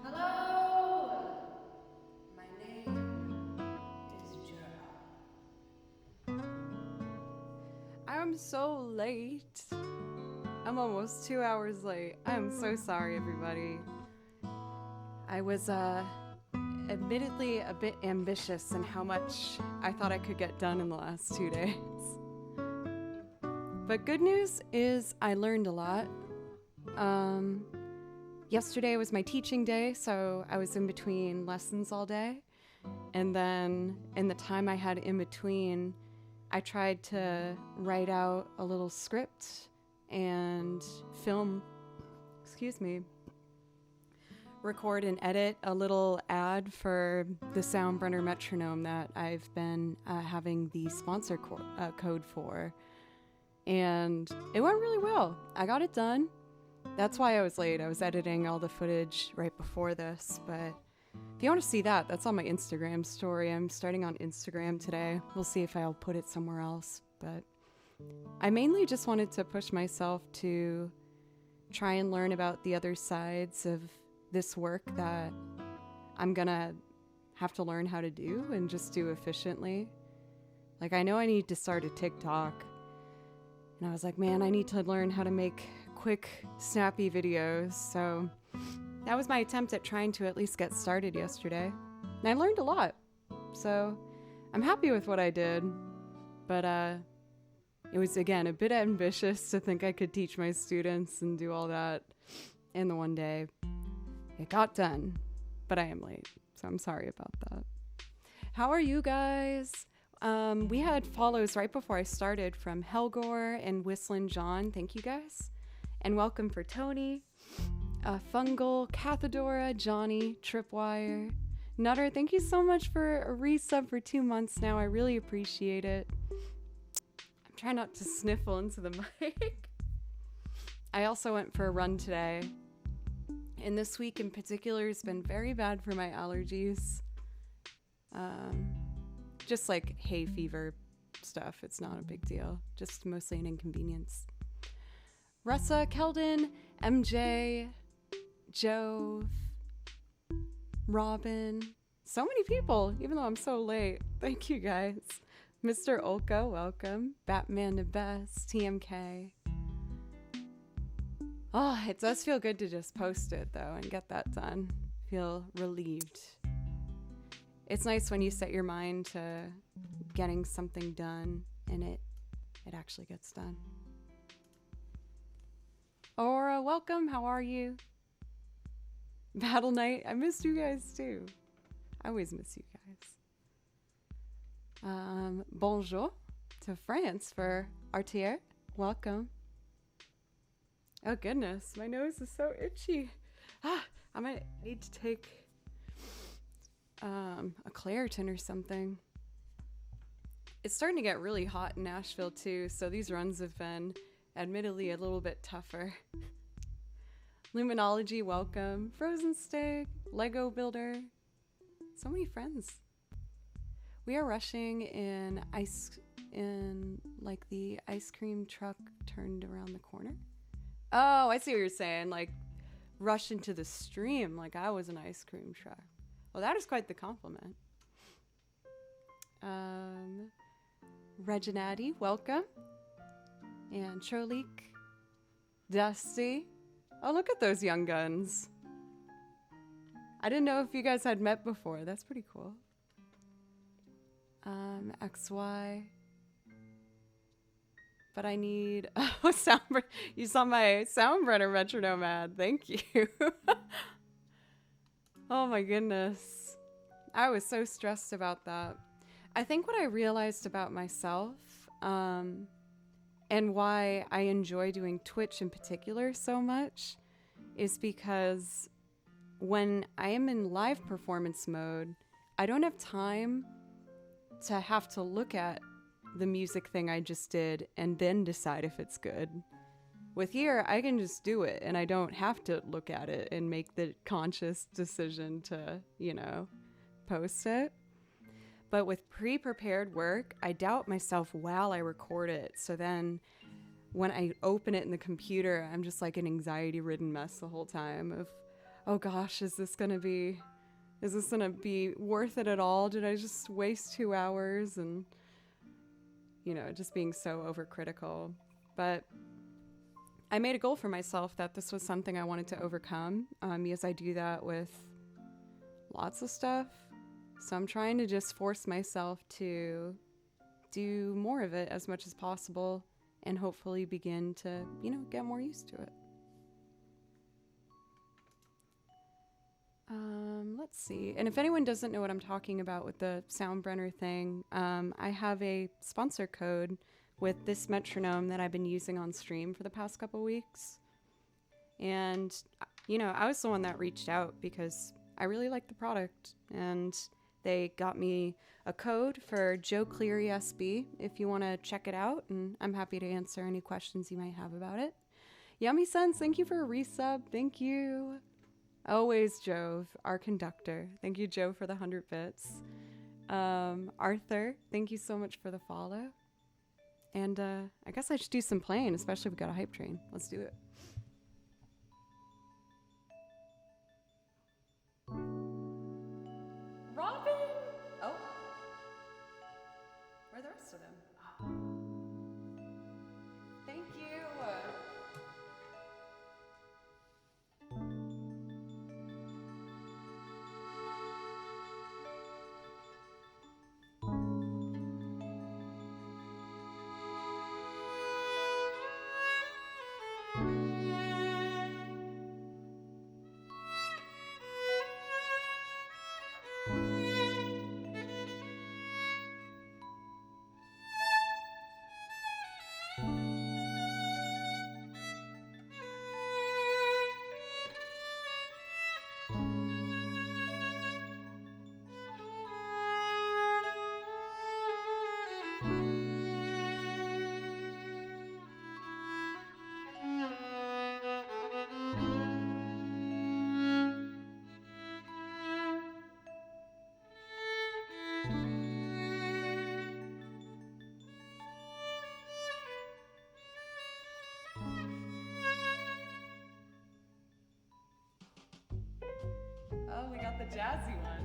Hello! My name is Joe. I'm so late. I'm almost 2 hours late. I'm so sorry, everybody. I was, admittedly a bit ambitious in how much I thought I could get done in the last 2 days. But good news is I learned a lot. Yesterday was my teaching day, so I was in between lessons all day. And then in the time I had in between, I tried to write out a little script and record and edit a little ad for the Soundbrenner metronome that I've been having the sponsor code for. And it went really well. I got it done. That's why I was late. I was editing all the footage right before this, but if you want to see that, that's on my Instagram story. I'm starting on Instagram today. We'll see if I'll put it somewhere else, but I mainly just wanted to push myself to try and learn about the other sides of this work that I'm gonna have to learn how to do and just do efficiently. Like, I know I need to start a TikTok, and I was like, man, I need to learn how to make quick, snappy videos. So that was my attempt at trying to at least get started yesterday. And I learned a lot. So I'm happy with what I did. But it was, again, a bit ambitious to think I could teach my students and do all that in the one day. It got done, but I am late. So I'm sorry about that. How are you guys? We had follows right before I started from Helgor and Whistlin' John. Thank you guys. And welcome for Tony, Fungal, Cathedora, Johnny, Tripwire, Nutter. Thank you so much for a resub for 2 months now. I really appreciate it. I'm trying not to sniffle into the mic. I also went for a run today. And this week in particular has been very bad for my allergies. Just like hay fever stuff. It's not a big deal. Just mostly an inconvenience. Russa, Keldon, MJ, Jove, Robin. So many people, even though I'm so late. Thank you guys. Mr. Olka, welcome. Batman the Best, TMK. Oh, it does feel good to just post it though and get that done. Feel relieved. It's nice when you set your mind to getting something done and it actually gets done. Aura, welcome. How are you? Battle Knight. I missed you guys too. I always miss you guys. Bonjour to France for Artier. Welcome. Oh goodness, my nose is so itchy. I might need to take a Claritin or something. It's starting to get really hot in Nashville too, so these runs have been admittedly a little bit tougher. Luminology, welcome. Frozen Steak, Lego Builder. So many friends. We are rushing in like the ice cream truck turned around the corner. Oh, I see what you're saying. Like rush into the stream like I was an ice cream truck. Well, that is quite the compliment. Reginati, welcome. And Cholik, Dusty. Oh, look at those young guns. I didn't know if you guys had met before. That's pretty cool. XY. But I need... Oh, you saw my Soundbrenner metronome ad. Thank you. Oh my goodness. I was so stressed about that. I think what I realized about myself, and why I enjoy doing Twitch in particular so much, is because when I am in live performance mode, I don't have time to have to look at the music thing I just did and then decide if it's good. With here, I can just do it and I don't have to look at it and make the conscious decision to, post it. But with pre-prepared work, I doubt myself while I record it. So then when I open it in the computer, I'm just like an anxiety-ridden mess the whole time of, oh gosh, is this gonna be worth it at all? Did I just waste 2 hours? And, you know, just being so overcritical. But I made a goal for myself that this was something I wanted to overcome, because I do that with lots of stuff. So I'm trying to just force myself to do more of it as much as possible and hopefully begin to, you know, get more used to it. Let's see. And if anyone doesn't know what I'm talking about with the Soundbrenner thing, I have a sponsor code with this metronome that I've been using on stream for the past couple weeks. And, you know, I was the one that reached out because I really like the product, and they got me a code for Joe Cleary SB if you want to check it out, and I'm happy to answer any questions you might have about it. Yummy Sense, thank you for a resub. Thank you. Always Jove, our conductor. Thank you, Joe, for the 100 bits. Arthur, thank you so much for the follow. And I guess I should do some playing, especially if we got a hype train. Let's do it. Robin! Oh. Where are the rest of them? Oh. Thank you. Oh, we got the jazzy one.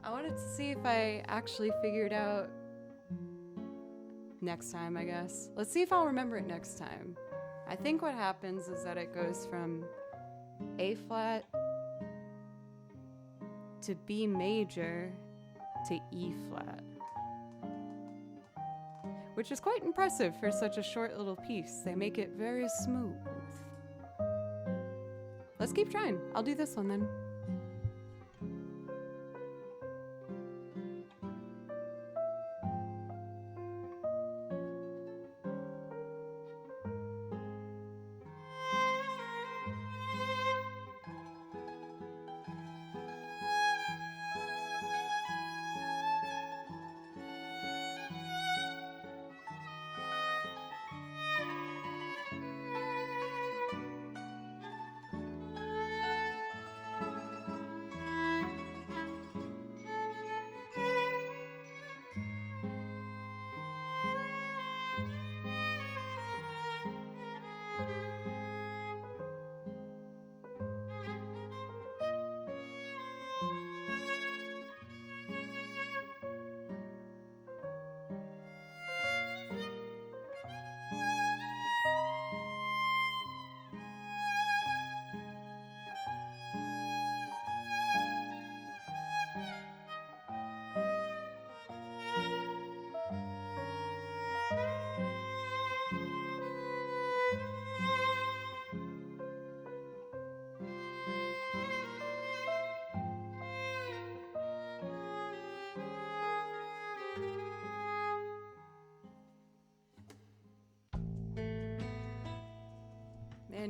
I wanted to see if I actually figured out next time, I guess. Let's see if I'll remember it next time. I think what happens is that it goes from A flat to B major to E flat, which is quite impressive for such a short little piece. They make it very smooth. Let's keep trying. I'll do this one then.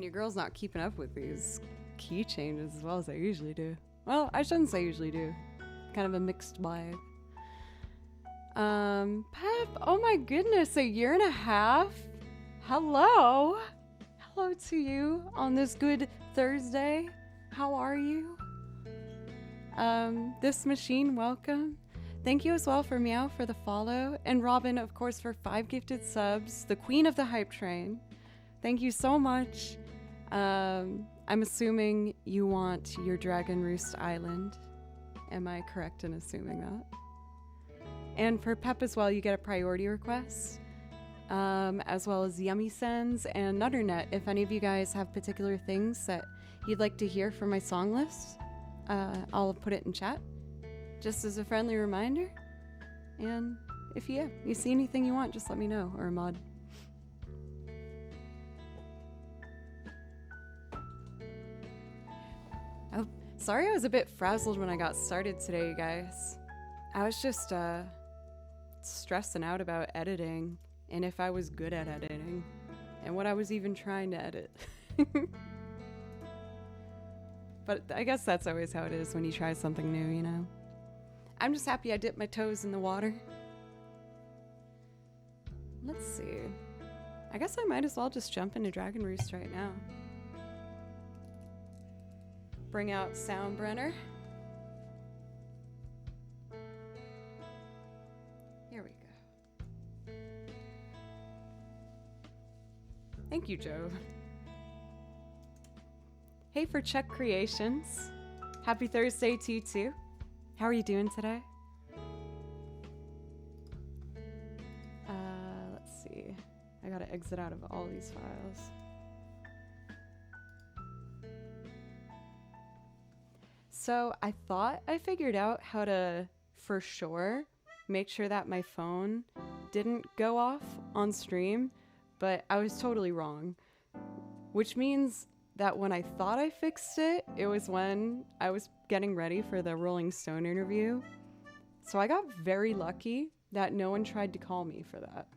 Man, your girl's not keeping up with these key changes as well as I usually do. Well, I shouldn't say usually do. Kind of a mixed bag. Pep, oh my goodness, a year and a half? Hello. Hello to you on this good Thursday. How are you? This machine, welcome. Thank you as well for Meow for the follow. And Robin, of course, for 5 gifted subs. The queen of the hype train. Thank you so much. I'm assuming you want your Dragon Roost Island. Am I correct in assuming that? And for Pep as well, you get a priority request. As well as Yummy Sends and Nutternet. If any of you guys have particular things that you'd like to hear from my song list, I'll put it in chat. Just as a friendly reminder. And if you see anything you want, just let me know, or a mod. Oh, sorry I was a bit frazzled when I got started today, you guys. I was just stressing out about editing and if I was good at editing and what I was even trying to edit. But I guess that's always how it is when you try something new, you know? I'm just happy I dipped my toes in the water. Let's see. I guess I might as well just jump into Dragon Roost right now. Bring out Soundbrenner. Here we go. Thank you, Joe. Hey, for Chuck Creations. Happy Thursday to you too. How are you doing today? Let's see. I gotta exit out of all these files. So I thought I figured out how to, for sure, make sure that my phone didn't go off on stream, but I was totally wrong. Which means that when I thought I fixed it, it was when I was getting ready for the Rolling Stone interview. So I got very lucky that no one tried to call me for that.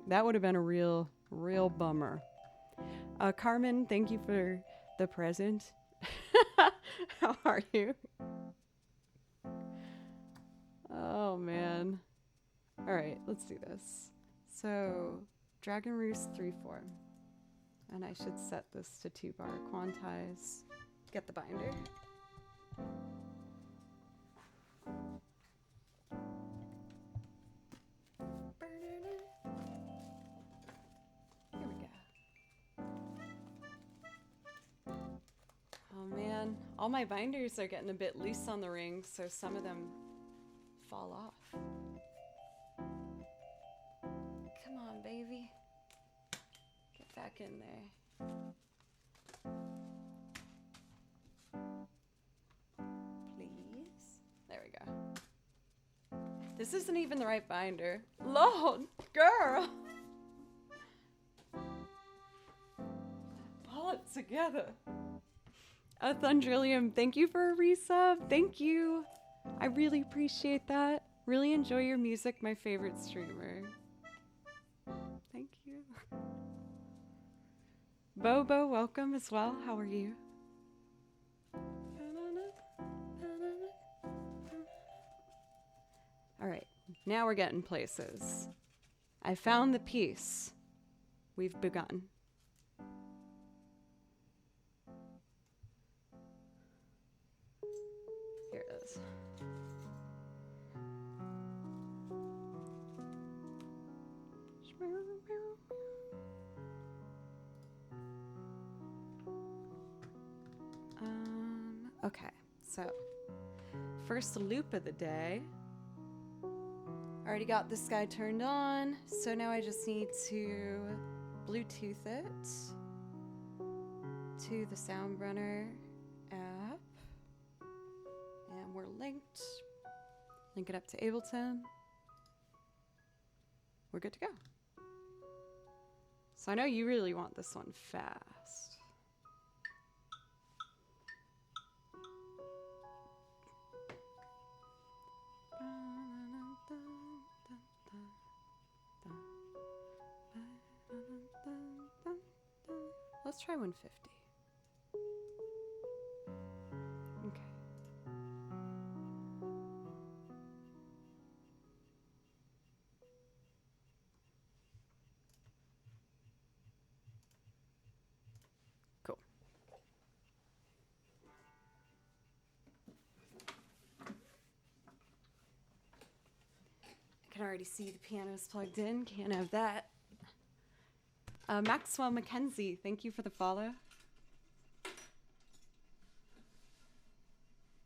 That would have been a real bummer. Carmen, thank you for the present. How are you? Oh man. All right, let's do this. So, Dragon Roost 3-4. And I should set this to 2-bar quantize. Get the binder. Here we go. Oh man, all my binders are getting a bit loose on the ring, so some of them fall off. Come on, baby. Get back in there. Please. There we go. This isn't even the right binder. Lord, girl! Pull it together. Thundrillium, thank you for a resub. Thank you. I really appreciate that. Really enjoy your music, my favorite streamer. Thank you. Bobo, welcome as well. How are you? All right, now we're getting places. I found the piece. We've begun. Here it is. Okay, so first loop of the day. Already got this guy turned on, so now I just need to Bluetooth it to the Soundbrenner app. And we're linked. Link it up to Ableton. We're good to go. So I know you really want this one fast. Let's try 150. Okay. Cool. I can already see the piano's plugged in. Can't have that. Maxwell McKenzie, thank you for the follow.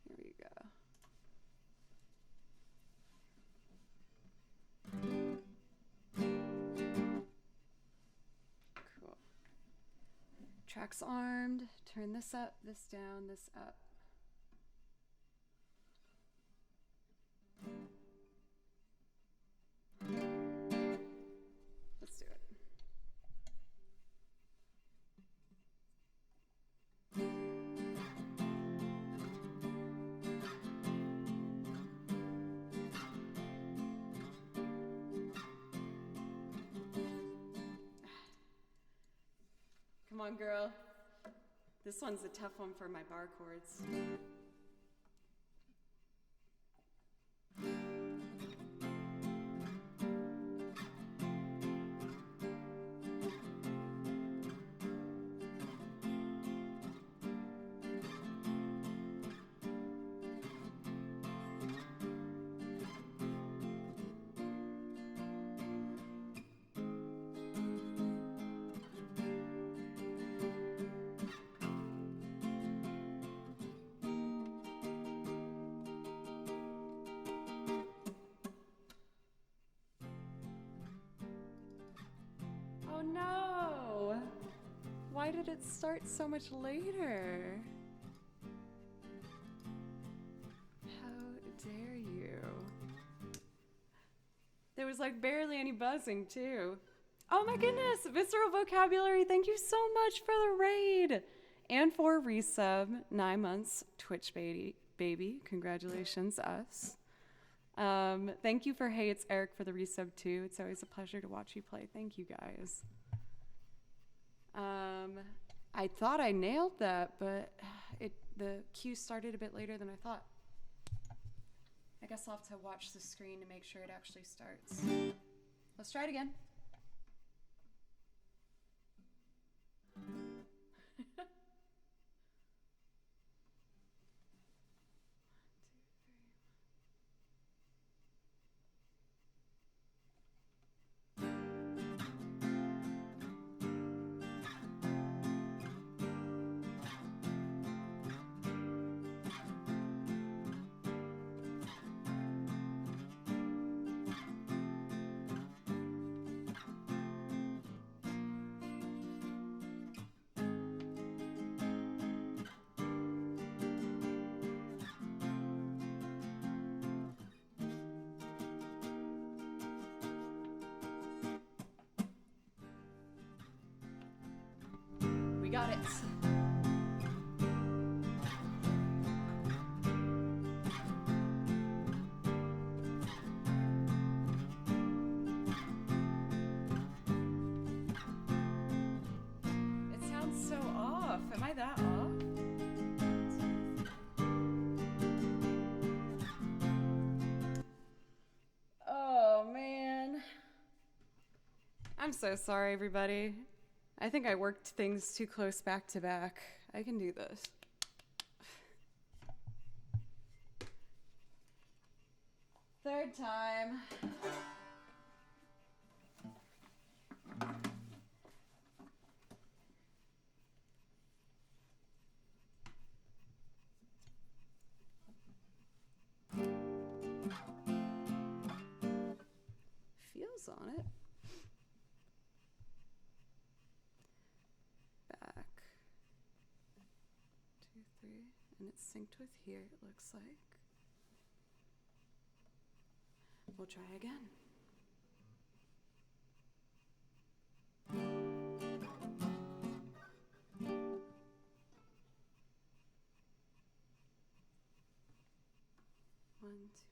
Here we go. Cool. Tracks armed. Turn this up, this down, this up. Let's do it. Come on, girl. This one's a tough one for my bar chords. Oh no! Why did it start so much later? How dare you? There was like barely any buzzing too. Oh my goodness, Visceral Vocabulary, thank you so much for the raid. And for resub, 9 months, Twitch baby. Congratulations, us. Thank you for Hey, it's Eric for the resub too. It's always a pleasure to watch you play. Thank you guys. I thought I nailed that, but the cue started a bit later than I thought. I guess I'll have to watch the screen to make sure it actually starts. Let's try it again. Got it. It sounds so off. Am I that off? Oh, man. I'm so sorry, everybody. I think I worked things too close back to back. I can do this. Third time. Feels on it. And it's synced with here, it looks like. We'll try again. One, two.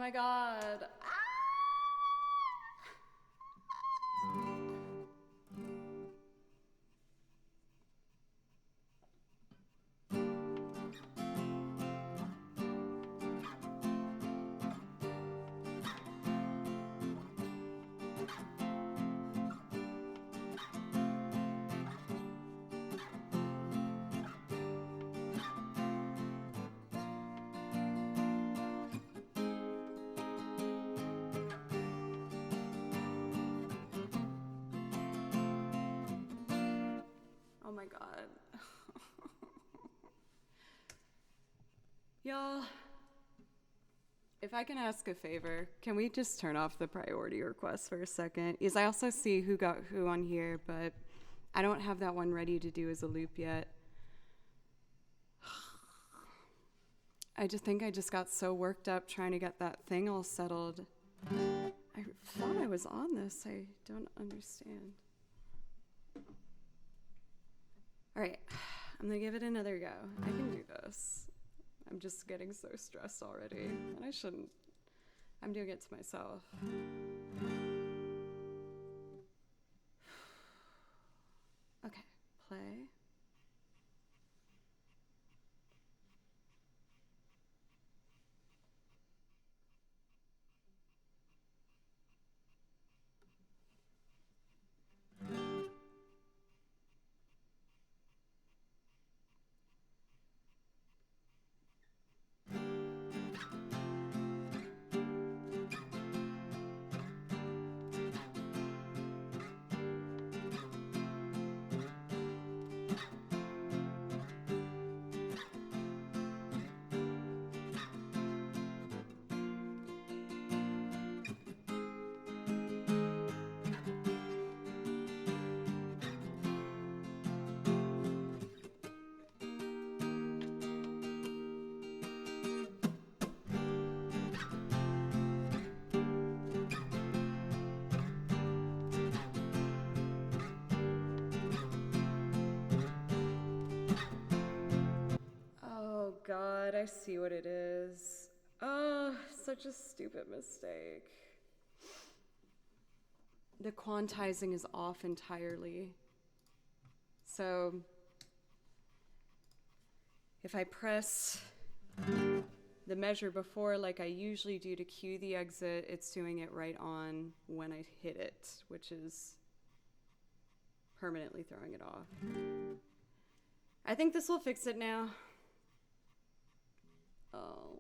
my god. Oh my god. Y'all, if I can ask a favor, can we just turn off the priority request for a second? Because I also see who got who on here, but I don't have that one ready to do as a loop yet. I just think I just got so worked up trying to get that thing all settled. I thought I was on this. I don't understand. All right, I'm gonna give it another go. I can do this. I'm just getting so stressed already, and I shouldn't. I'm doing it to myself. Okay, play. Oh God, I see what it is. Oh, such a stupid mistake. The quantizing is off entirely. So if I press the measure before like I usually do to cue the exit, it's doing it right on when I hit it, which is permanently throwing it off. I think this will fix it now. Oh,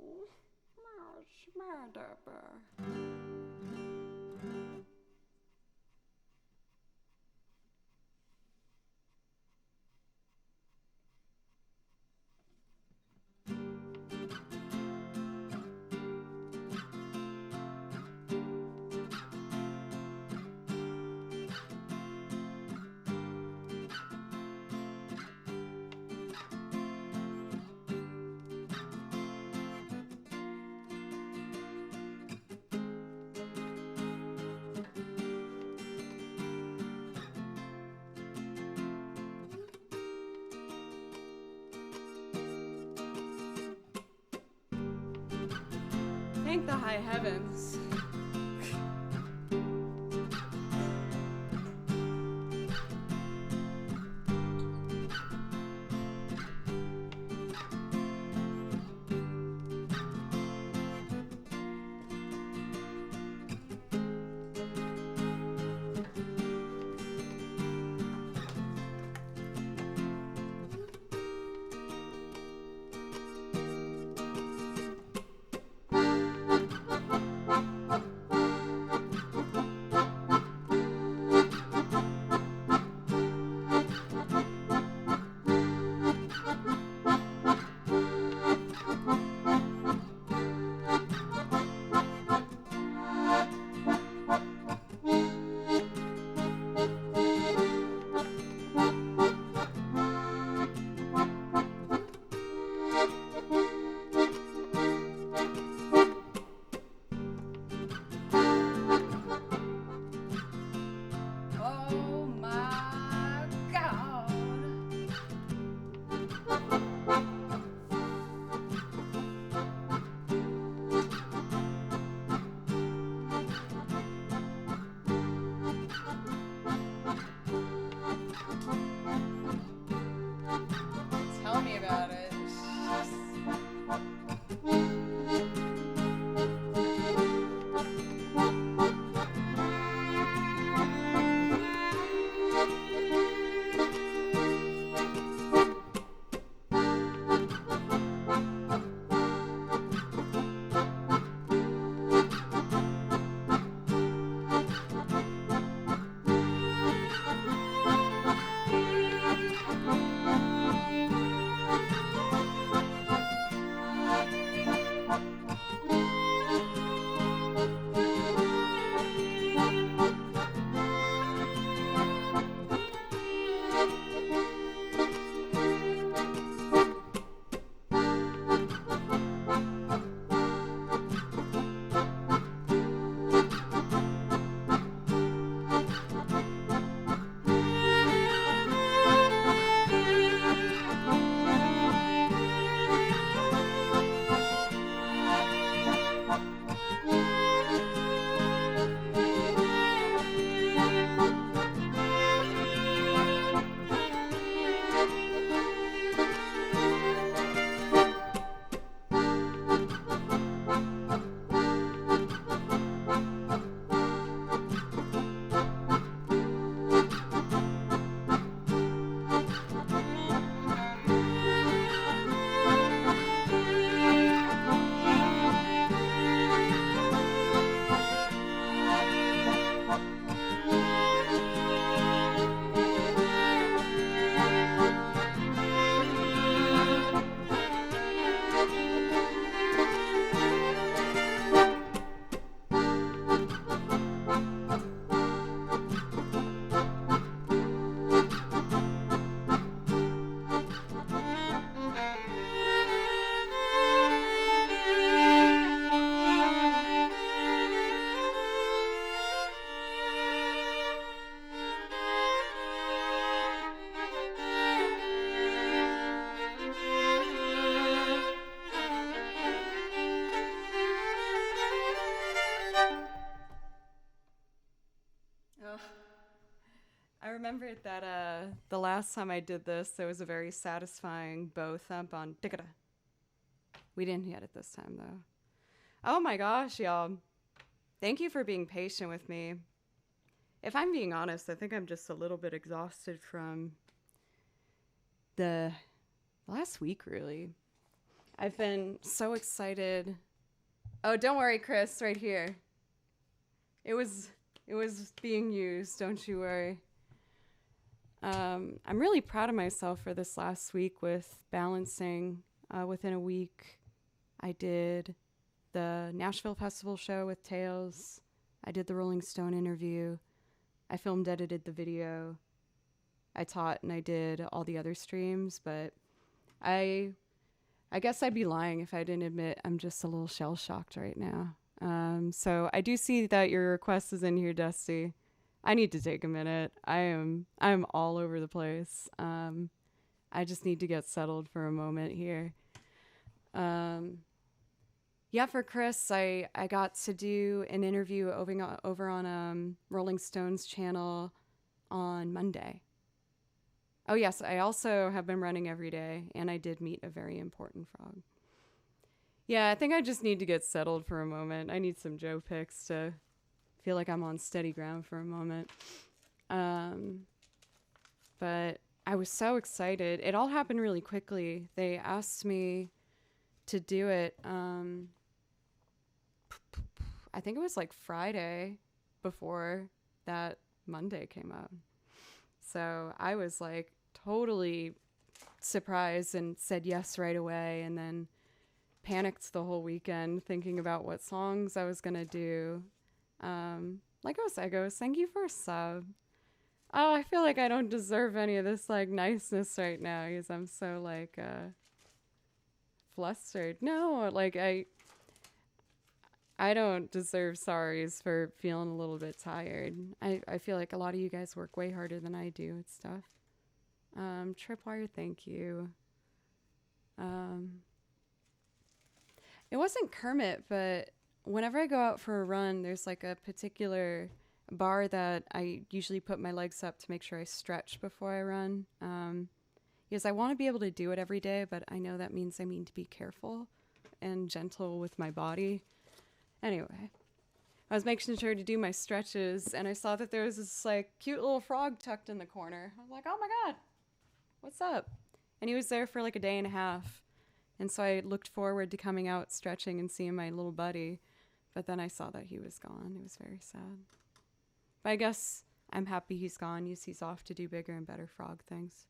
thank the high heavens. Oh, I remembered that the last time I did this, there was a very satisfying bow thump on tickada. We didn't get it this time though. Oh my gosh, y'all. Thank you for being patient with me. If I'm being honest, I think I'm just a little bit exhausted from the last week, really. I've been so excited. Oh, don't worry, Chris, right here. It was being used, don't you worry. I'm really proud of myself for this last week with balancing. Within a week, I did the Nashville Festival show with Tails. I did the Rolling Stone interview. I filmed, edited the video. I taught and I did all the other streams, but I guess I'd be lying if I didn't admit I'm just a little shell-shocked right now. So I do see that your request is in here, Dusty. I need to take a minute. I'm all over the place. I just need to get settled for a moment here. Yeah, for Chris, I got to do an interview over on Rolling Stone's channel on Monday. Oh yes, I also have been running every day, and I did meet a very important frog. Yeah, I think I just need to get settled for a moment. I need some Joe picks to feel like I'm on steady ground for a moment. But I was so excited. It all happened really quickly. They asked me to do it. I think it was like Friday before that Monday came out. So I was like totally surprised and said yes right away, and then panicked the whole weekend thinking about what songs I was going to do. Legos Egos, thank you for a sub. Oh, I feel like I don't deserve any of this like niceness right now because I'm so like flustered. No, like I don't deserve sorries for feeling a little bit tired. I feel like a lot of you guys work way harder than I do and stuff. Tripwire, thank you. It wasn't Kermit, but whenever I go out for a run, there's like a particular bar that I usually put my legs up to make sure I stretch before I run. Because I want to be able to do it every day, but I know that means I need to be careful and gentle with my body. Anyway, I was making sure to do my stretches, and I saw that there was this like cute little frog tucked in the corner. I was like, oh my God, what's up? And he was there for like a day and a half. And so I looked forward to coming out stretching and seeing my little buddy. But then I saw that he was gone. It was very sad. But I guess I'm happy he's gone. He's off to do bigger and better frog things.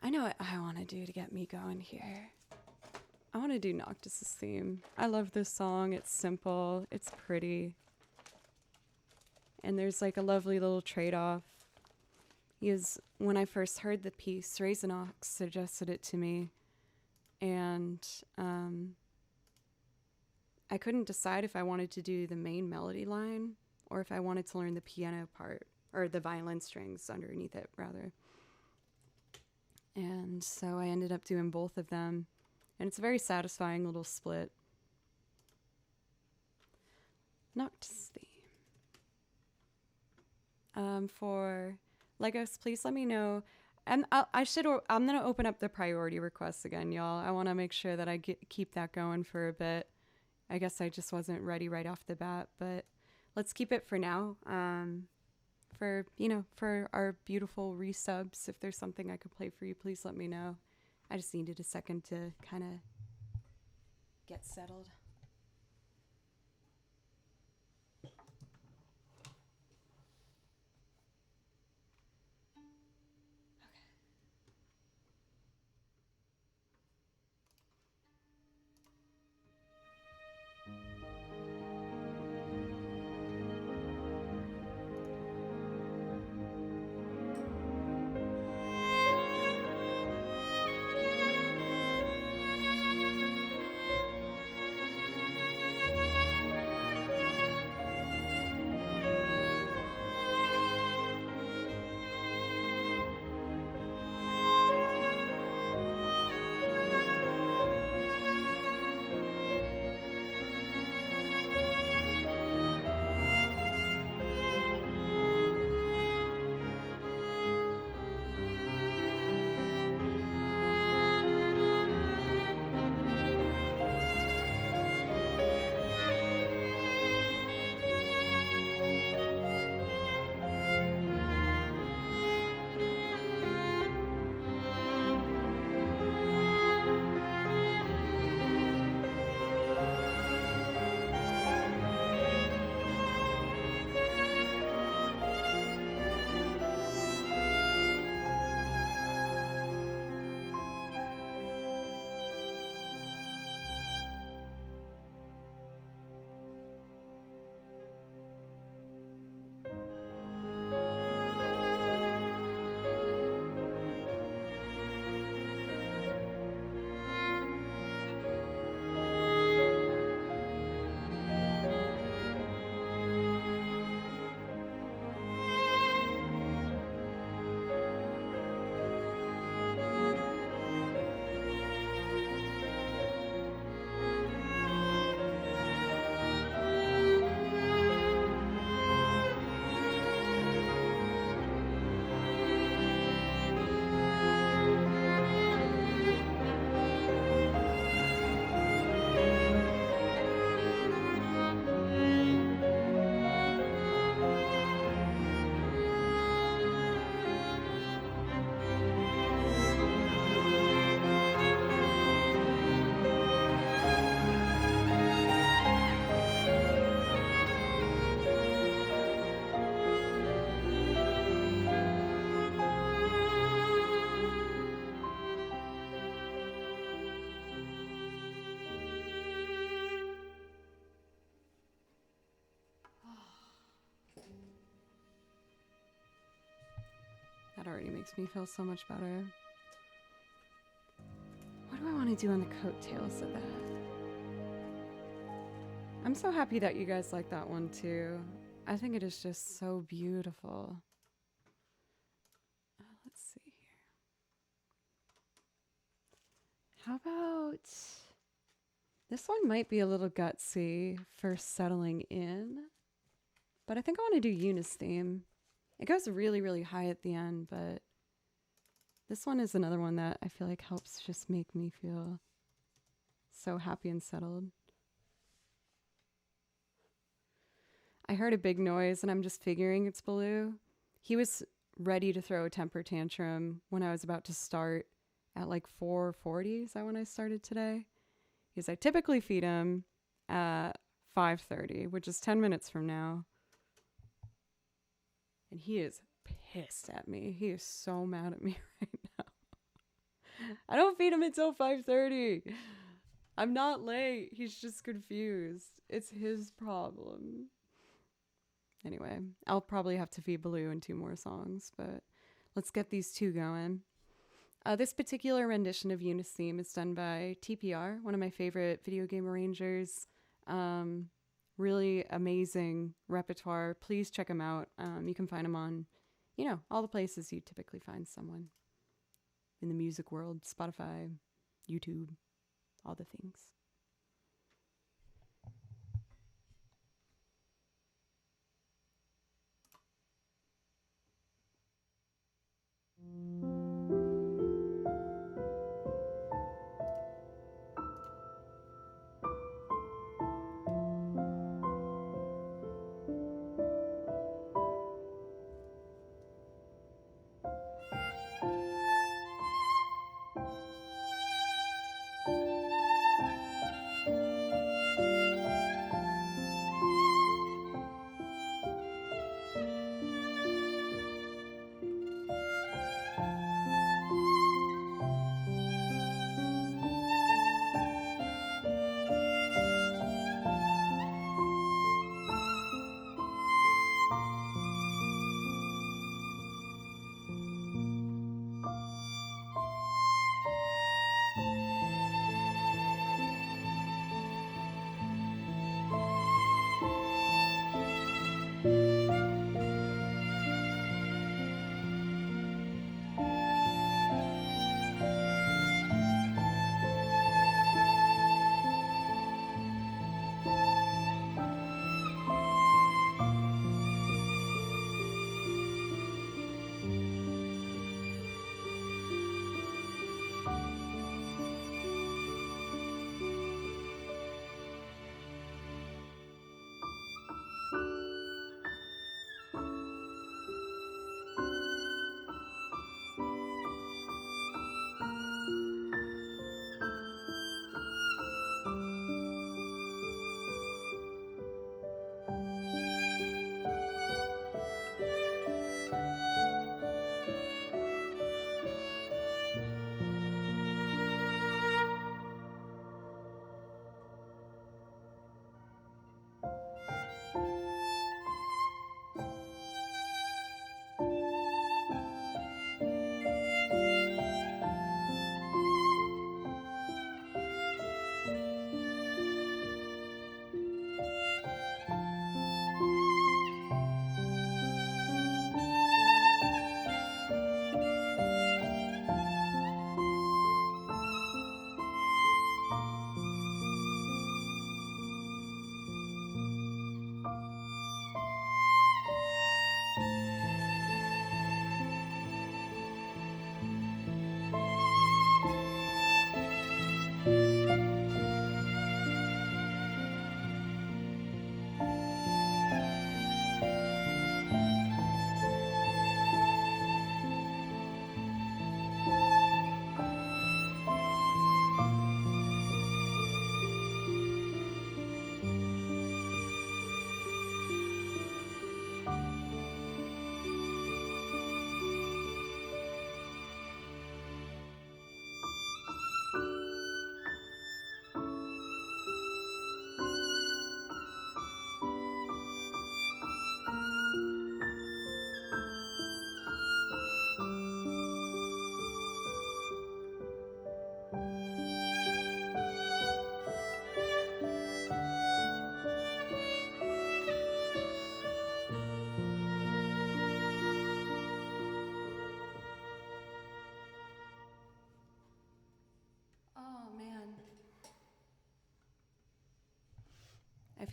I know what I want to do to get me going here. I want to do Noctis's theme. I love this song. It's simple. It's pretty. And there's like a lovely little trade-off. Because when I first heard the piece, Raisinox suggested it to me. And I couldn't decide if I wanted to do the main melody line or if I wanted to learn the piano part, or the violin strings underneath it, rather. And so I ended up doing both of them. And it's a very satisfying little split. Noctis theme. For Legos, please let me know. And I'm going to open up the priority requests again, y'all. I want to make sure that I keep that going for a bit. I guess I just wasn't ready right off the bat, but let's keep it for now. For our beautiful resubs, if there's something I could play for you, please let me know. I just needed a second to kind of get settled. That already makes me feel so much better. What do I want to do on the coattails of that? I'm so happy that you guys like that one too. I think it is just so beautiful. Let's see here. How about this one? Might be a little gutsy for settling in, but I think I want to do Eunice theme. It goes really, really high at the end, but this one is another one that I feel like helps just make me feel so happy and settled. I heard a big noise and I'm just figuring it's Baloo. He was ready to throw a temper tantrum when I was about to start at like 4:40. Is that when I started today? Because I typically feed him at 5:30, which is 10 minutes from now. And he is pissed at me. He is so mad at me right now. I don't feed him until 5:30. I'm not late. He's just confused. It's his problem. Anyway, I'll probably have to feed Baloo in 2 more songs, but let's get these 2 going. This particular rendition of Eunice theme is done by TPR, one of my favorite video game arrangers. Really amazing repertoire. Please check him out. You can find him on, all the places you typically find someone in the music world, Spotify, YouTube, all the things.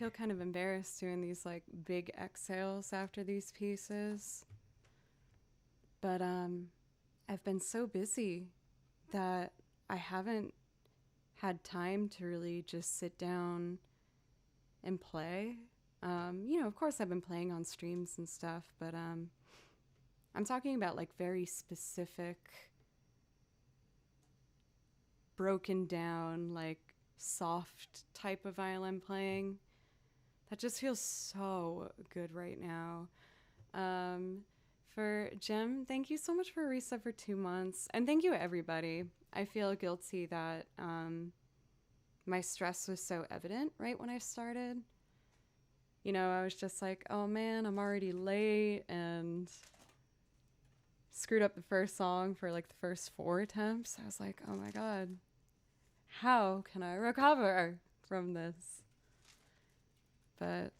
feel kind of embarrassed doing these like big exhales after these pieces. But I've been so busy that I haven't had time to really just sit down and play. Of course I've been playing on streams and stuff, but I'm talking about like very specific, broken down, like soft type of violin playing. That just feels so good right now. For Jim, thank you so much for a resub for 2 months. And thank you, everybody. I feel guilty that my stress was so evident right when I started. I was just like, oh man, I'm already late and screwed up the first song for like the first 4 attempts. I was like, oh my God, how can I recover from this? But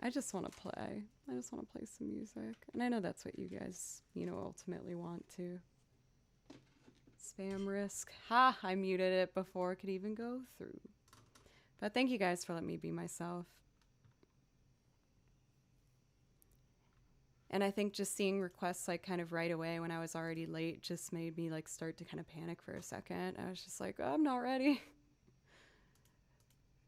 I just want to play. I just want to play some music. And I know that's what you guys, ultimately want to. Spam risk. Ha! I muted it before it could even go through. But thank you guys for letting me be myself. And I think just seeing requests like kind of right away when I was already late just made me like start to kind of panic for a second. I was just like, oh, I'm not ready.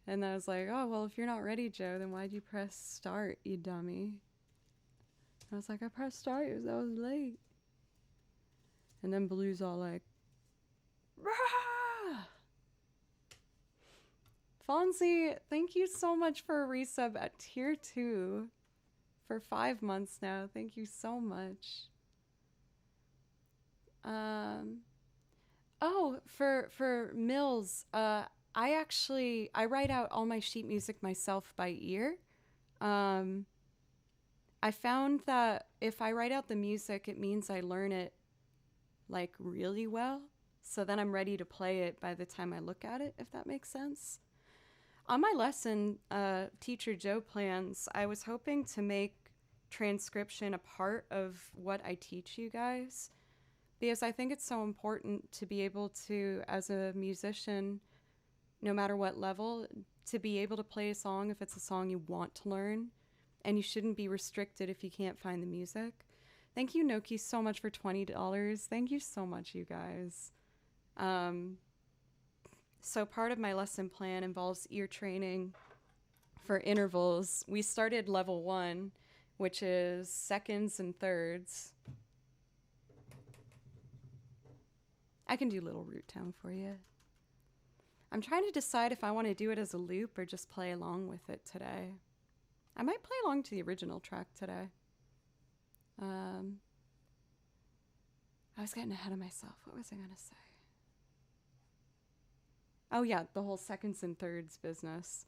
And I was like, oh, well, if you're not ready, Joe, then why'd you press start, you dummy? I was like, I pressed start because I was late. And then Blue's all like, rah! Fonzie, thank you so much for a resub at tier 2 for 5 months now. Thank you so much. For Mills, I write out all my sheet music myself by ear. I found that if I write out the music, it means I learn it like really well. So then I'm ready to play it by the time I look at it, if that makes sense. On my lesson, Teacher Joe plans, I was hoping to make transcription a part of what I teach you guys, because I think it's so important to be able to, as a musician, no matter what level, to be able to play a song if it's a song you want to learn, and you shouldn't be restricted if you can't find the music. Thank you, Noki, so much for $20. Thank you so much, you guys. So part of my lesson plan involves ear training for intervals. We started level 1, which is seconds and thirds. I can do Little Root Town for you. I'm trying to decide if I want to do it as a loop or just play along with it today. I might play along to the original track today. I was getting ahead of myself. What was I going to say? Oh yeah, the whole seconds and thirds business.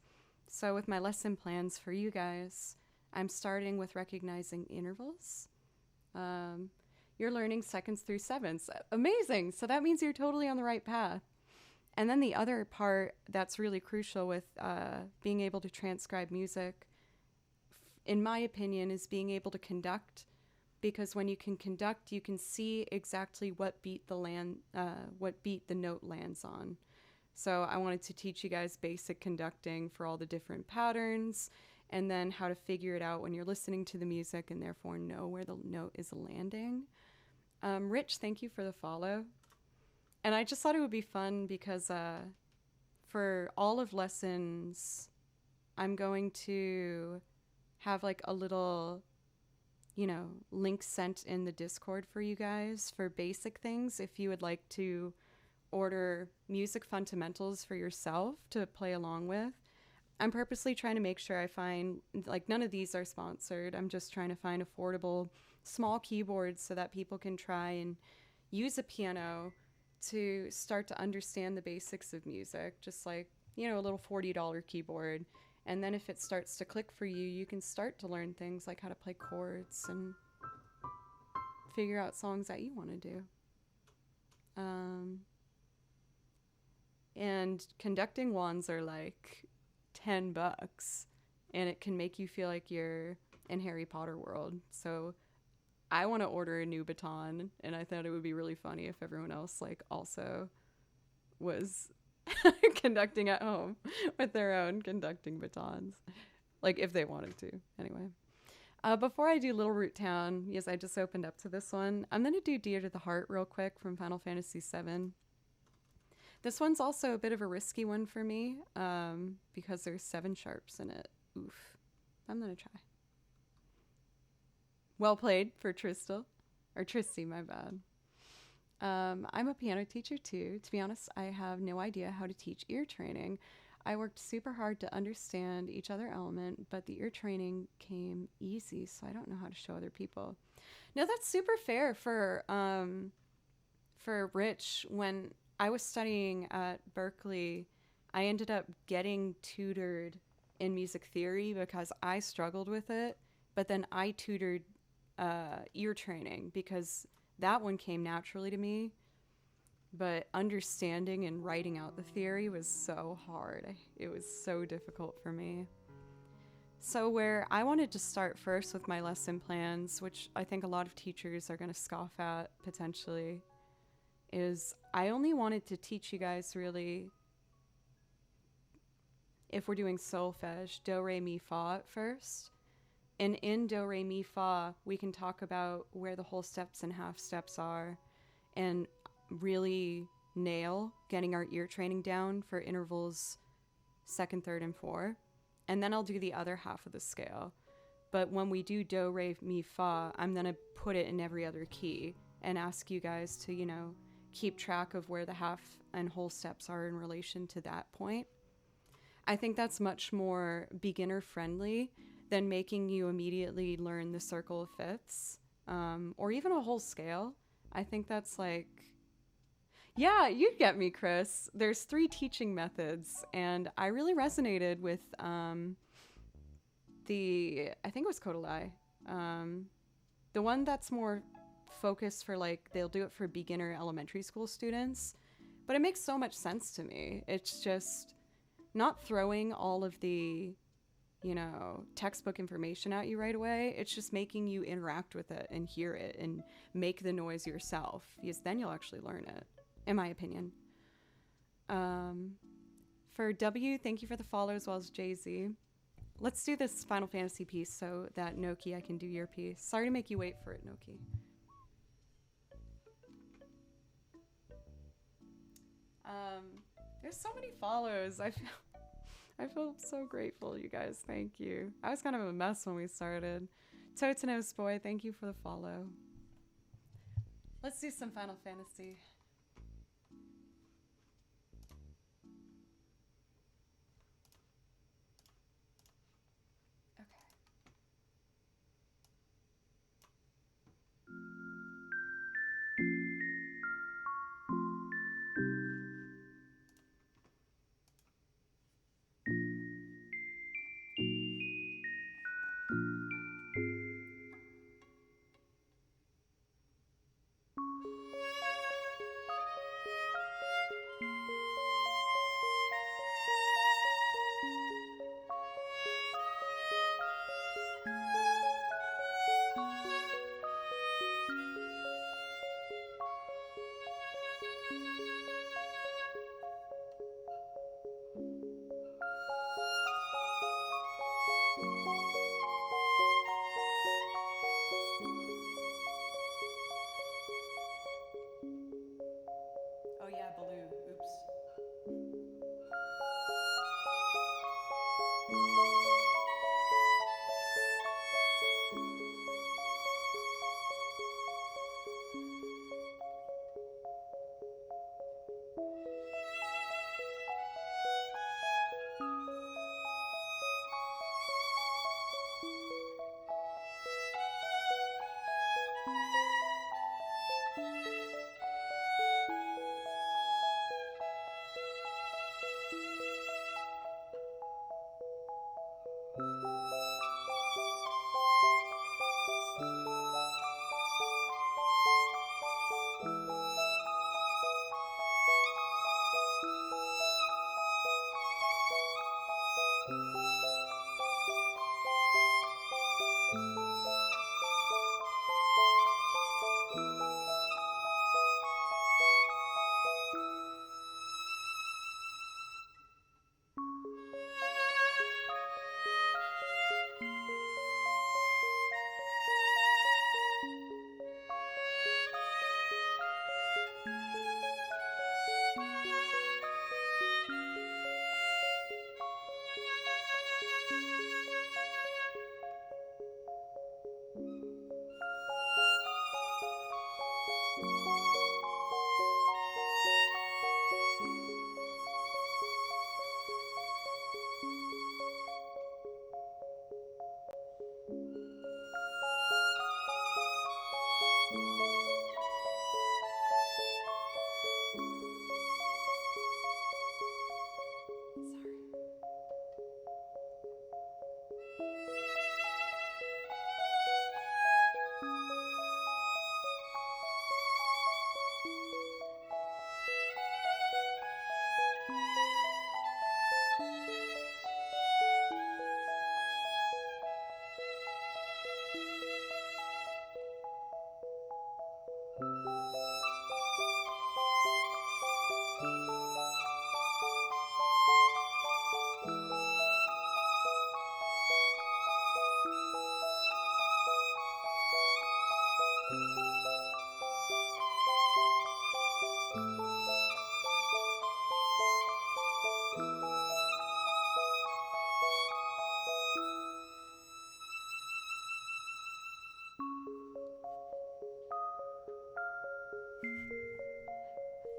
So with my lesson plans for you guys, I'm starting with recognizing intervals. You're learning seconds through sevenths. Amazing. So that means you're totally on the right path. And then the other part that's really crucial with being able to transcribe music, in my opinion, is being able to conduct. Because when you can conduct, you can see exactly what beat the note lands on. So I wanted to teach you guys basic conducting for all the different patterns, and then how to figure it out when you're listening to the music and therefore know where the note is landing. Rich, thank you for the follow. And I just thought it would be fun because for all of lessons, I'm going to have like a little, link sent in the Discord for you guys for basic things if you would like to order music fundamentals for yourself to play along with. I'm purposely trying to make sure I find, like, none of these are sponsored. I'm just trying to find affordable small keyboards so that people can try and use a piano to start to understand the basics of music, just like, a little $40 keyboard. And then if it starts to click for you, you can start to learn things like how to play chords and figure out songs that you want to do. And conducting wands are like $10, and it can make you feel like you're in Harry Potter world. So I want to order a new baton, and I thought it would be really funny if everyone else like also was conducting at home with their own conducting batons. Like, if they wanted to, anyway. Before I do Little Root Town, yes, I just opened up to this one, I'm going to do Dear to the Heart real quick from Final Fantasy VII. This one's also a bit of a risky one for me because there's 7 sharps in it. Oof. I'm going to try. Well played for Tristal. Or Tristy, my bad. I'm a piano teacher too. To be honest, I have no idea how to teach ear training. I worked super hard to understand each other element, but the ear training came easy, so I don't know how to show other people. No, that's super fair for Rich. When I was studying at Berkeley, I ended up getting tutored in music theory because I struggled with it, but then I tutored ear training because that one came naturally to me. But understanding and writing out the theory was so hard. It was so difficult for me. So where I wanted to start first with my lesson plans, which I think a lot of teachers are going to scoff at potentially, is I only wanted to teach you guys really, if we're doing solfege, do, re, mi, fa at first. And in do, re, mi, fa, we can talk about where the whole steps and half steps are and really nail getting our ear training down for intervals 2nd, 3rd, and 4. And then I'll do the other half of the scale. But when we do do, re, mi, fa, I'm going to put it in every other key and ask you guys to, you know, keep track of where the half and whole steps are in relation to that point. I think that's much more beginner friendly than making you immediately learn the circle of fifths or even a whole scale. I think that's like, yeah, you get me, Chris. There's 3 teaching methods, and I really resonated with I think it was Kodalai. The one that's more focused for, like, they'll do it for beginner elementary school students, but it makes so much sense to me. It's just not throwing all of the, you know, textbook information at you right away. It's just making you interact with it and hear it and make the noise yourself, because then you'll actually learn it, in my opinion. For W, thank you for the follow, as well as Jay-Z. Let's do this Final Fantasy piece so that Noki, I can do your piece. Sorry to make you wait for it, Noki. There's so many follows. I feel so grateful, you guys. Thank you. I was kind of a mess when we started. Totenos Boy, thank you for the follow. Let's do some Final Fantasy. Oh yeah, balloon. Oops.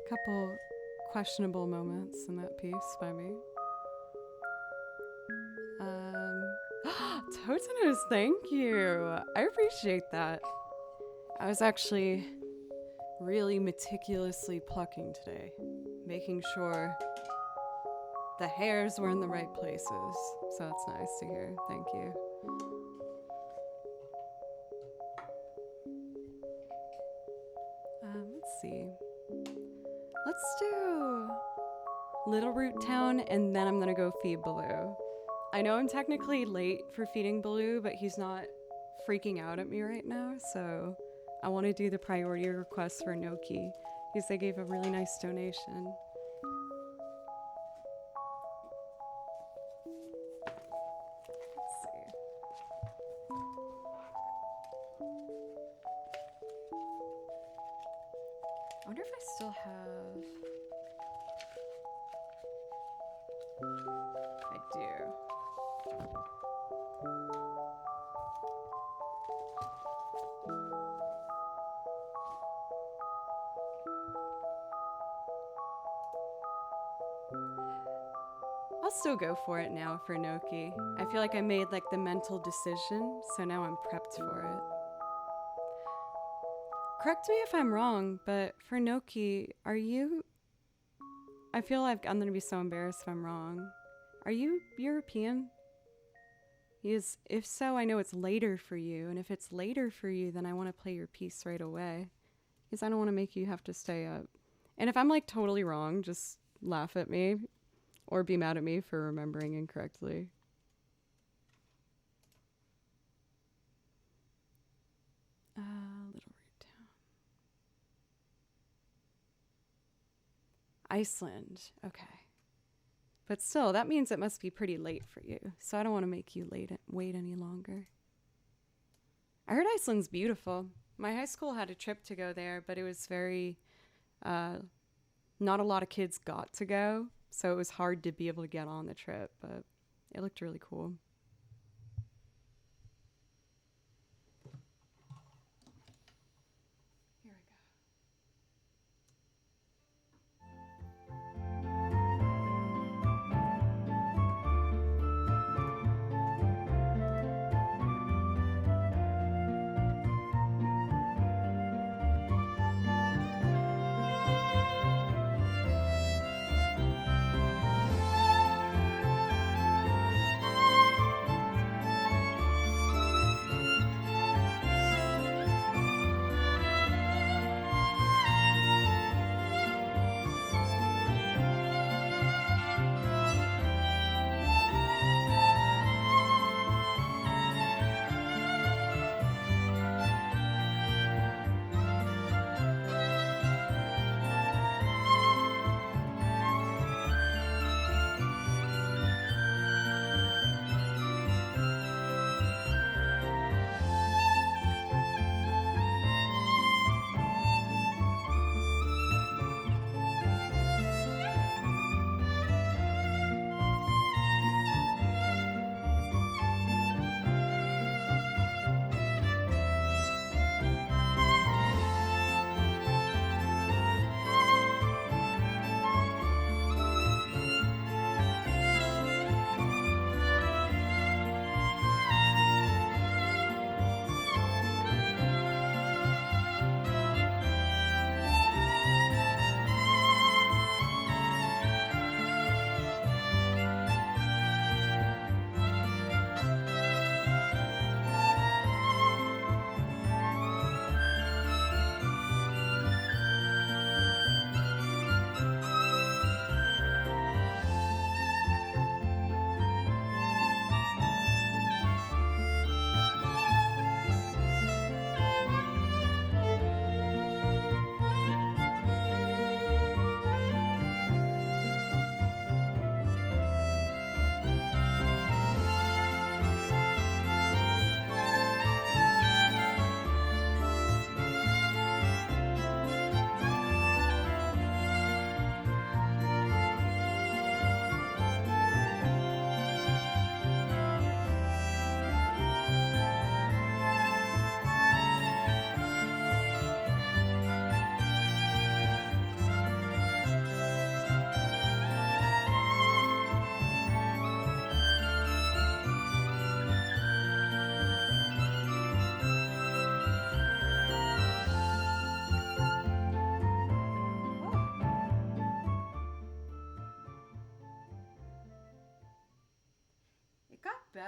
Couple questionable moments in that piece by me. Toteners, thank you. I appreciate that. I was actually really meticulously plucking today, making sure the hairs were in the right places. So that's nice to hear. Thank you. Let's see. Let's do Little Root Town, and then I'm gonna go feed Baloo. I know I'm technically late for feeding Baloo, but he's not freaking out at me right now, so I want to do the priority request for Noki, because they gave a really nice donation. Let's see. I wonder if I still have... I do. I'll still go for it now for Noki. I feel like I made like the mental decision, so now I'm prepped for it. Correct me if I'm wrong, but for Noki, are you... I feel like I'm gonna be so embarrassed if I'm wrong. Are you European? Because if so, I know it's later for you, and if it's later for you, then I want to play your piece right away. Because I don't want to make you have to stay up. And if I'm like totally wrong, just laugh at me. Or be mad at me for remembering incorrectly. Little Root Town. Iceland. Okay. But still, that means it must be pretty late for you. So I don't want to make you wait any longer. I heard Iceland's beautiful. My high school had a trip to go there, but it was very... not a lot of kids got to go. So it was hard to be able to get on the trip, but it looked really cool. Here we go.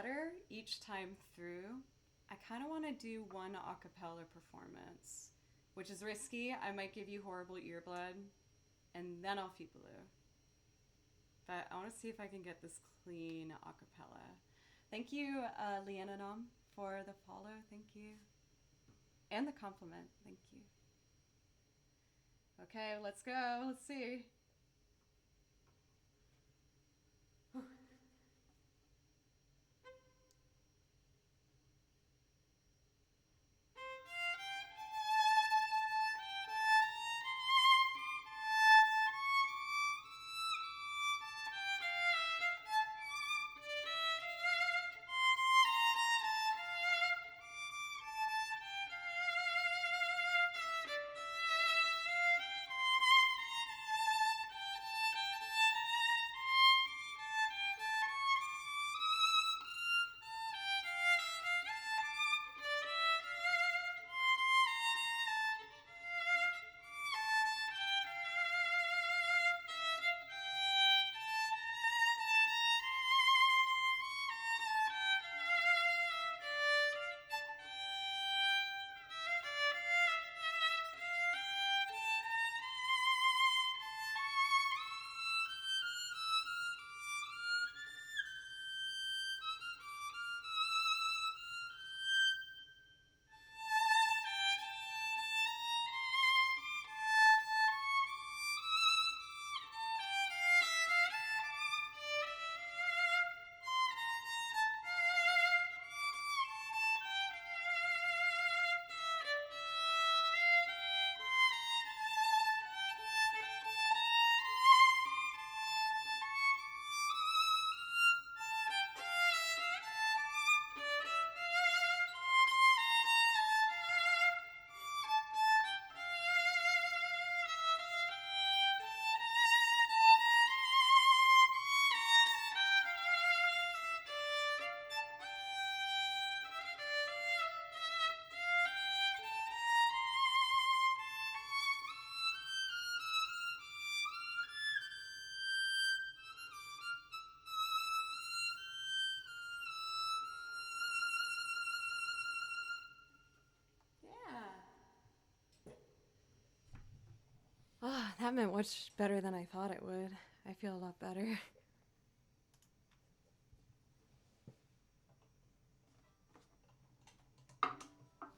better each time through. I kind of want to do one a cappella performance, which is risky. I might give you horrible earblood, and then I'll feebaloo. But I want to see if I can get this clean a cappella. Thank you, Leanna Nom, for the follow. Thank you. And the compliment. Thank you. Okay, let's go. Let's see. Oh, that meant much better than I thought it would. I feel a lot better.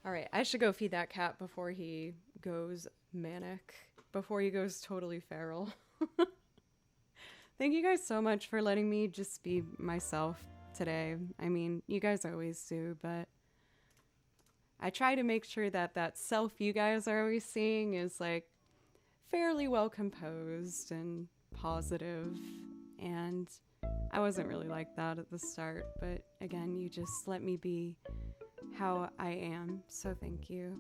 All right, I should go feed that cat before he goes manic, before he goes totally feral. Thank you guys so much for letting me just be myself today. I mean, you guys always do, but I try to make sure that that self you guys are always seeing is like fairly well composed and positive. And I wasn't really like that at the start, but again, you just let me be how I am, so thank you.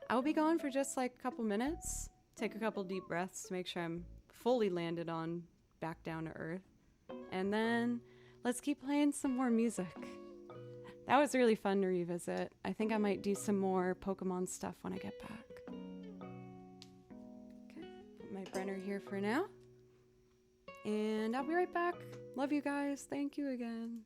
I'll be gone for just like a couple minutes, take a couple deep breaths to make sure I'm fully landed on back down to earth, and then let's keep playing some more music. That was really fun to revisit. I think I might do some more Pokemon stuff when I get back. Okay, put my Brenner here for now, and I'll be right back. Love you guys. Thank you again.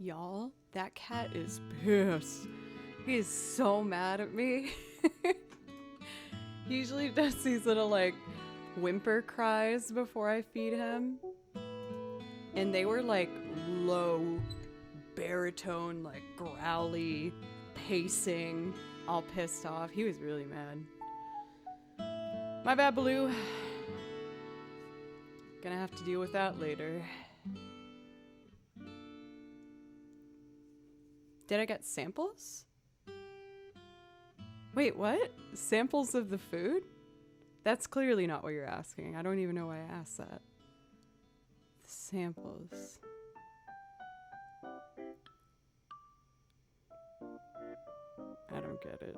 Y'all, that cat is pissed. He is so mad at me. He usually does these little like whimper cries before I feed him. And they were like low, baritone, like growly, pacing, all pissed off. He was really mad. My bad, Baloo. Gonna have to deal with that later. Did I get samples? Wait, what? Samples of the food? That's clearly not what you're asking. I don't even know why I asked that. Samples. I don't get it.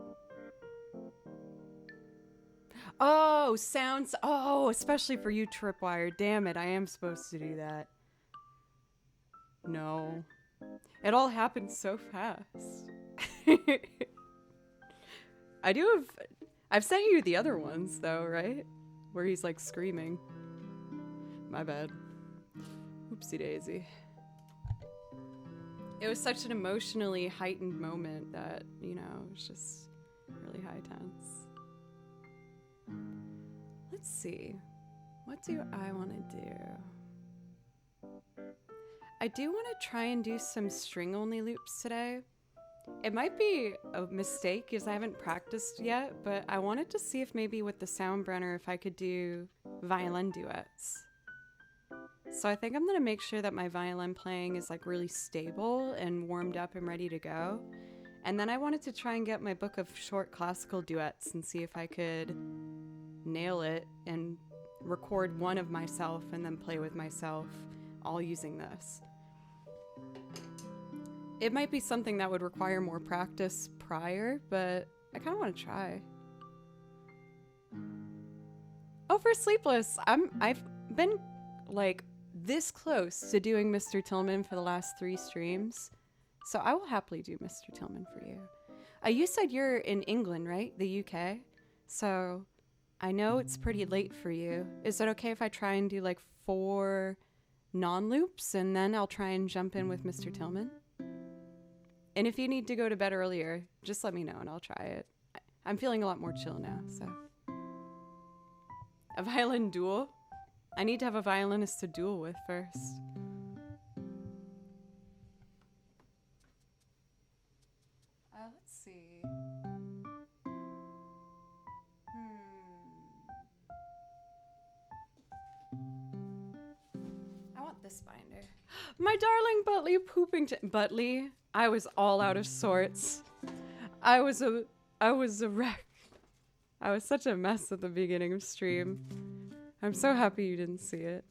Oh, sounds. Oh, especially for you, Tripwire. Damn it, I am supposed to do that. No. It all happened so fast. I've sent you the other ones though, right? Where he's like screaming. My bad. Oopsie daisy. It was such an emotionally heightened moment that, you know, it was just really high tense. Let's see. What do I want to do? I do want to try and do some string-only loops today. It might be a mistake because I haven't practiced yet, but I wanted to see if maybe with the Soundbrenner if I could do violin duets. So I think I'm going to make sure that my violin playing is like really stable and warmed up and ready to go. And then I wanted to try and get my book of short classical duets and see if I could nail it and record one of myself and then play with myself, all using this. It might be something that would require more practice prior, but I kind of want to try. Oh, for Sleepless, I've been like this close to doing Mr. Tillman for the last 3 streams, so I will happily do Mr. Tillman for you. You said you're in England, right? The UK? So I know it's pretty late for you. Is it okay if I try and do like 4 non-loops and then I'll try and jump in with Mr. Tillman? And if you need to go to bed earlier, just let me know and I'll try it. I'm feeling a lot more chill now, so. A violin duel? I need to have a violinist to duel with first. Let's see. I want this binder. My darling Butley Poopington. Butley, I was all out of sorts. I was a wreck. I was such a mess at the beginning of stream. I'm so happy you didn't see it.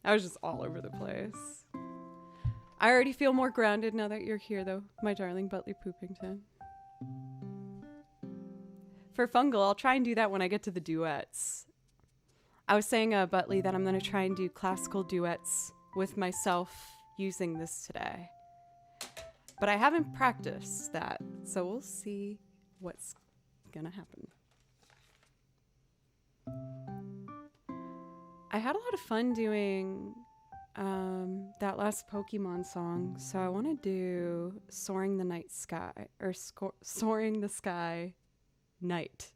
I was just all over the place. I already feel more grounded now that you're here though, my darling Butley Poopington. For Fungal, I'll try and do that when I get to the duets. I was saying, Butley, that I'm going to try and do classical duets with myself using this today. But I haven't practiced that, so we'll see what's going to happen. I had a lot of fun doing that last Pokemon song, so I want to do Soaring the Night Sky, or Soaring the Sky Night,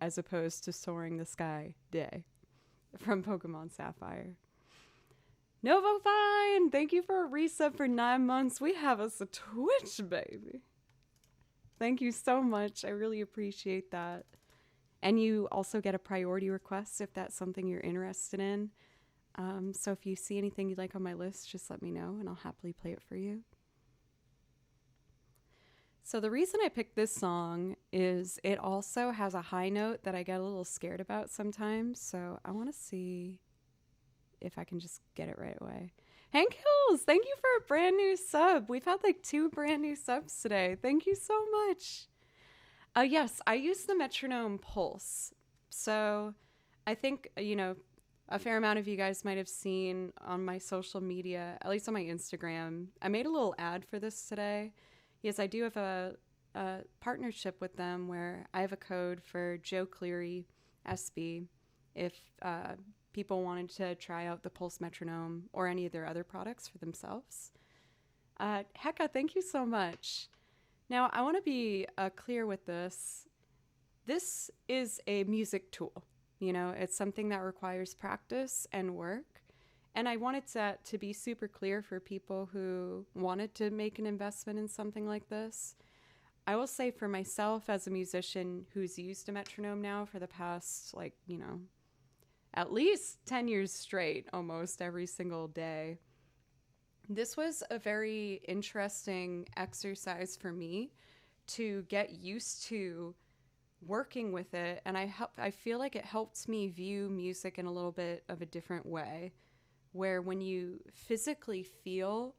as opposed to Soaring the Sky Day from Pokemon Sapphire. Novo Fine, thank you for a resub for 9 months. We have us a Twitch, baby. Thank you so much. I really appreciate that. And you also get a priority request if that's something you're interested in. So if you see anything you'd like on my list, just let me know and I'll happily play it for you. So the reason I picked this song is it also has a high note that I get a little scared about sometimes. So I want to see if I can just get it right away. Hank Hills, thank you for a brand new sub. We've had like 2 brand new subs today. Thank you so much. Yes, I use the metronome pulse. So I think, you know, a fair amount of you guys might have seen on my social media, at least on my Instagram. I made a little ad for this today. Yes, I do have a partnership with them where I have a code for Joe Cleary SB. If people wanted to try out the Pulse metronome or any of their other products for themselves. Hecka, thank you so much. Now, I want to be clear with this. This is a music tool. It's something that requires practice and work. And I wanted that to be super clear for people who wanted to make an investment in something like this. I will say for myself as a musician who's used a metronome now for the past, at least 10 years straight, almost every single day, this was a very interesting exercise for me to get used to working with it. And I feel like it helped me view music in a little bit of a different way, where when you physically feel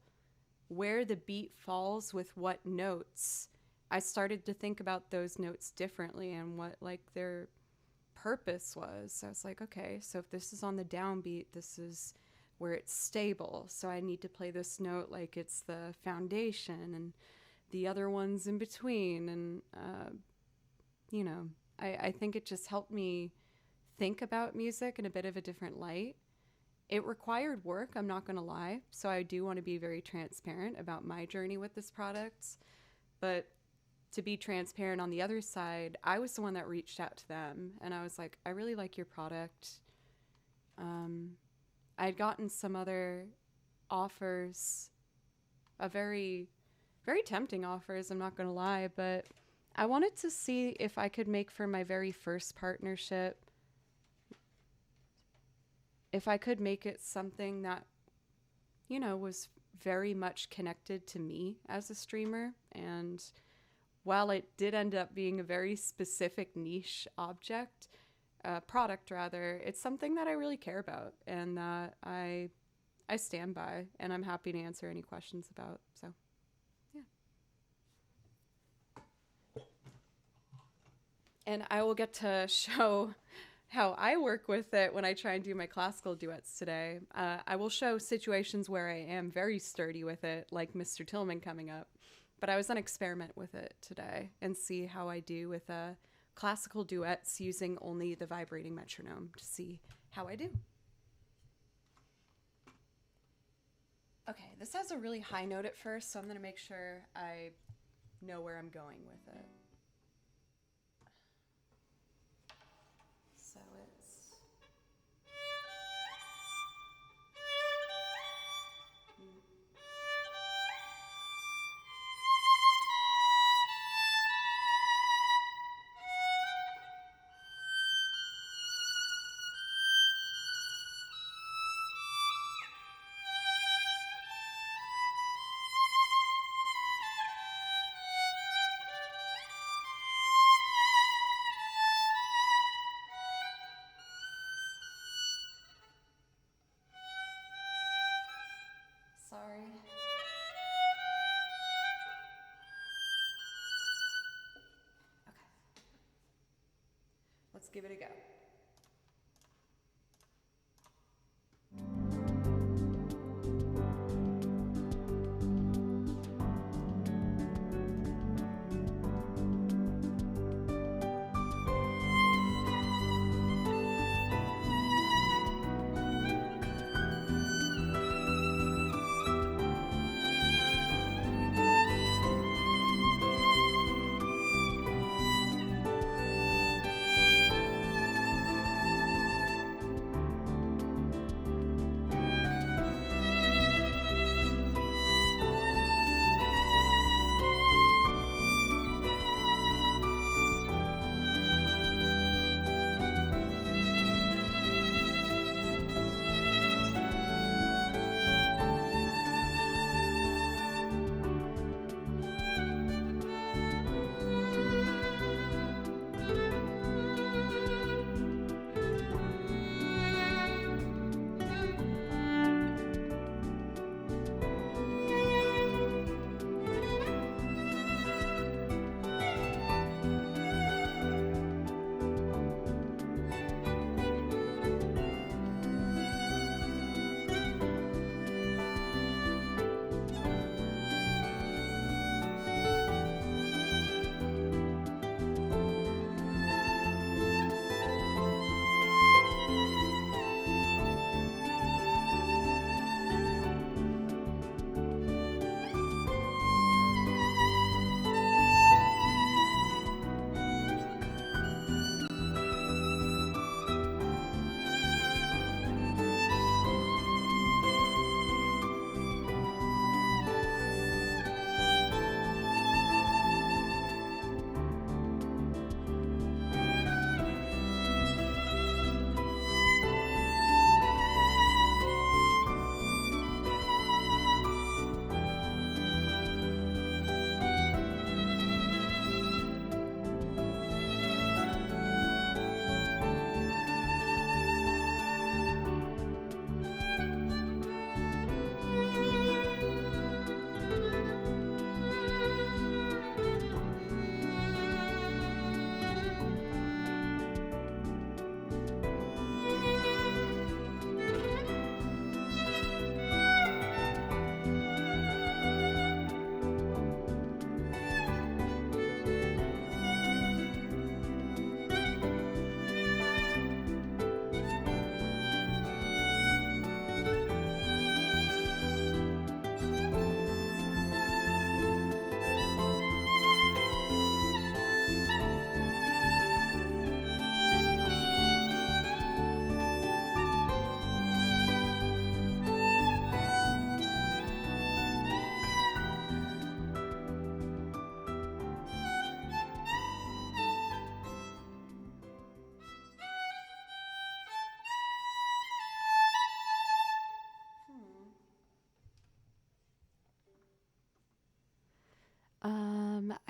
where the beat falls with what notes, I started to think about those notes differently and what their purpose was. So I was like, okay, so if this is on the downbeat, this is where it's stable. So I need to play this note like it's the foundation, and the other ones in between. And, I think it just helped me think about music in a bit of a different light. It required work, I'm not going to lie. So I do want to be very transparent about my journey with this product. But to be transparent on the other side, I was the one that reached out to them. And I was like, I really like your product. I had gotten some other offers, very, very tempting offers, I'm not going to lie. But I wanted to see if I could make for my very first partnership, if I could make it something that, was very much connected to me as a streamer. And while it did end up being a very specific niche product rather, it's something that I really care about and that I stand by, and I'm happy to answer any questions about. So, yeah. And I will get to show how I work with it when I try and do my classical duets today. I will show situations where I am very sturdy with it, like Mr. Tillman coming up. But I was going to experiment with it today and see how I do with classical duets using only the vibrating metronome to see how I do. Okay, this has a really high note at first, so I'm going to make sure I know where I'm going with it. So it's... Sorry. Okay. Let's give it a go.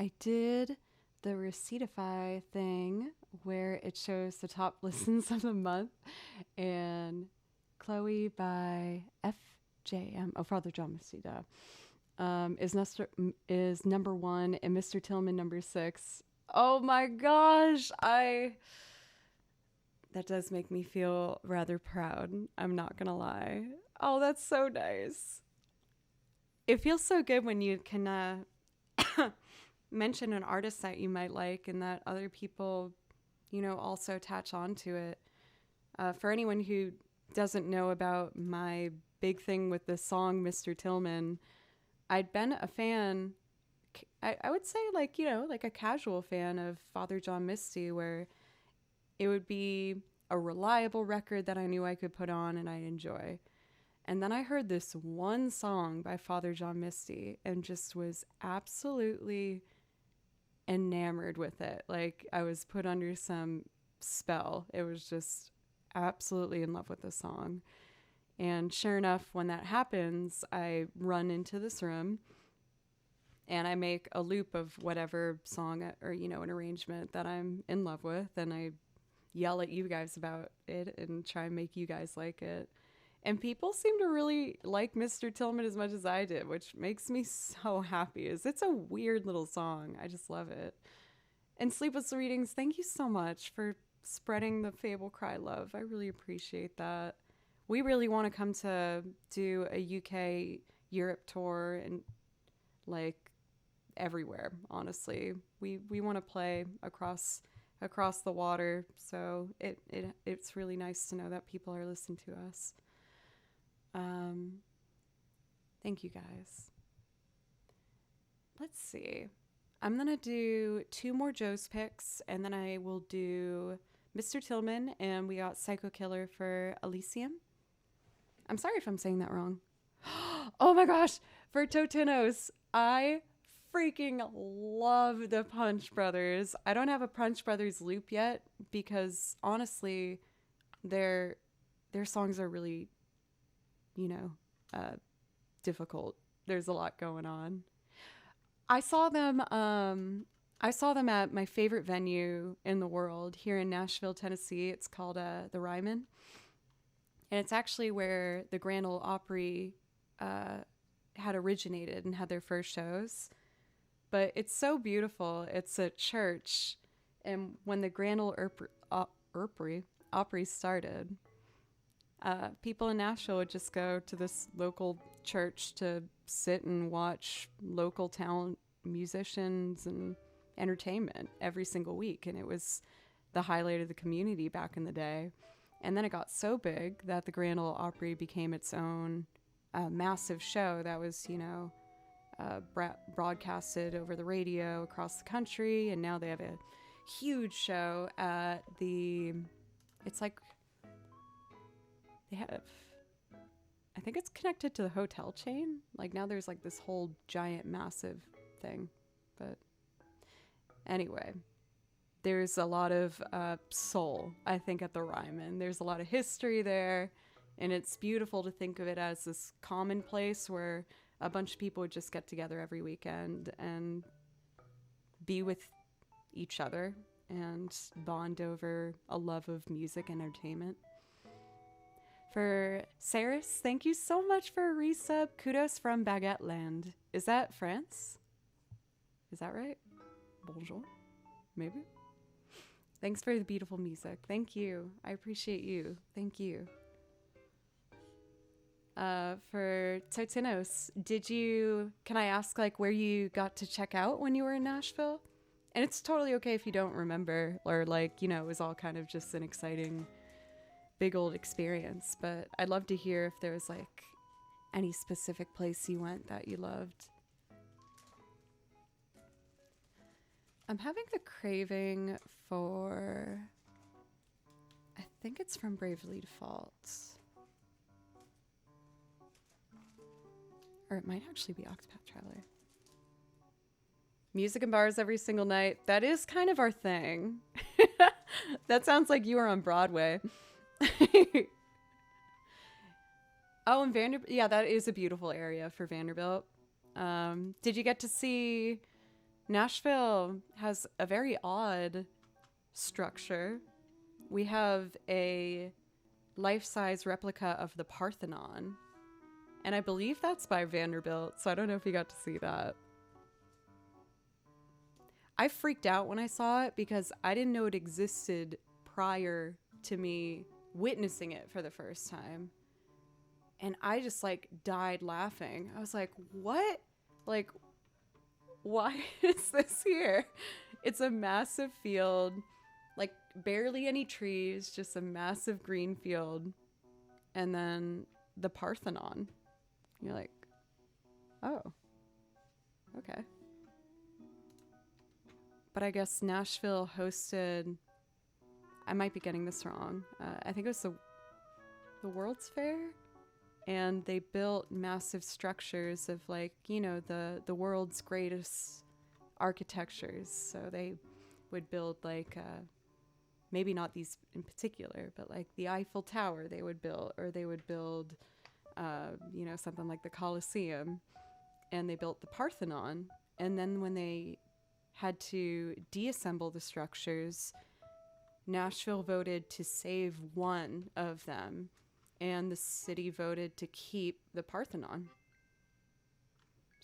I did the Receiptify thing where it shows the top listens of the month, and Chloe by FJM, oh, Father John Misty, is number 1, and Mr. Tillman number 6. Oh my gosh, that does make me feel rather proud. I'm not gonna lie. Oh, that's so nice. It feels so good when you can mention an artist that you might like and that other people, also attach on to it. For anyone who doesn't know about my big thing with the song Mr. Tillman, I'd been a fan, I would say like a casual fan of Father John Misty, where it would be a reliable record that I knew I could put on and I'd enjoy. And then I heard this one song by Father John Misty and just was absolutely enamored with it. Like I was put under some spell. It was just absolutely in love with the song. And sure enough, when that happens, I run into this room and I make a loop of whatever song or, an arrangement that I'm in love with. And I yell at you guys about it and try and make you guys like it. And people seem to really like Mr. Tillman as much as I did, which makes me so happy. It's a weird little song. I just love it. And Sleepless Readings, thank you so much for spreading the Fable Cry love. I really appreciate that. We really want to come to do a UK Europe tour and like everywhere, honestly. We want to play across the water, so it's really nice to know that people are listening to us. Thank you guys. Let's see. I'm going to do 2 more Joe's picks, and then I will do Mr. Tillman, and we got Psycho Killer for Elysium. I'm sorry if I'm saying that wrong. Oh my gosh. For Totinos, I freaking love the Punch Brothers. I don't have a Punch Brothers loop yet because honestly, their songs are really, difficult. There's a lot going on. I saw them at my favorite venue in the world here in Nashville, Tennessee. It's called the Ryman. And it's actually where the Grand Ole Opry had originated and had their first shows. But it's so beautiful. It's a church. And when the Grand Ole Opry started, people in Nashville would just go to this local church to sit and watch local talent musicians and entertainment every single week. And it was the highlight of the community back in the day. And then it got so big that the Grand Ole Opry became its own massive show that was, broadcasted over the radio across the country. And now they have a huge show at it's like, they have, I think it's connected to the hotel chain. Like now there's like this whole giant massive thing. But anyway, there's a lot of soul, I think, at the Ryman. There's a lot of history there, and it's beautiful to think of it as this common place where a bunch of people would just get together every weekend and be with each other and bond over a love of music and entertainment. For Saris, thank you so much for a resub. Kudos from Baguette Land. Is that France? Is that right? Bonjour? Maybe? Thanks for the beautiful music. Thank you. I appreciate you. Thank you. For Totinos, can I ask like where you got to check out when you were in Nashville? And it's totally okay if you don't remember or like, it was all kind of just an exciting big old experience, but I'd love to hear if there was like any specific place you went that you loved. I'm having a craving for, I think it's from Bravely Default. Or it might actually be Octopath Traveler. Music and bars every single night. That is kind of our thing. That sounds like you were on Broadway. Oh, and Vanderbilt. Yeah, that is a beautiful area for Vanderbilt. Did you get to see Nashville has a very odd structure. We have a life-size replica of the Parthenon, and I believe that's by Vanderbilt, so I don't know if you got to see that. I freaked out when I saw it because I didn't know it existed prior to me witnessing it for the first time. And I just like died laughing. I was like, what? Like, why is this here? It's a massive field, like barely any trees, just a massive green field. And then the Parthenon. You're like, oh, okay. But I guess Nashville hosted, I might be getting this wrong. I think it was the World's Fair, and they built massive structures of like, you know, the world's greatest architectures. So they would build like, maybe not these in particular, but like the Eiffel Tower they would build, or they would build, you know, something like the Colosseum, and they built the Parthenon. And then when they had to deassemble the structures, Nashville voted to save one of them, and the city voted to keep the Parthenon.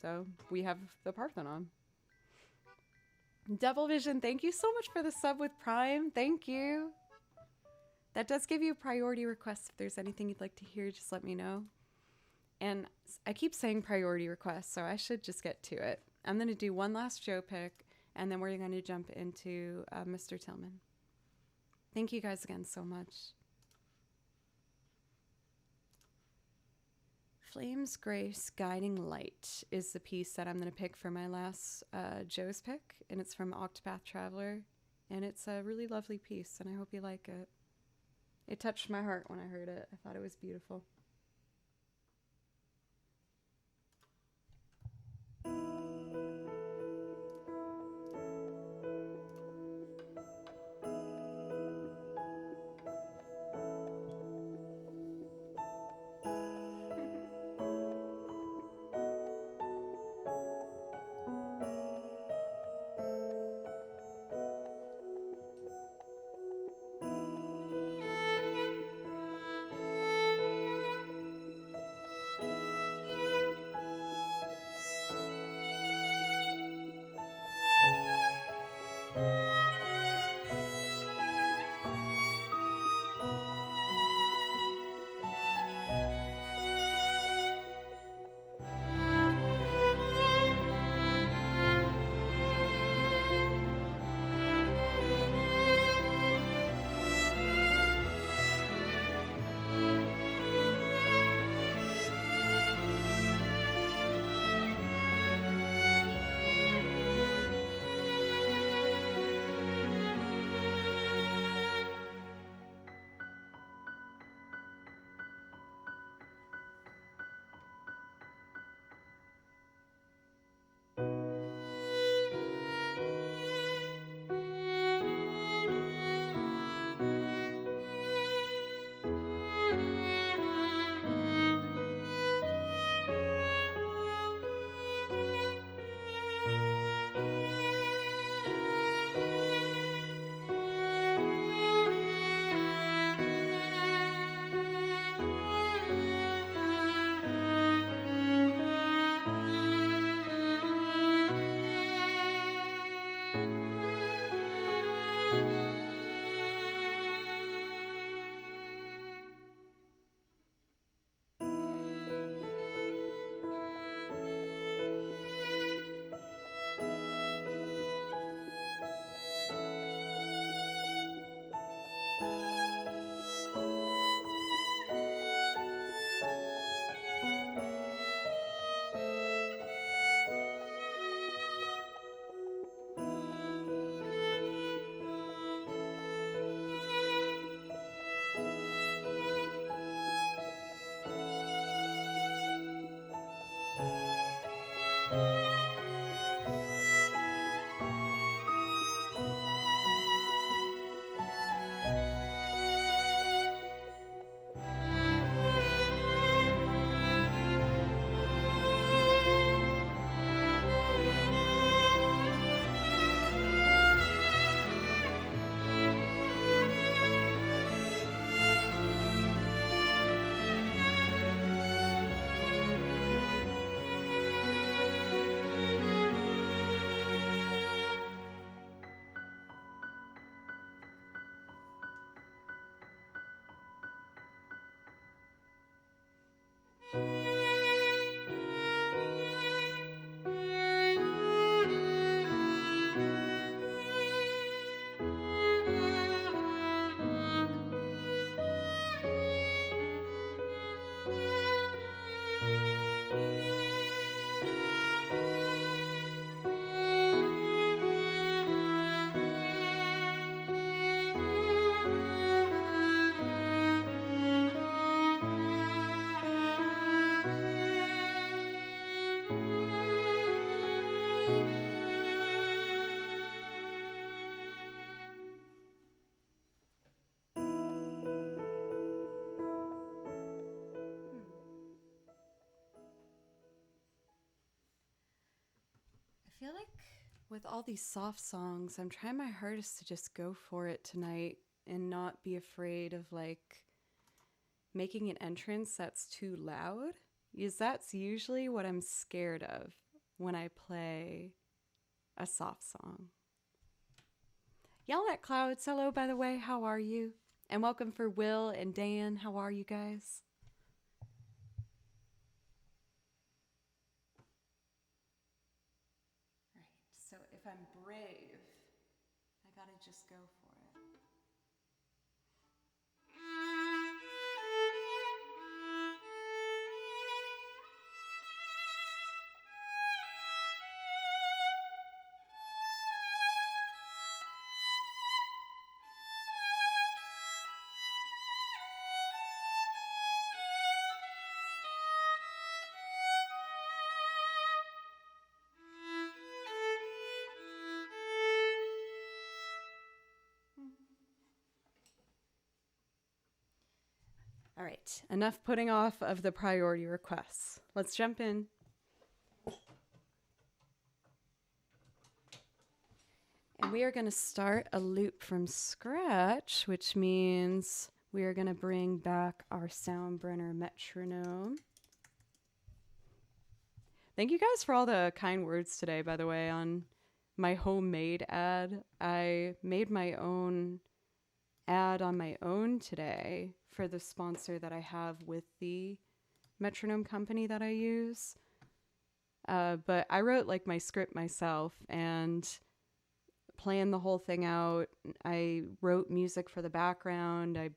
So we have the Parthenon. Devil Vision, thank you so much for the sub with Prime. Thank you. That does give you a priority request. If there's anything you'd like to hear, just let me know. And I keep saying priority request, so I should just get to it. I'm going to do one last Joe pick, and then we're going to jump into Mr. Tillman. Thank you guys again so much. Flame's Grace Guiding Light is the piece that I'm going to pick for my last Joe's pick, and it's from Octopath Traveler, and it's a really lovely piece, and I hope you like it. It touched my heart when I heard it. I thought it was beautiful. With all these soft songs, I'm trying my hardest to just go for it tonight and not be afraid of like making an entrance that's too loud, because that's usually what I'm scared of when I play a soft song. Yell at Clouds, hello by the way, how are you? And welcome for Will and Dan, how are you guys? Right, so if I'm brave, I gotta just go for it. All right, enough putting off of the priority requests. Let's jump in. And we are going to start a loop from scratch, which means we are going to bring back our Soundbrenner metronome. Thank you guys for all the kind words today, by the way, on my homemade ad. I made my own ad on my own today for the sponsor that I have with the metronome company that I use. But I wrote like my script myself and planned the whole thing out. I wrote music for the background. I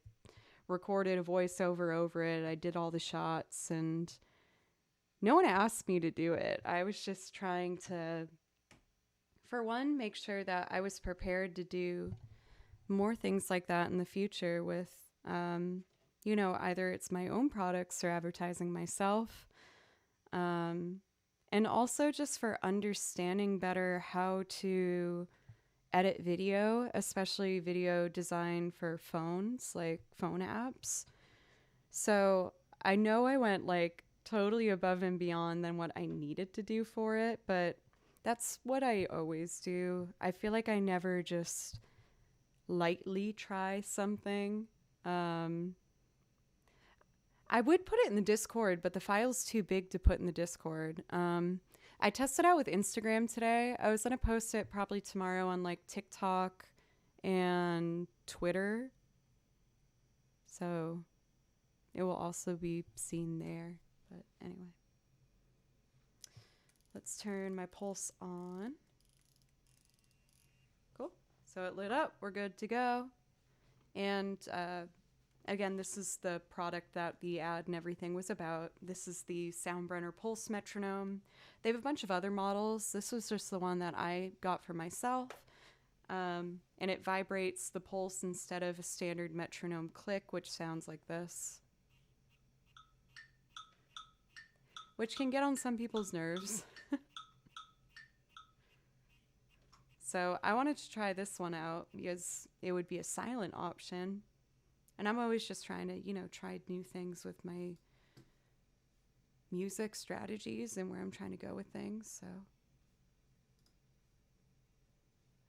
recorded a voiceover over it. I did all the shots, and no one asked me to do it. I was just trying to, for one, make sure that I was prepared to do more things like that in the future with, either it's my own products or advertising myself. And also just for understanding better how to edit video, especially video design for phones, like phone apps. So I know I went like totally above and beyond than what I needed to do for it, but that's what I always do. I feel like I never just lightly try something. I would put it in the Discord, but the file's too big to put in the Discord. I tested out with Instagram today. I was going to post it probably tomorrow on like TikTok and Twitter. So it will also be seen there. But anyway, let's turn my pulse on. Cool. So it lit up. We're good to go. And again, this is the product that the ad and everything was about. This is the Soundbrenner Pulse metronome. They have a bunch of other models. This was just the one that I got for myself. And it vibrates the pulse instead of a standard metronome click, which sounds like this. Which can get on some people's nerves. So I wanted to try this one out because it would be a silent option. And I'm always just trying to, try new things with my music strategies and where I'm trying to go with things. So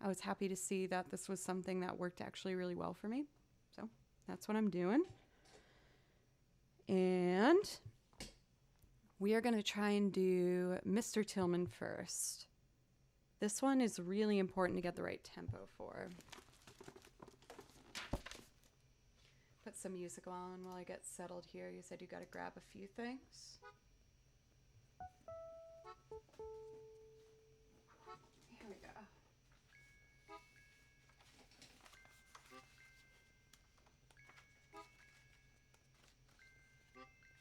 I was happy to see that this was something that worked actually really well for me. So that's what I'm doing. And we are going to try and do Mr. Tillman first. This one is really important to get the right tempo for. Put some music on while I get settled here. You said you got to grab a few things. Here we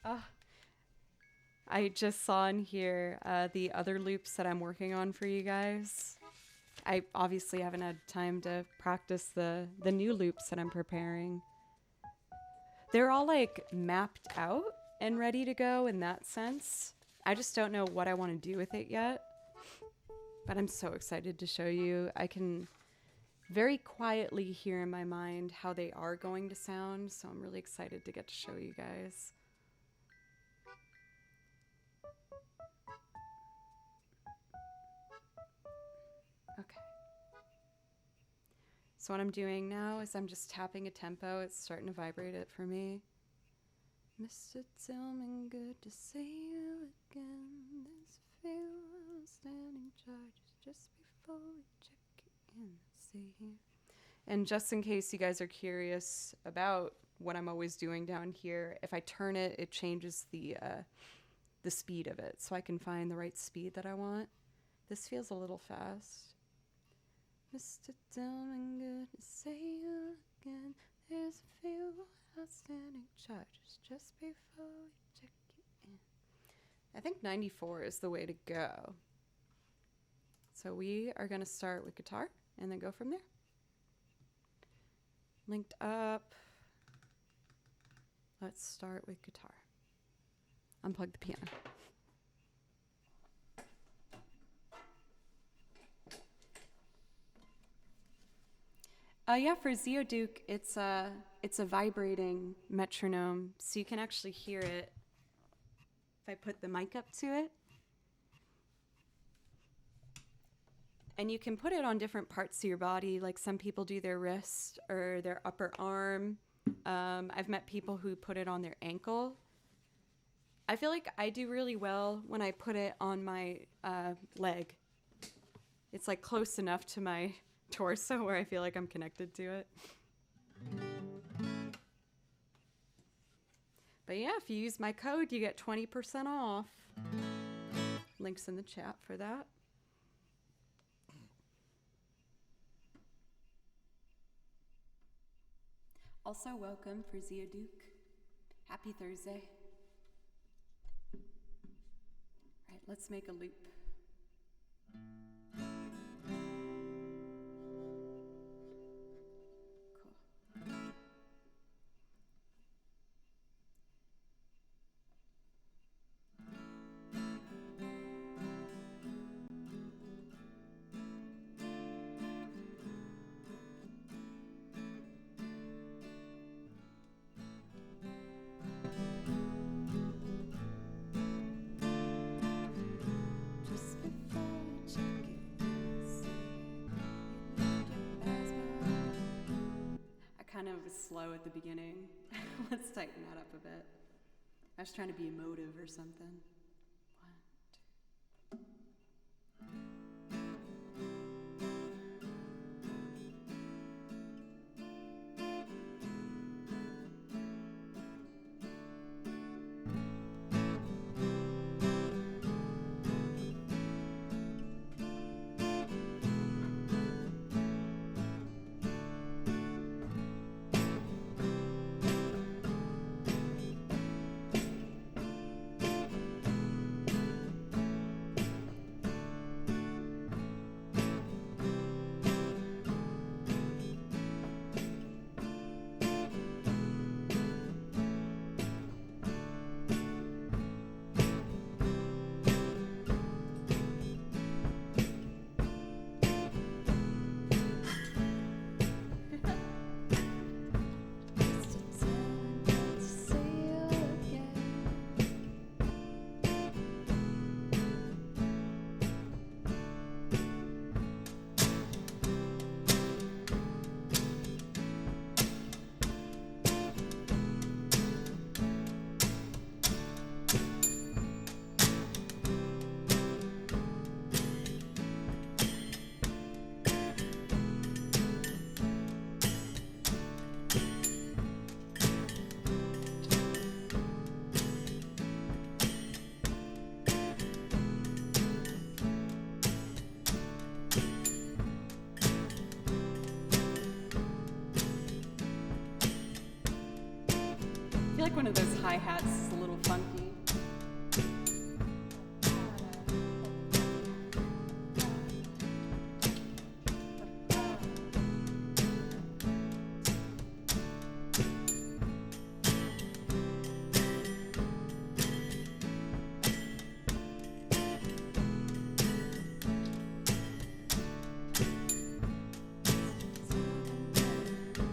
go. I just saw in here the other loops that I'm working on for you guys. I obviously haven't had time to practice the new loops that I'm preparing. They're all like mapped out and ready to go in that sense. I just don't know what I want to do with it yet. But I'm so excited to show you. I can very quietly hear in my mind how they are going to sound. So I'm really excited to get to show you guys. So what I'm doing now is I'm just tapping a tempo. It's starting to vibrate it for me. Mr. Tillman, good to see you again. There's a few outstanding charges just before we check in. See here. And just in case you guys are curious about what I'm always doing down here, if I turn it, it changes the speed of it, so I can find the right speed that I want. This feels a little fast. Mr. Tillman, good to see you again. There's a few outstanding charges just before we check you in. I think 94 is the way to go. So we are going to start with guitar and then go from there. Linked up. Let's start with guitar. Unplug the piano. Yeah, for Zeoduke, it's a vibrating metronome, so you can actually hear it if I put the mic up to it. And you can put it on different parts of your body, like some people do their wrist or their upper arm. I've met people who put it on their ankle. I feel like I do really well when I put it on my leg. It's like close enough to my torso where I feel like I'm connected to it. But yeah, if you use my code, you get 20% off. Links in the chat for that. Also, welcome for Zeoduke. Happy Thursday. All right, let's make a loop. Kind of was slow at the beginning. Let's tighten that up a bit. I was trying to be emotive or something. I feel like one of those hi-hats is a little funky.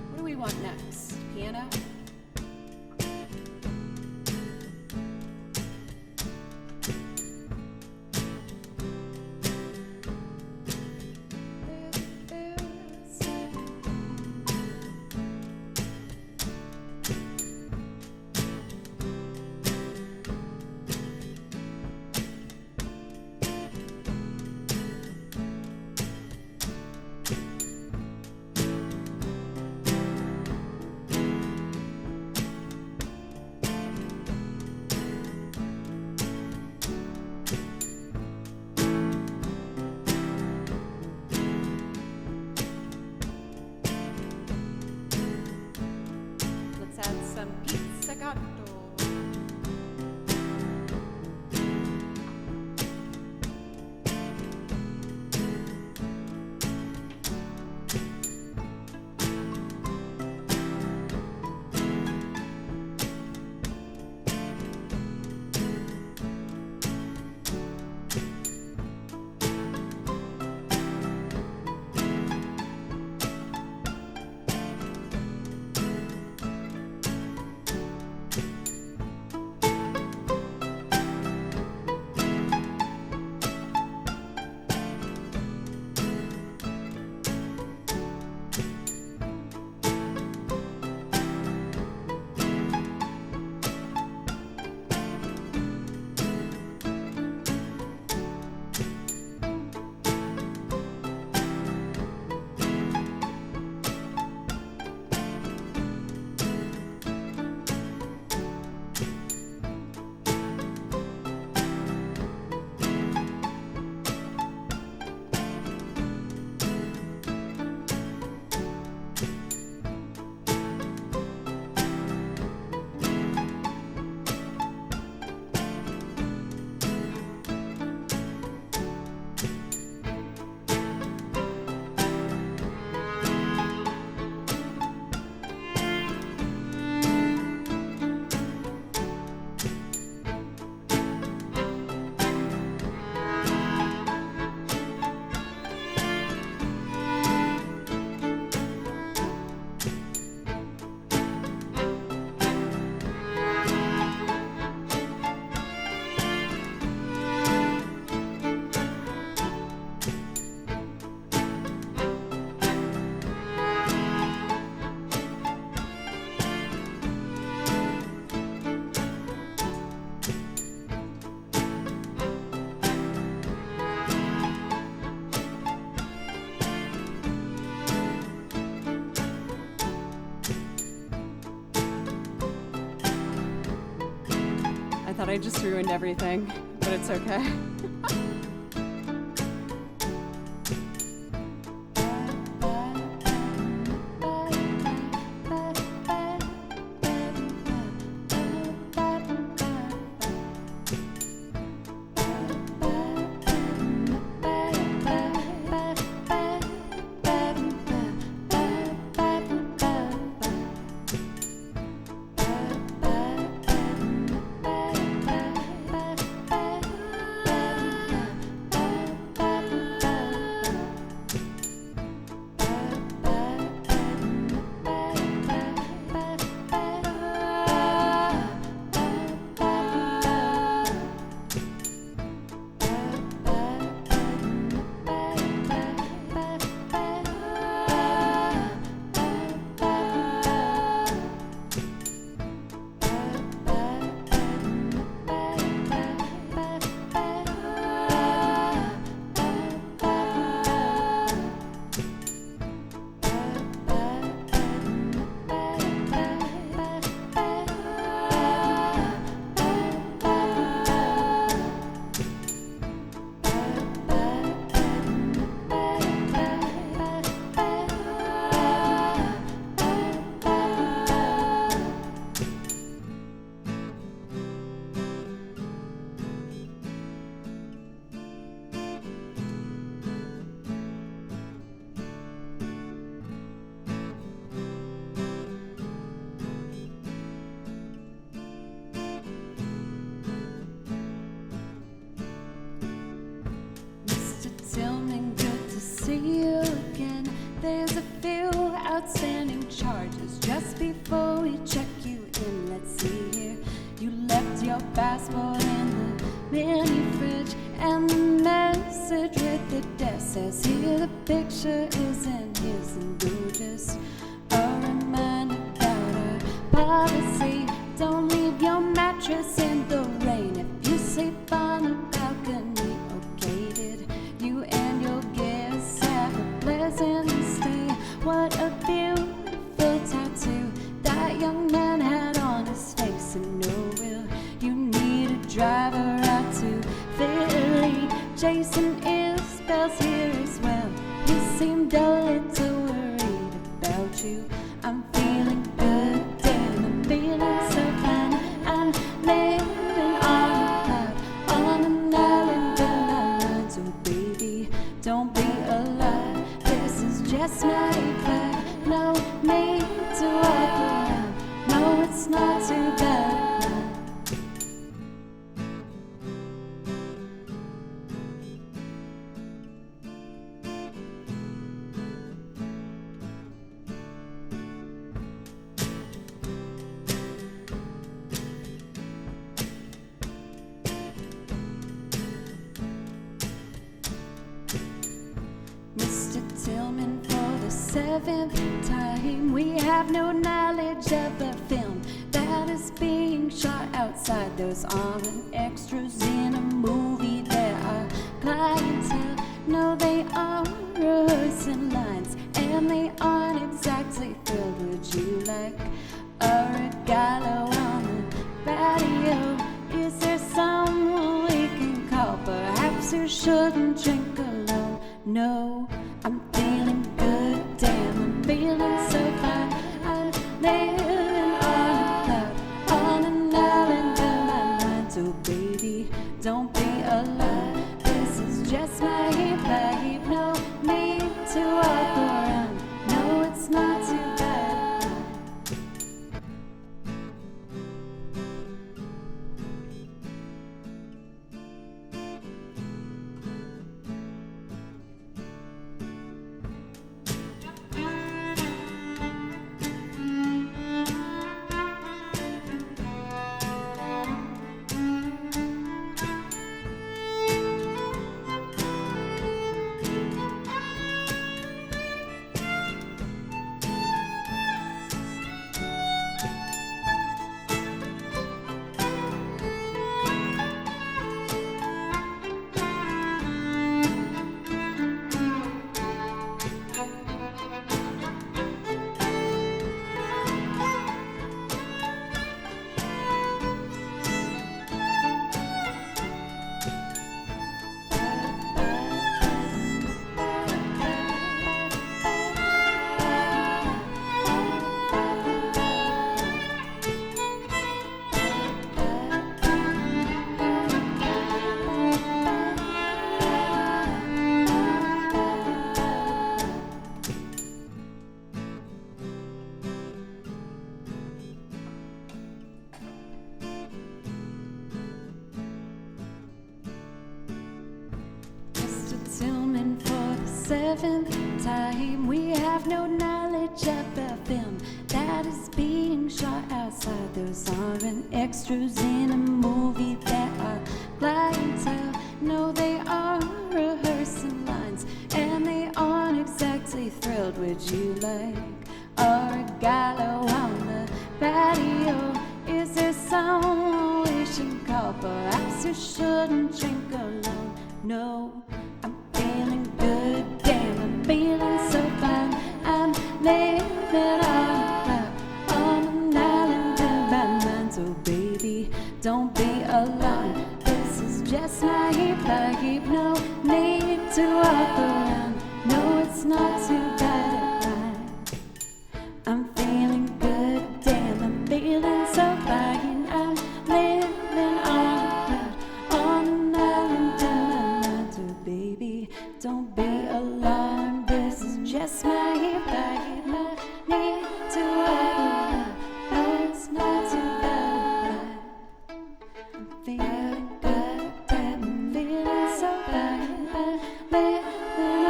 What do we want next? Piano? thought I just ruined everything, but it's okay. Tillman, good to see you again. There's a few outstanding charges. Just before we check you in, let's see here. You left your passport in the mini fridge, and the message with the desk says here the picture isn't his, and you're just a reminder about our policy. Don't leave your mattress in the rain if you sleep on a balcony. Okay, did you and your guests have a pleasant stay? What a beautiful tattoo that young man had on his face. And no, will you need a driver out to Philly? Jason Isbell's here as well. He seemed a little worried about you. I'm feeling good, damn, I'm feeling so fine. I'm living on a cloud, on an island in my mind. So baby, don't be alarmed, this is just my vibe. No need to walk around, no, it's not too bad. Mr. Tillman, for the 7th time, we have no knowledge of the film that is being shot outside. Those aren't extras in a movie, there are clientele. No, they are rehearsing lines, and they aren't exactly thrilled. Would you like a regalo on the patio? Is there someone we can call? Perhaps you shouldn't drink alone. No, I'm feeling good, damn, I'm feeling so fine. I'm living on a cloud, on an island in my mind. So baby, don't be alarmed, this is just my vibe. No need to walk around, no, it's not too bad. seventh time. We have no knowledge of the film that is being shot outside. Those aren't extras in a movie that are clientele. No, they are rehearsing lines, and they aren't exactly thrilled. Would you like a gallo on the patio? Is there someone we should call? Perhaps you shouldn't drink alone. No, I'm feeling good, damn, I'm feeling so fine. I'm living on an island in my mind. So baby, don't be alarmed. This is just my heap. I keep no need to walk around. No, it's not too bad at night. I'm feeling good, damn, I'm feeling so fine. I'm living on an island in my mind. So baby, don't be alarmed. This is just my heap. I keep no need to walk around. No, it's not too bad at night. I'm feeling good, damn, I'm feeling so fine. I'm living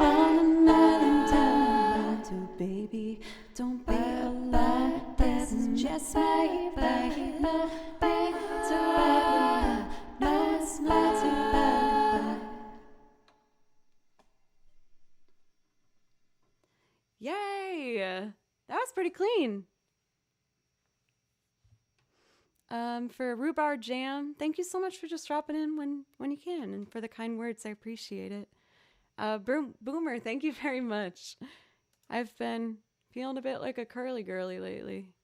on an island in my mind. So baby, don't be alarmed. This is just my heap. I keep no need to walk around. No, it's not too bad at night. Yay! That was pretty clean. For Rhubarb Jam, thank you so much for just dropping in when you can, and for the kind words. I appreciate it. Boomer, thank you very much. I've been feeling a bit like a curly girly lately.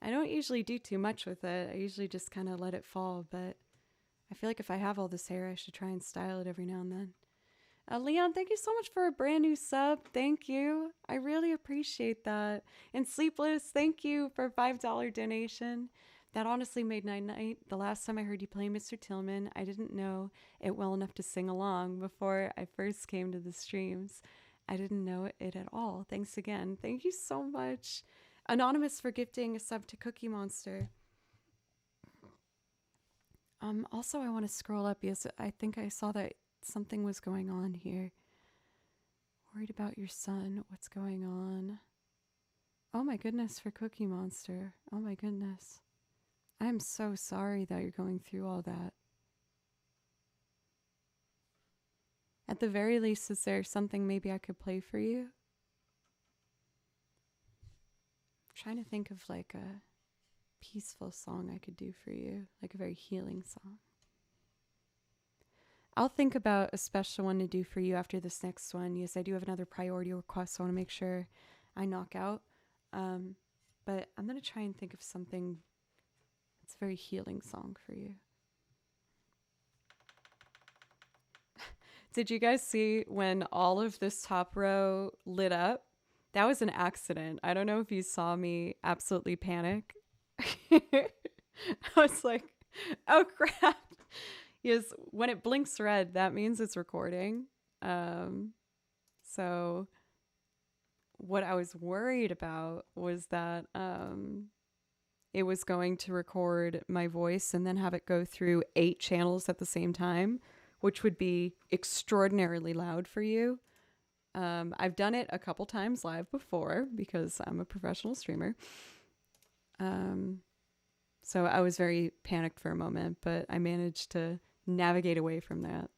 I don't usually do too much with it. I usually just kind of let it fall, but I feel like if I have all this hair, I should try and style it every now and then. Leon, thank you so much for a brand new sub. Thank you. I really appreciate that. And Sleepless, thank you for a $5 donation. That honestly made my night. The last time I heard you play Mr. Tillman, I didn't know it well enough to sing along before I first came to the streams. I didn't know it at all. Thanks again. Thank you so much. Anonymous for gifting a sub to Cookie Monster. Also, I want to scroll up. Yes, I think I saw that something was going on here. Worried about your son. What's going on? Oh my goodness, for Cookie Monster. Oh my goodness. I'm so sorry that you're going through all that. At the very least, is there something maybe I could play for you? I'm trying to think of like a peaceful song I could do for you, like a very healing song. I'll think about a special one to do for you after this next one. Yes, I do have another priority request, so I want to make sure I knock out. But I'm going to try and think of something that's a very healing song for you. Did you guys see when all of this top row lit up? That was an accident. I don't know if you saw me absolutely panic. I was like, oh crap. Yes, when it blinks red, that means it's recording. So what I was worried about was that it was going to record my voice and then have it go through 8 channels at the same time, which would be extraordinarily loud for you. I've done it a couple times live before because I'm a professional streamer. So I was very panicked for a moment, but I managed to navigate away from that.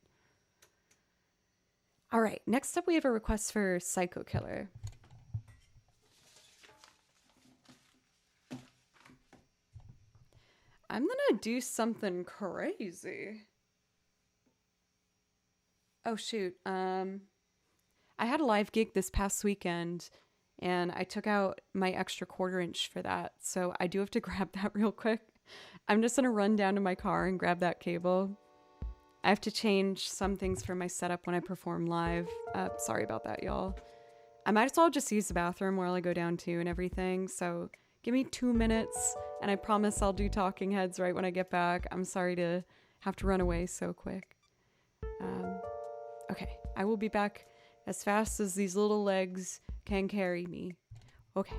All right, next up we have a request for Psycho Killer. I'm gonna do something crazy. Oh shoot, I had a live gig this past weekend and I took out my extra 1/4 inch for that, so I do have to grab that real quick. I'm just gonna run down to my car and grab that cable. I have to change some things for my setup when I perform live. Sorry about that, y'all. I might as well just use the bathroom while I go down too and everything. So give me 2 minutes and I promise I'll do talking heads right when I get back. I'm sorry to have to run away so quick. Okay, I will be back as fast as these little legs can carry me. Okay.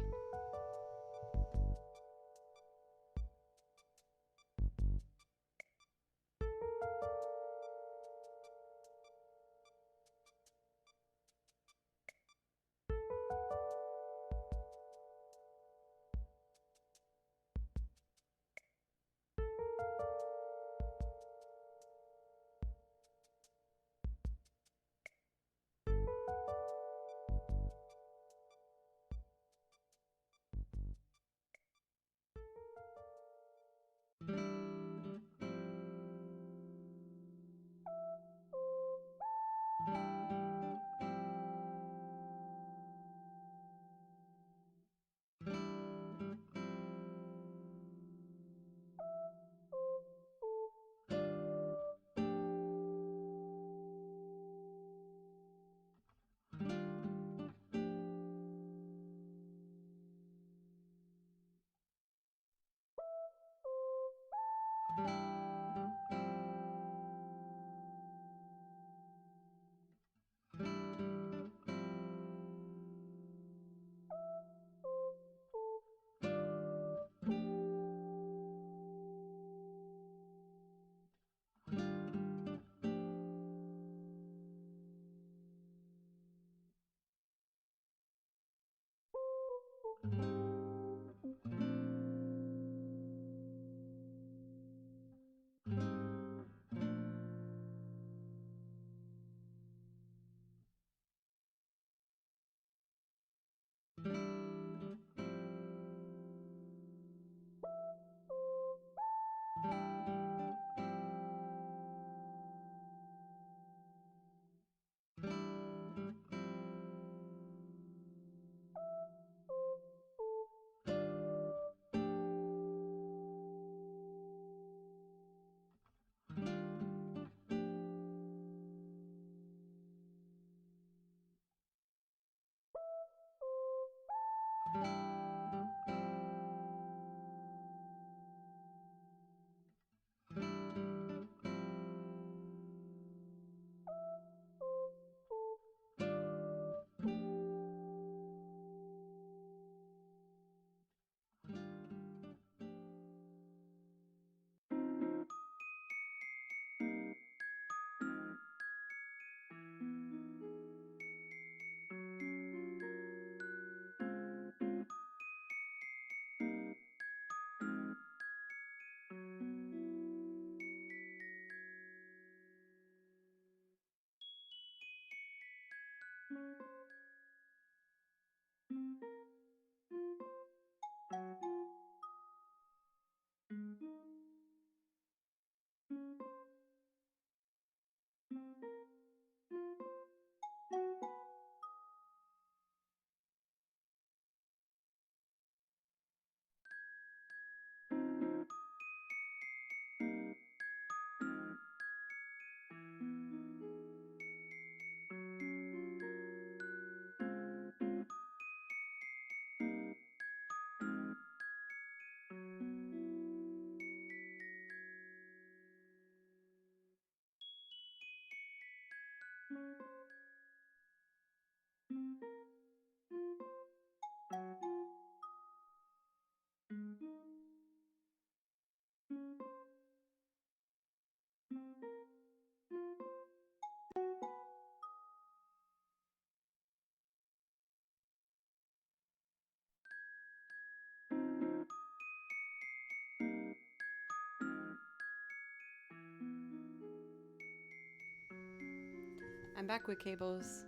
I'm back with cables.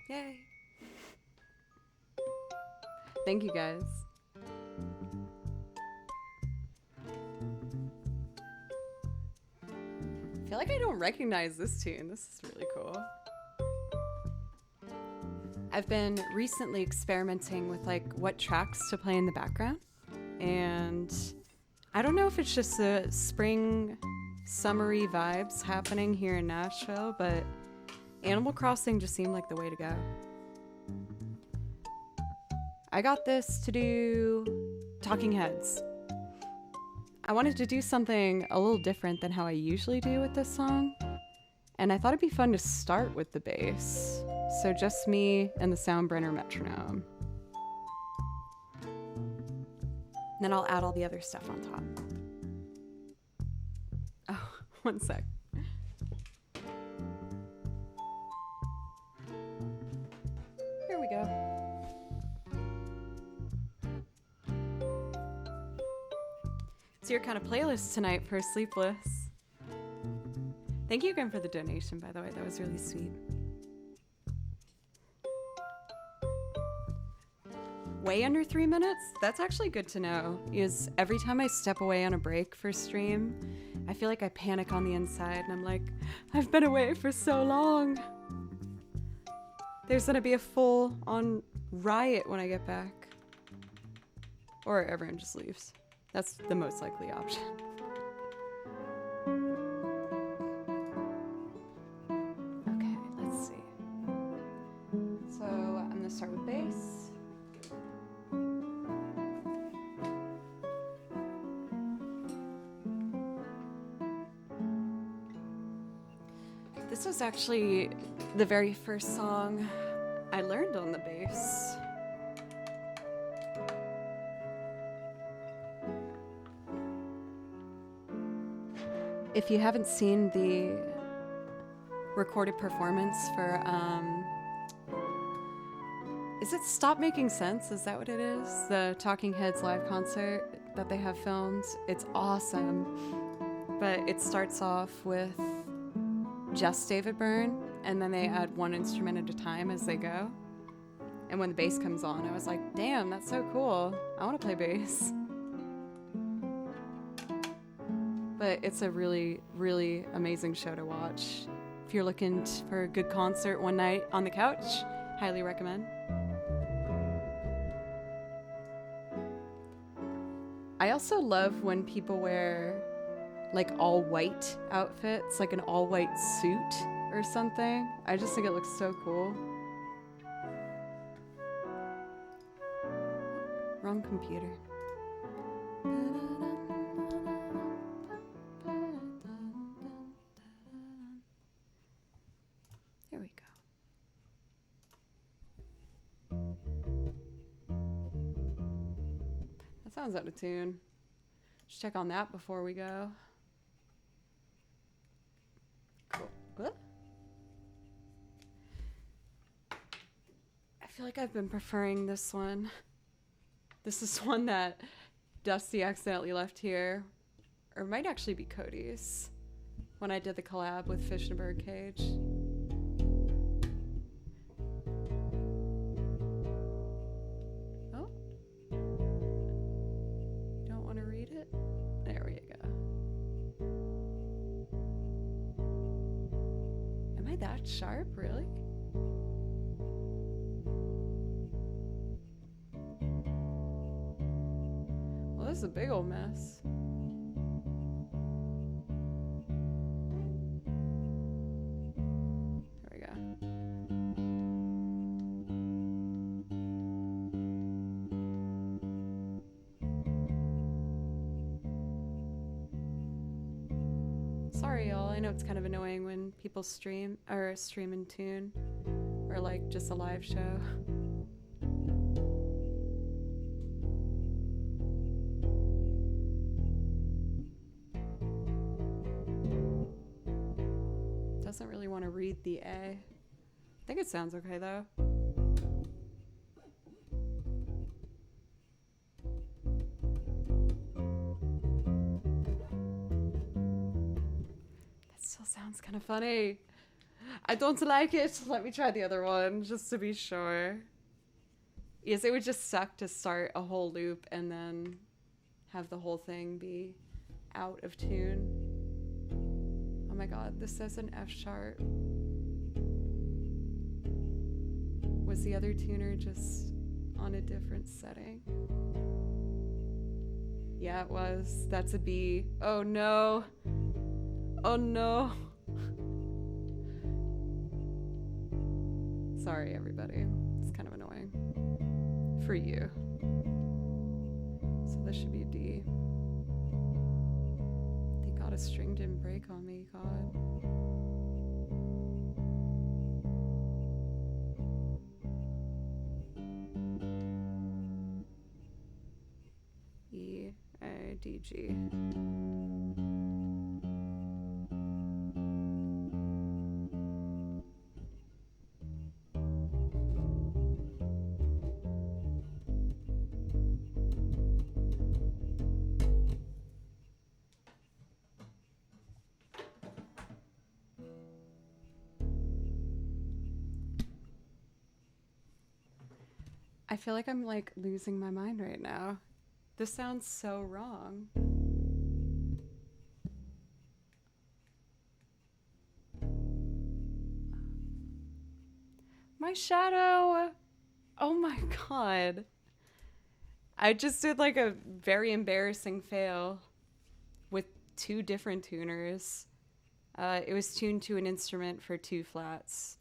Yay! Thank you guys. I feel like I don't recognize this tune. This is really cool. I've been recently experimenting with like what tracks to play in the background, and I don't know if it's just the spring summery vibes happening here in Nashville, but Animal Crossing just seemed like the way to go. I got this to do Talking Heads. I wanted to do something a little different than how I usually do with this song, and I thought it'd be fun to start with the bass. So just me and the Soundbrenner metronome. Then I'll add all the other stuff on top. Oh, one sec. Here we go. It's your kind of playlist tonight for Sleepless. Thank you again for the donation, by the way. That was really sweet. Way under 3 minutes? That's actually good to know, because every time I step away on a break for stream, I feel like I panic on the inside, and I'm like, I've been away for so long. There's gonna be a full-on riot when I get back. Or everyone just leaves. That's the most likely option. Okay, let's see. So I'm gonna start with bass. This was actually the very first song I learned on the bass. If you haven't seen the recorded performance for, is it Stop Making Sense? Is that what it is? The Talking Heads live concert that they have filmed. It's awesome. But it starts off with just David Byrne, and then they add one instrument at a time as they go. And when the bass comes on, I was like, damn, that's so cool. I want to play bass. But it's a really, really amazing show to watch. If you're looking for a good concert one night on the couch, highly recommend. I also love when people wear like all white outfits, like an all white suit or something. I just think it looks so cool. Wrong computer. There we go. That sounds out of tune. Just check on that before we go. Cool. What? I feel like I've been preferring this one. This is one that Dusty accidentally left here. Or it might actually be Cody's. When I did the collab with Fish in a Birdcage. Oh. You don't want to read it? There we go. Am I that sharp, really? Well, this is a big old mess. There we go. Sorry, y'all. I know it's kind of annoying when people stream in tune or like just a live show. Doesn't really want to read the A. I think it sounds okay though. That still sounds kind of funny. I don't like it. Let me try the other one just to be sure. Yes, it would just suck to start a whole loop and then have the whole thing be out of tune. Oh my god, this says an F sharp. Was the other tuner just on a different setting? Yeah, it was. That's a B. Oh no. Oh no. Sorry, everybody. It's kind of annoying. For you. So this should be a D. Thank God a string didn't break on me, God. E, A, D, G. I feel like I'm like losing my mind right now. This sounds so wrong. My shadow. Oh my god. I just did like a very embarrassing fail with two different tuners. It was tuned to an instrument for 2 flats.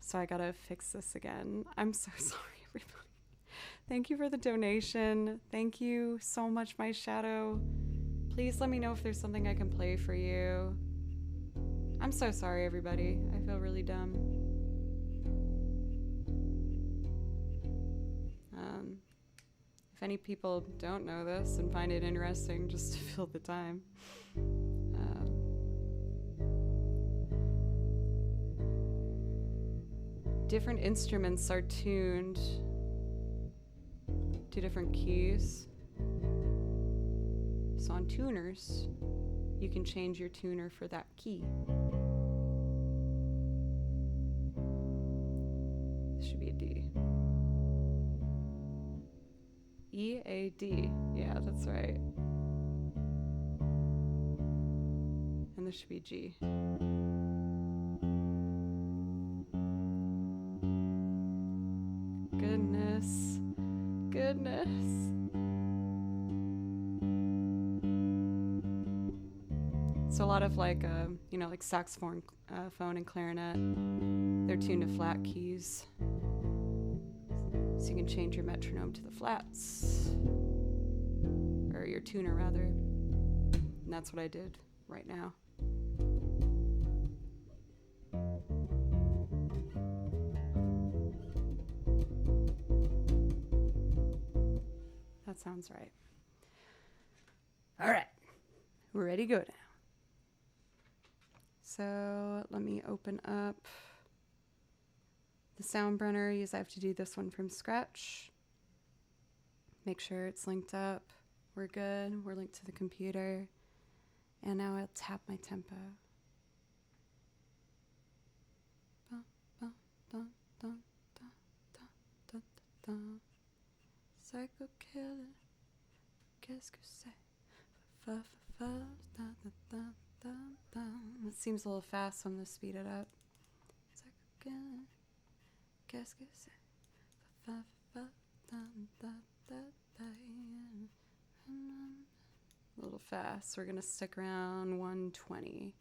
So I gotta fix this again. I'm so sorry, everybody. Thank you for the donation. Thank you so much, my shadow. Please let me know if there's something I can play for you. I'm so sorry, everybody. I feel really dumb. If any people don't know this and find it interesting, just to fill the time. Different instruments are tuned to different keys. So on tuners, you can change your tuner for that key. This should be a D. E, A, D. Yeah, that's right. And this should be G. Goodness. So a lot of like saxophone, phone, and clarinet, they're tuned to flat keys. So you can change your metronome to the flats, or your tuner rather. And that's what I did right now. That sounds right. All right, we're ready to go now. So let me open up the Soundbrenner, because I have to do this one from scratch. Make sure it's linked up. We're good. We're linked to the computer. And now I'll tap my tempo. Psycho killer, qu'est-ce que c'est? It seems a little fast, so I'm going to speed it up. Psycho killer, qu'est-ce que c'est? A little fast. We're going to stick around 120.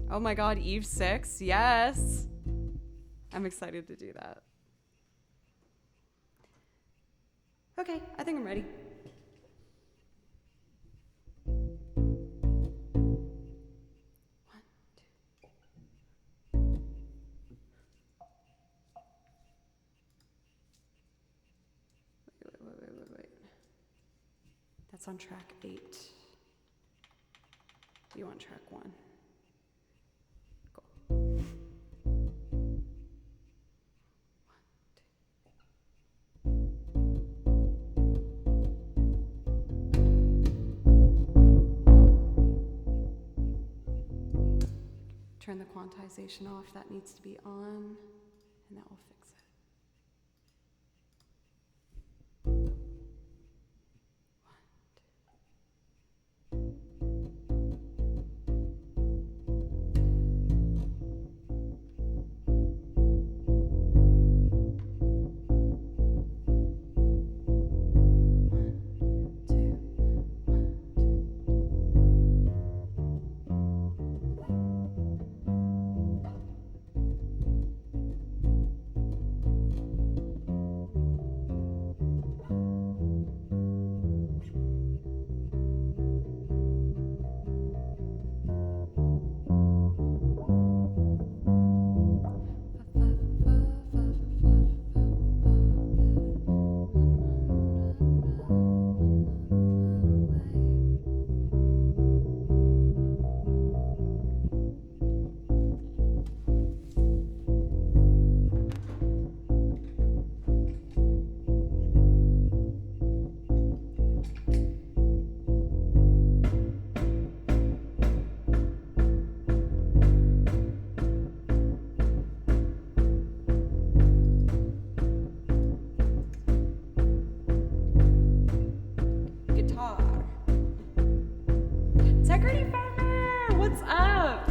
Oh my God, Eve 6. Yes. I'm excited to do that. Okay, I think I'm ready. Wait. That's on track 8. You want track 1. Turn the quantization off. That needs to be on, and that will fix it.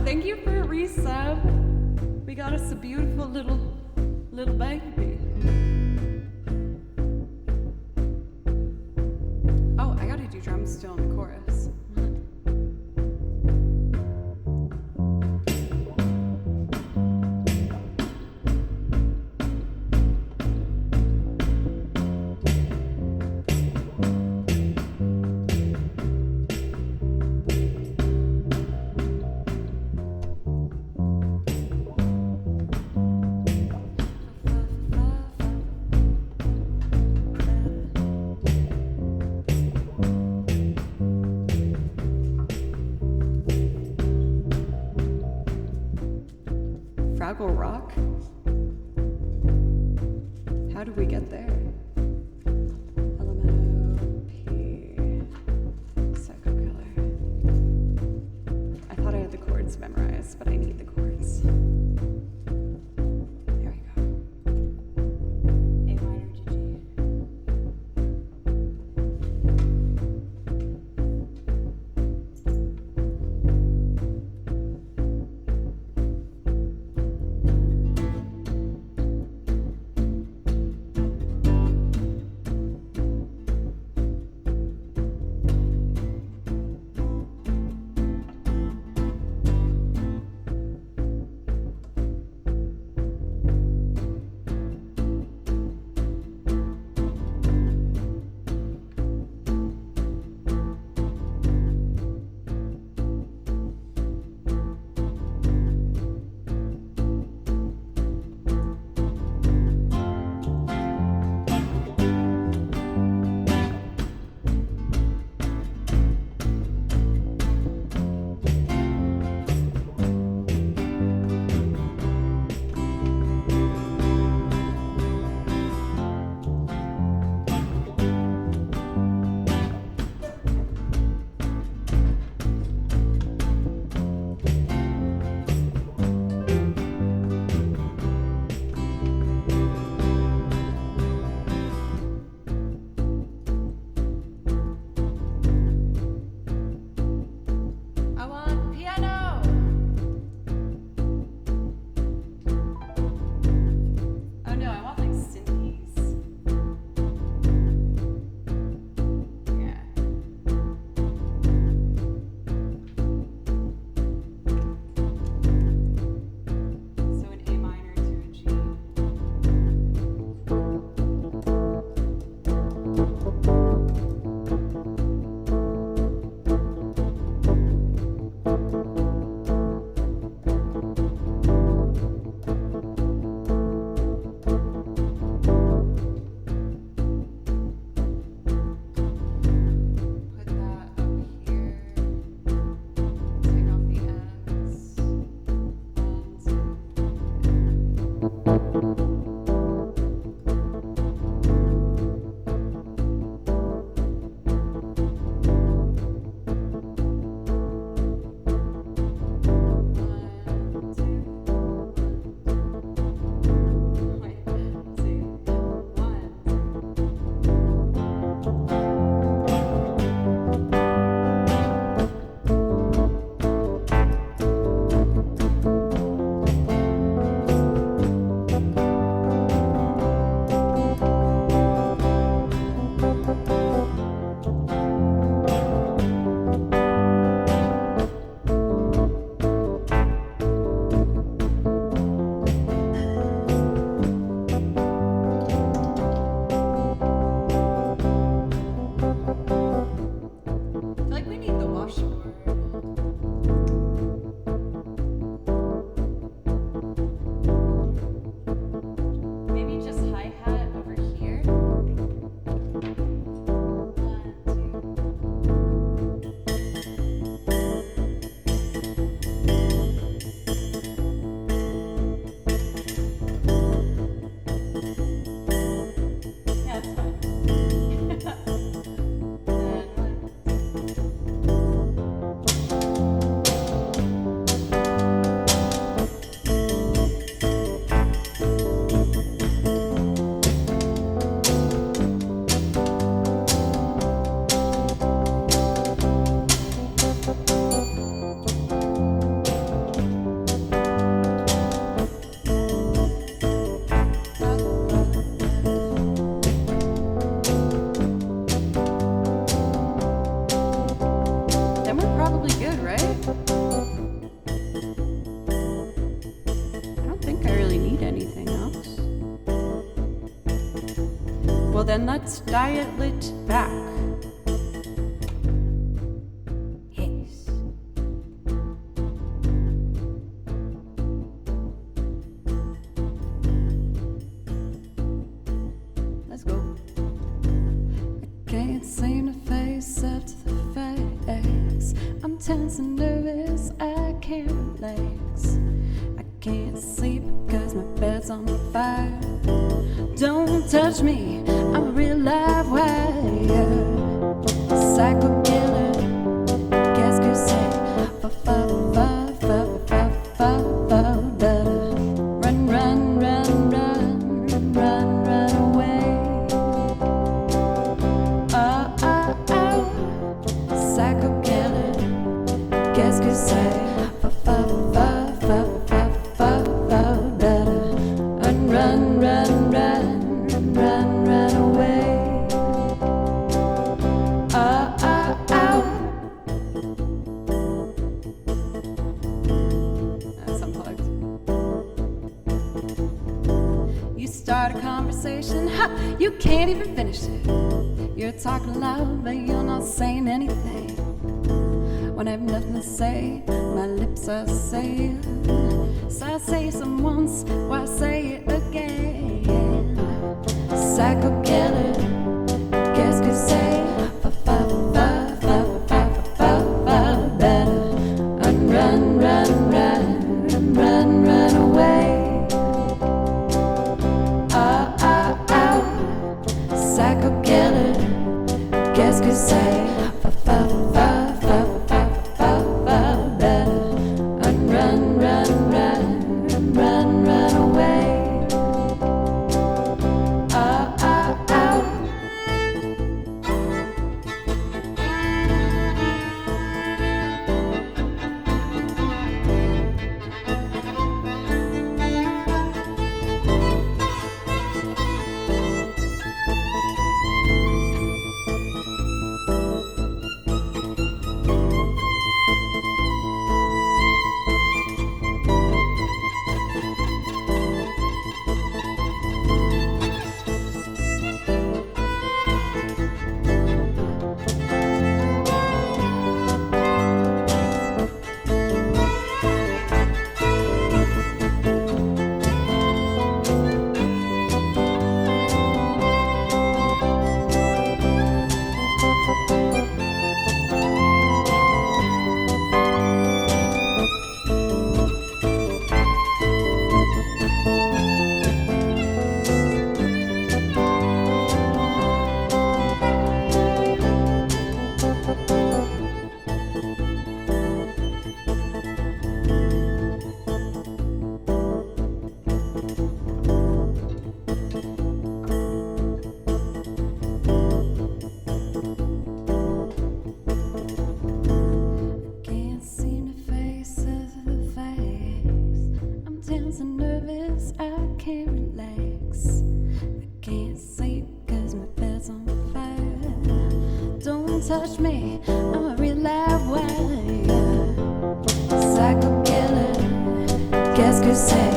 Thank you for a resub. We got us a beautiful little baby. Oh, I gotta do drums still in the chorus. Fraggle Rock? How did we get there? Elemento P. Psycho Killer. I thought I had the chords memorized, but I need the chords. There we go. A minor to G. then let's diet lit back. Yes. Let's go. I can't seem to face up to the facts. I'm tense and nervous, I can't relax. I can't see sleep 'cause my bed's on fire. Don't touch me, I'm a real live wire. Psycho killer, qu'est-ce que c'est? Run, run, run, run, run, run away. Oh, oh, oh. Psycho killer, qu'est-ce que c'est? Run, run, run, run, run away. Oh, oh, oh. That's unplugged. You start a conversation, ha, you can't even finish it. You're talking loud, but you're not saying anything. When I have nothing to say, my lips are sealed. So I say some once, why say it again? Psycho killer, qu'est-ce que c'est? Run, run, run, run, run away. Oh, oh, oh. Psycho killer, qu'est-ce que c'est? Run, run, run, run, run away. Oh, oh, oh. Can't seem to face the facts. I'm tense and nervous, I can't relax. I can't sleep 'cause my bed's on fire. Don't touch me, I'm a real live wire. Psycho killer, qu'est-ce que c'est?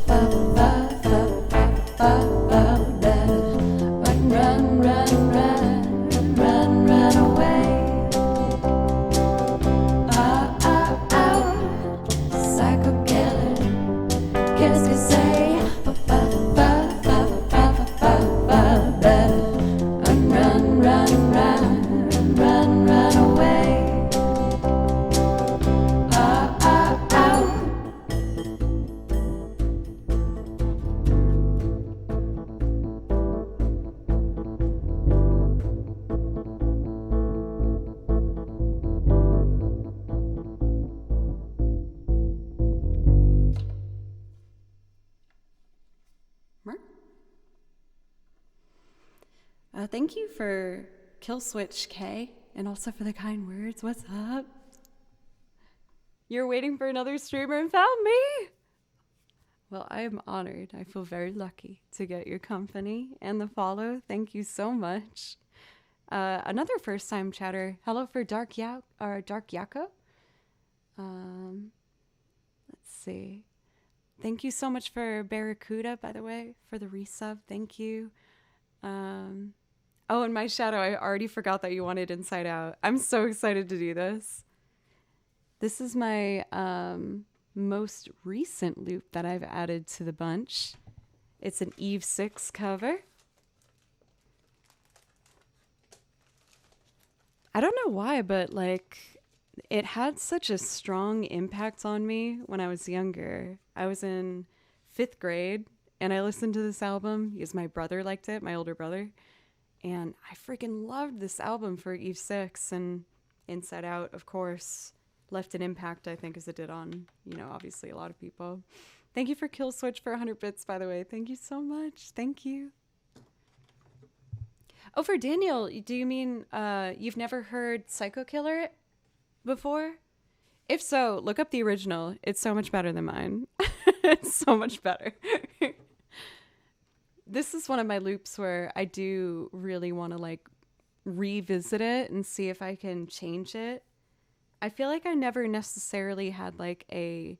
Run, run, run, run, run away. Oh, oh, oh. Psycho killer, qu'est-ce que c'est? Run, run, run, run, run away. Oh, oh, oh. Thank you for Kill Switch K, and also for the kind words. What's up? You're waiting for another streamer and found me? Well, I am honored. I feel very lucky to get your company and the follow. Thank you so much. Another first-time chatter. Hello for Dark Yako. Let's see. Thank you so much for Barracuda, by the way, for the resub. Thank you. Oh, and my shadow, I already forgot that you wanted Inside Out. I'm so excited to do this. This is my most recent loop that I've added to the bunch. It's an Eve 6 cover. I don't know why, but like it had such a strong impact on me when I was younger. I was in fifth grade, and I listened to this album because my brother liked it, my older brother. And I freaking loved this album for Eve 6, and Inside Out, of course, left an impact, I think, as it did on, obviously a lot of people. Thank you for Kill Switch for 100 bits, by the way. Thank you so much. Thank you. Oh, for Daniel, do you mean you've never heard Psycho Killer before? If so, look up the original. It's so much better than mine. It's so much better. This is one of my loops where I do really want to like revisit it and see if I can change it. I feel like I never necessarily had like a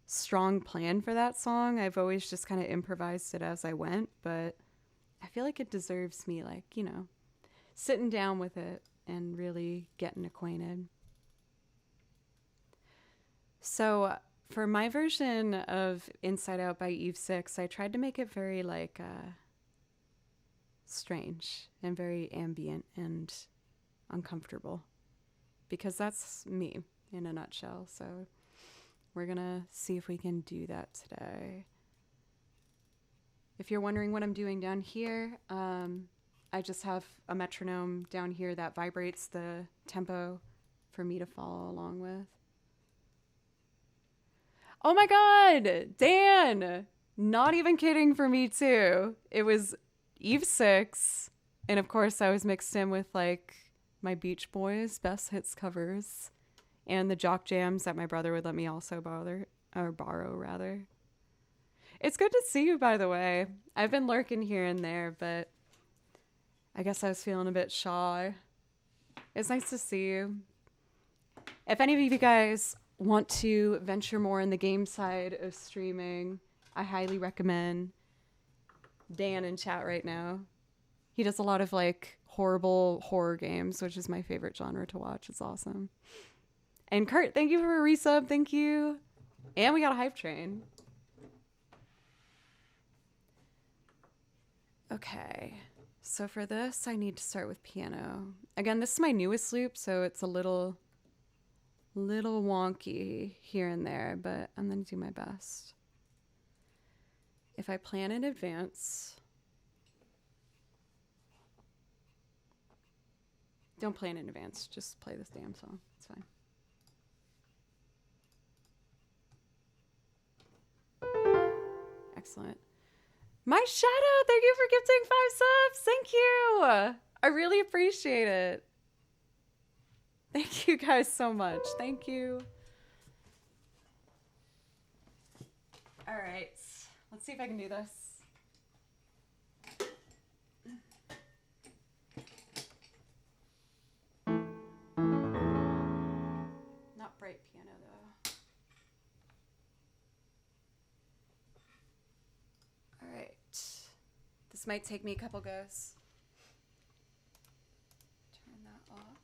strong plan for that song. I've always just kind of improvised it as I went, but I feel like it deserves me like, sitting down with it and really getting acquainted. So for my version of Inside Out by Eve 6, I tried to make it very like strange and very ambient and uncomfortable, because that's me in a nutshell. So we're gonna see if we can do that today. If you're wondering what I'm doing down here, I just have a metronome down here that vibrates the tempo for me to follow along with. Oh my God, Dan! Not even kidding for me too. It was Eve 6, and of course I was mixed in with like my Beach Boys best hits covers and the jock jams that my brother would let me also borrow rather. It's good to see you, by the way. I've been lurking here and there, but I guess I was feeling a bit shy. It's nice to see you. If any of you guys want to venture more in the game side of streaming, I highly recommend Dan in chat right now. He does a lot of like horrible horror games, which is my favorite genre to watch. It's awesome. And Kurt, thank you for a resub. Thank you. And we got a hype train. Okay. So for this, I need to start with piano. Again, this is my newest loop, so it's a little wonky here and there, but I'm going to do my best. If I plan in advance, don't plan in advance, just play this damn song. It's fine. Excellent. My Shadow, thank you for gifting 5 subs. Thank you. I really appreciate it. Thank you guys so much. Thank you. All right. Let's see if I can do this. Not bright piano though. All right. This might take me a couple goes. Turn that off.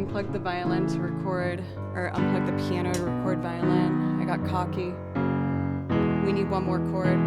unplugged the violin to record, or unplugged the piano to record violin. I got cocky. We need one more chord.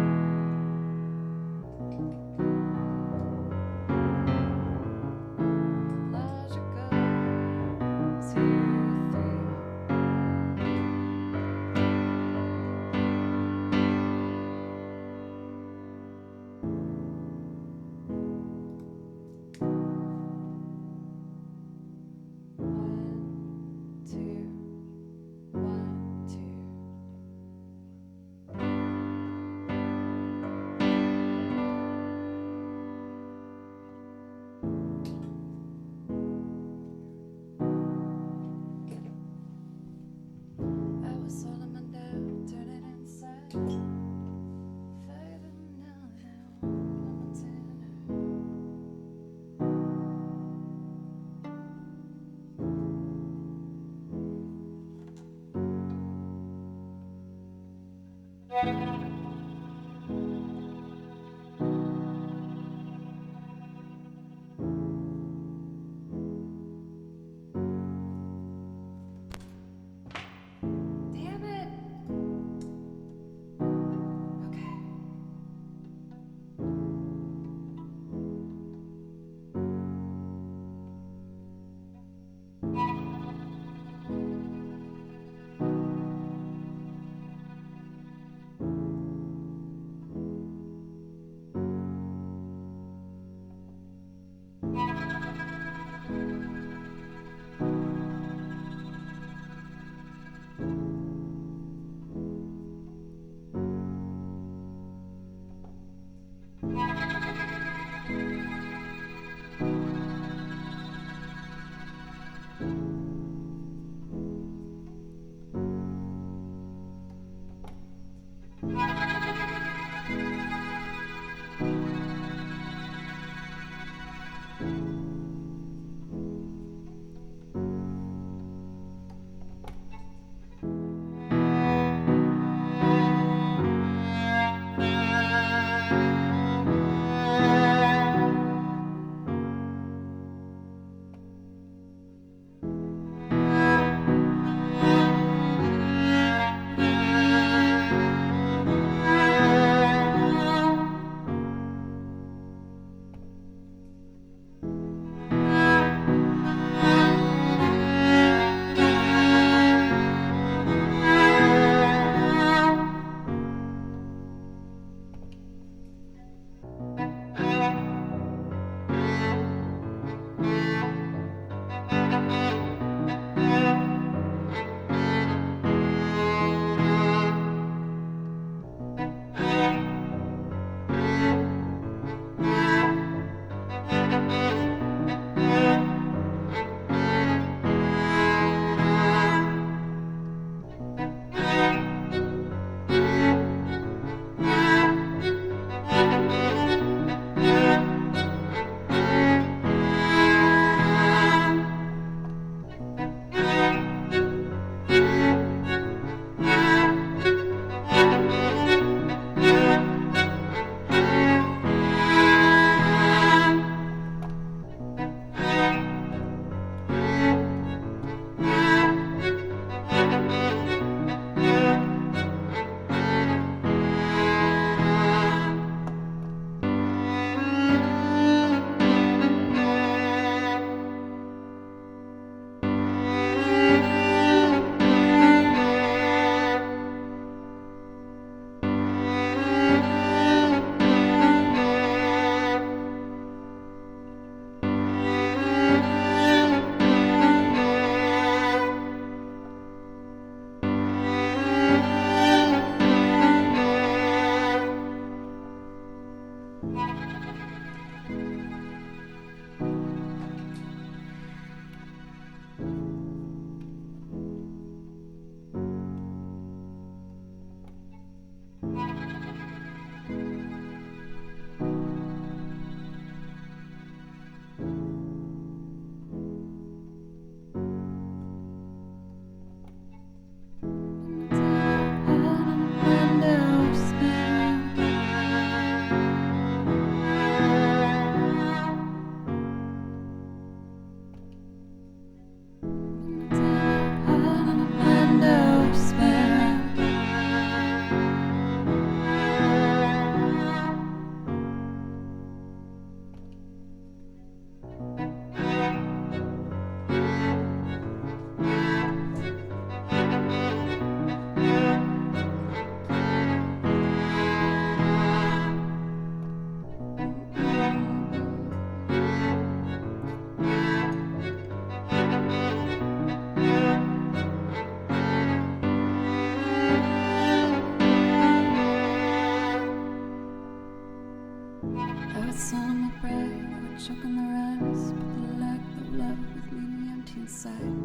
choking the rhymes, but the lack of love with me empty inside.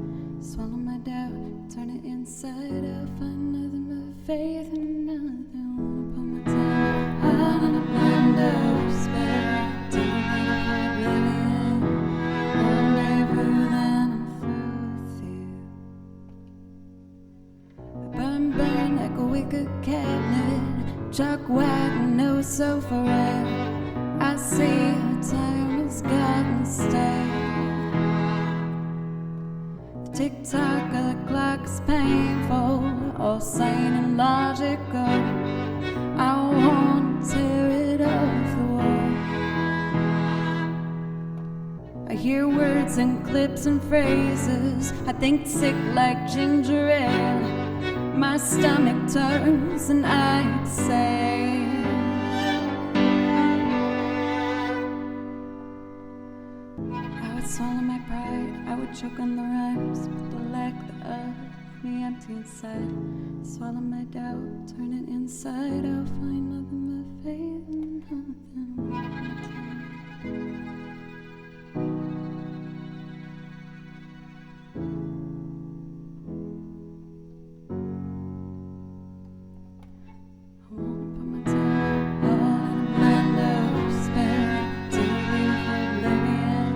Swallow my doubt, turn it inside out, find nothing but faith and nothing. Wanna put my time out in a blind of despair, till the night of oblivion. Rendezvous, then I'm through with you. I burn like a wicked cabinet, chalk white and oh so forever. I see how time has gotten stale. The tick-tock of the clock is painful, all sane and logical. I want to tear it off the wall. I hear words and clips and phrases, I think sick like ginger ale. My stomach turns and I exhale. I would swallow my pride, I would choke on the rhymes, but the lack of me empty inside. Swallow my doubt, turn it inside out, find nothing but faith and nothing. I wanna put my time all in a blend of despair, till beautiful oblivion.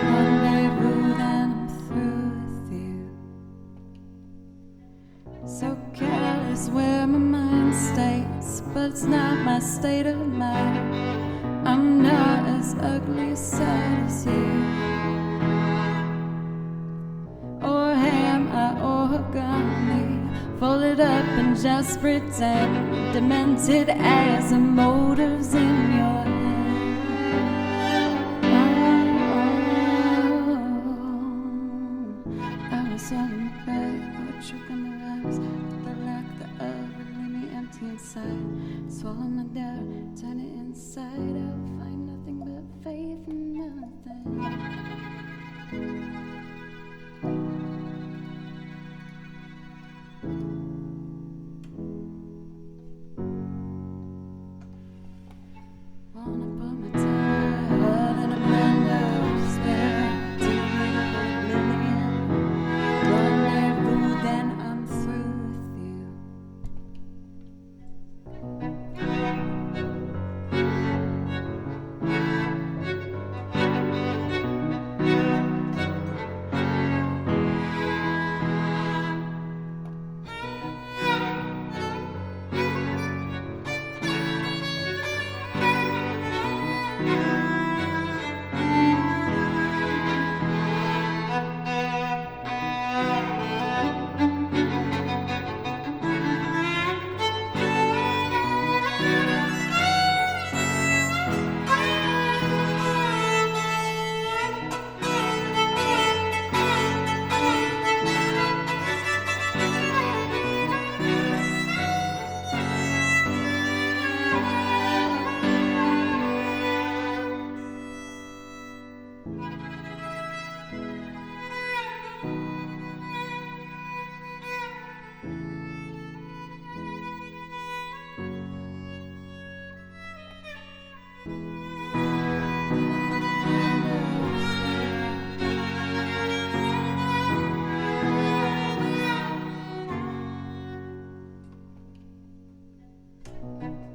Rendezvous, then I'm through with you. So careless where my mind stays, but it's not my state of mind. I'm not as ugly a sight as you. Or am I origami, folded up and just pretend, demented as the motives in your hand. I was on my pride, I would choke on the rhymes, but the lack thereof would leave me empty inside. Swallow my doubt, turn it inside out, find nothing but faith and nothing. Wanna put my time all in a blend of despair, till beautiful oblivion. Rendezvous, then I'm through with you.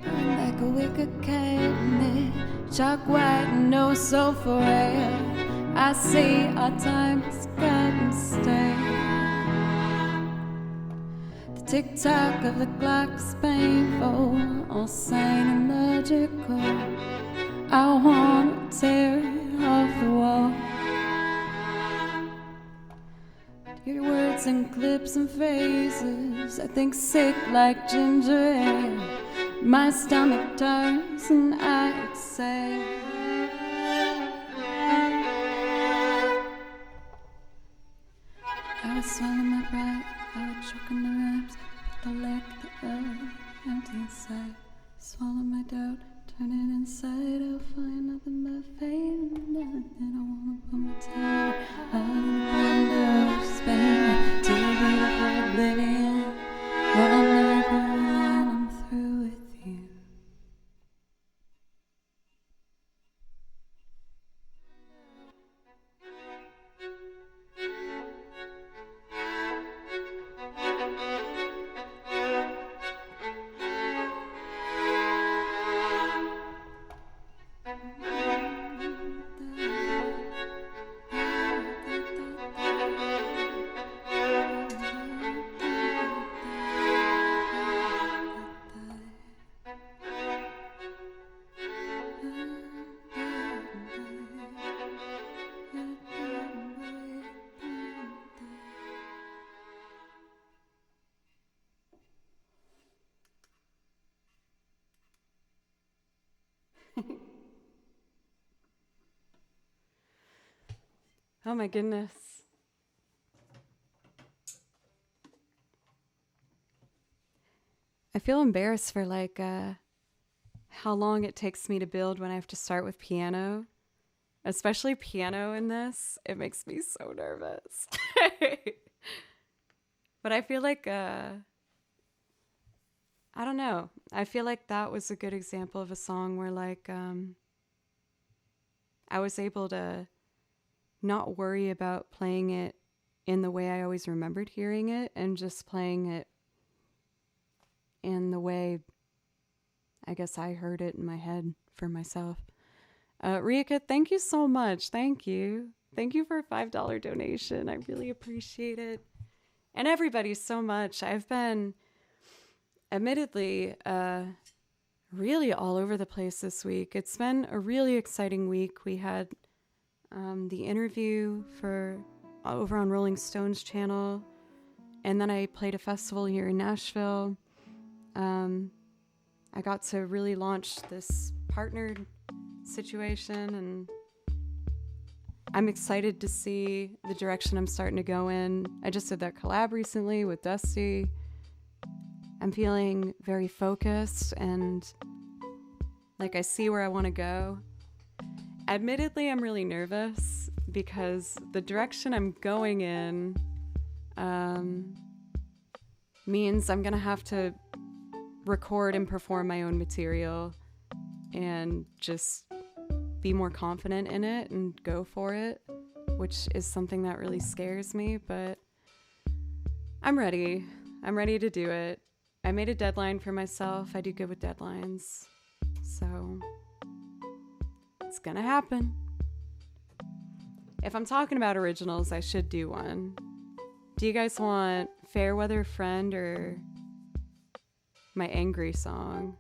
Burn like a wicked cabinet, chalk white and oh so forever. I see our time has gotten stale. The tick-tock of the clock is painful, all sane and logical. I wanna tear it off the wall. Your words and clips and phrases, I think sick like ginger ale. My stomach turns and I exhale. I would swallow my pride, I would choke on the rhymes, but the lack thereof empty inside. Swallow my doubt, turn it inside out, find nothing but faith and nothing. I wanna put my time out in the blend of despair, till beautiful oblivion. Rendezvous, then I'm through with you. Oh my goodness. I feel embarrassed for like how long it takes me to build when I have to start with piano, especially piano in this. It makes me so nervous. But I feel like I don't know. I feel like that was a good example of a song where like I was able to not worry about playing it in the way I always remembered hearing it and just playing it in the way I guess I heard it in my head for myself. Rika, thank you so much. Thank you. Thank you for a $5 donation. I really appreciate it. And everybody so much. I've been admittedly really all over the place this week. It's been a really exciting week. We had the interview for over on Rolling Stone's channel, and then I played a festival here in Nashville. I got to really launch this partnered situation, and I'm excited to see the direction I'm starting to go in. I just did that collab recently with Dusty. I'm feeling very focused and like I see where I want to go. Admittedly, I'm really nervous because the direction I'm going in means I'm going to have to record and perform my own material and just be more confident in it and go for it, which is something that really scares me, but I'm ready. I'm ready to do it. I made a deadline for myself. I do good with deadlines. So it's gonna happen. If I'm talking about originals, I should do one. Do you guys want Fairweather Friend or my angry song?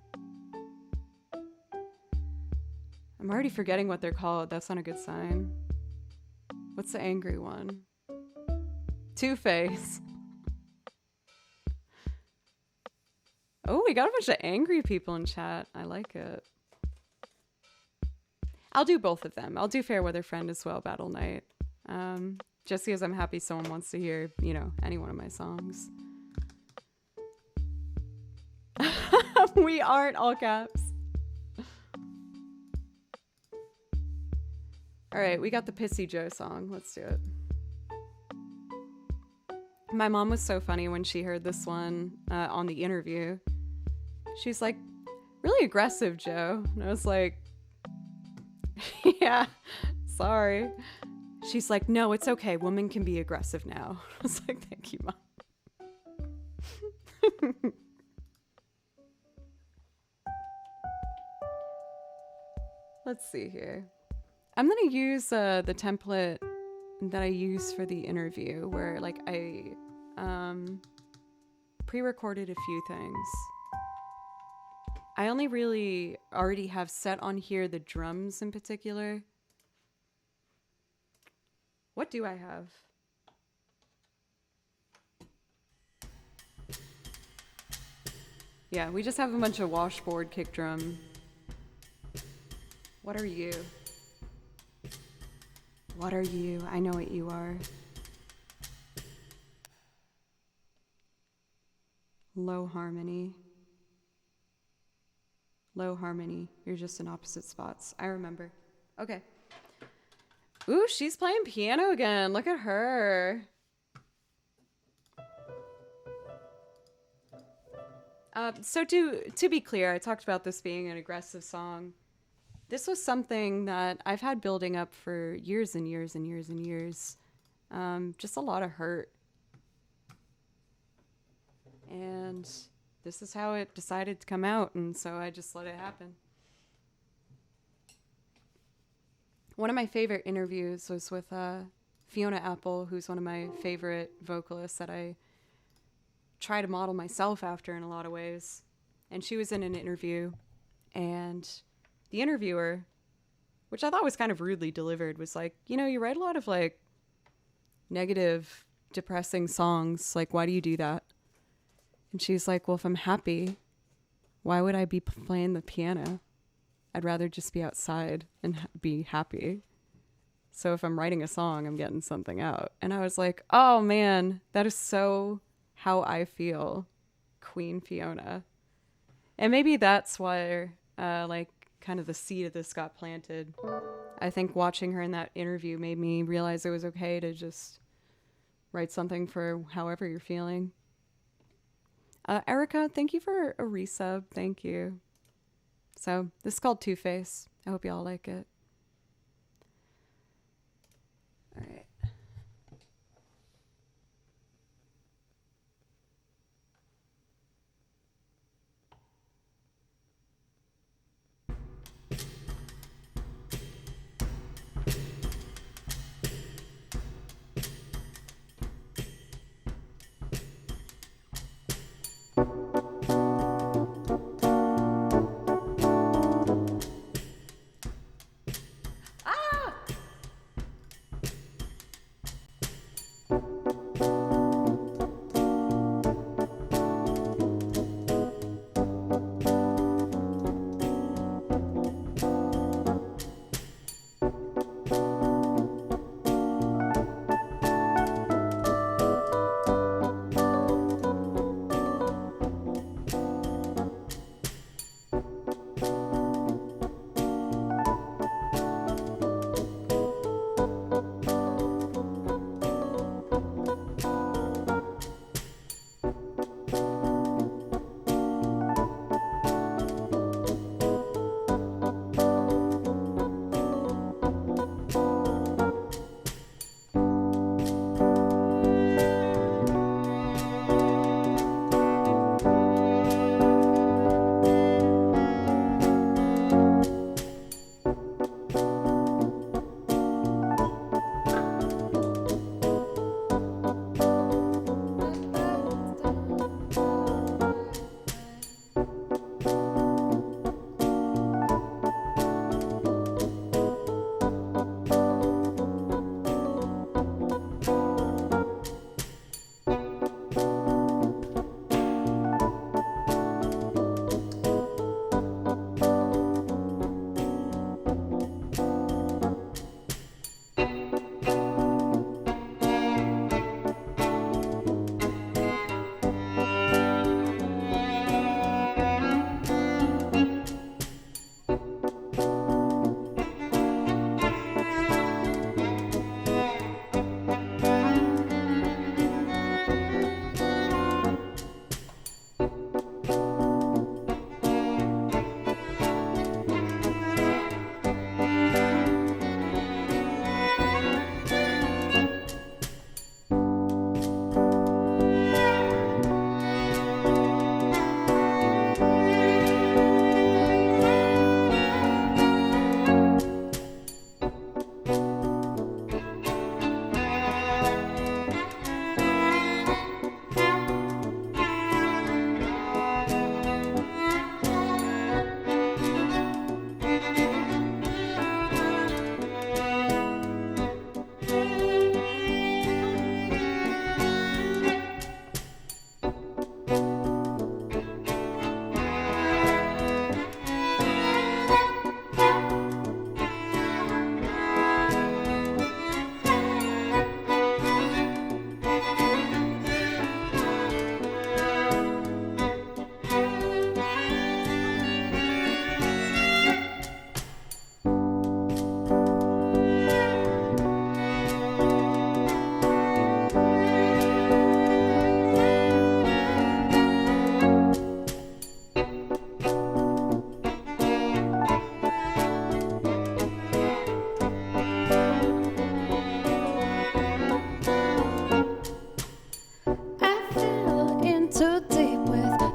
I'm already forgetting what they're called. That's not a good sign. What's the angry one? Two-Face. Oh, we got a bunch of angry people in chat. I like it. I'll do both of them. I'll do Fairweather Friend as well, Battle Night. Just because I'm happy someone wants to hear, any one of my songs. We aren't all caps. All right, we got the Pissy Joe song. Let's do it. My mom was so funny when she heard this one on the interview. She's like, really aggressive, Joe. And I was like, yeah, sorry. She's like, no, it's okay. Women can be aggressive now. I was like, thank you, Mom. Let's see here. I'm going to use the template that I use for the interview where like I pre-recorded a few things. I only really already have set on here the drums in particular. What do I have? Yeah, we just have a bunch of washboard kick drum. What are you? What are you? I know what you are. Low harmony. Low harmony. You're just in opposite spots. I remember. Okay. Ooh, she's playing piano again. Look at her. So to be clear, I talked about this being an aggressive song. This was something that I've had building up for years and years and years and years. Just a lot of hurt. And this is how it decided to come out, and so I just let it happen. One of my favorite interviews was with Fiona Apple, who's one of my favorite vocalists that I try to model myself after in a lot of ways. And she was in an interview, and the interviewer, which I thought was kind of rudely delivered, was like, you write a lot of like negative, depressing songs. Like, why do you do that? And she's like, well, if I'm happy, why would I be playing the piano? I'd rather just be outside and be happy. So if I'm writing a song, I'm getting something out. And I was like, oh man, that is so how I feel, Queen Fiona. And maybe that's why, like, kind of the seed of this got planted. I think watching her in that interview made me realize it was okay to just write something for however you're feeling. Erica, thank you for a resub. Thank you. So this is called Two-Face. I hope y'all like it. All right.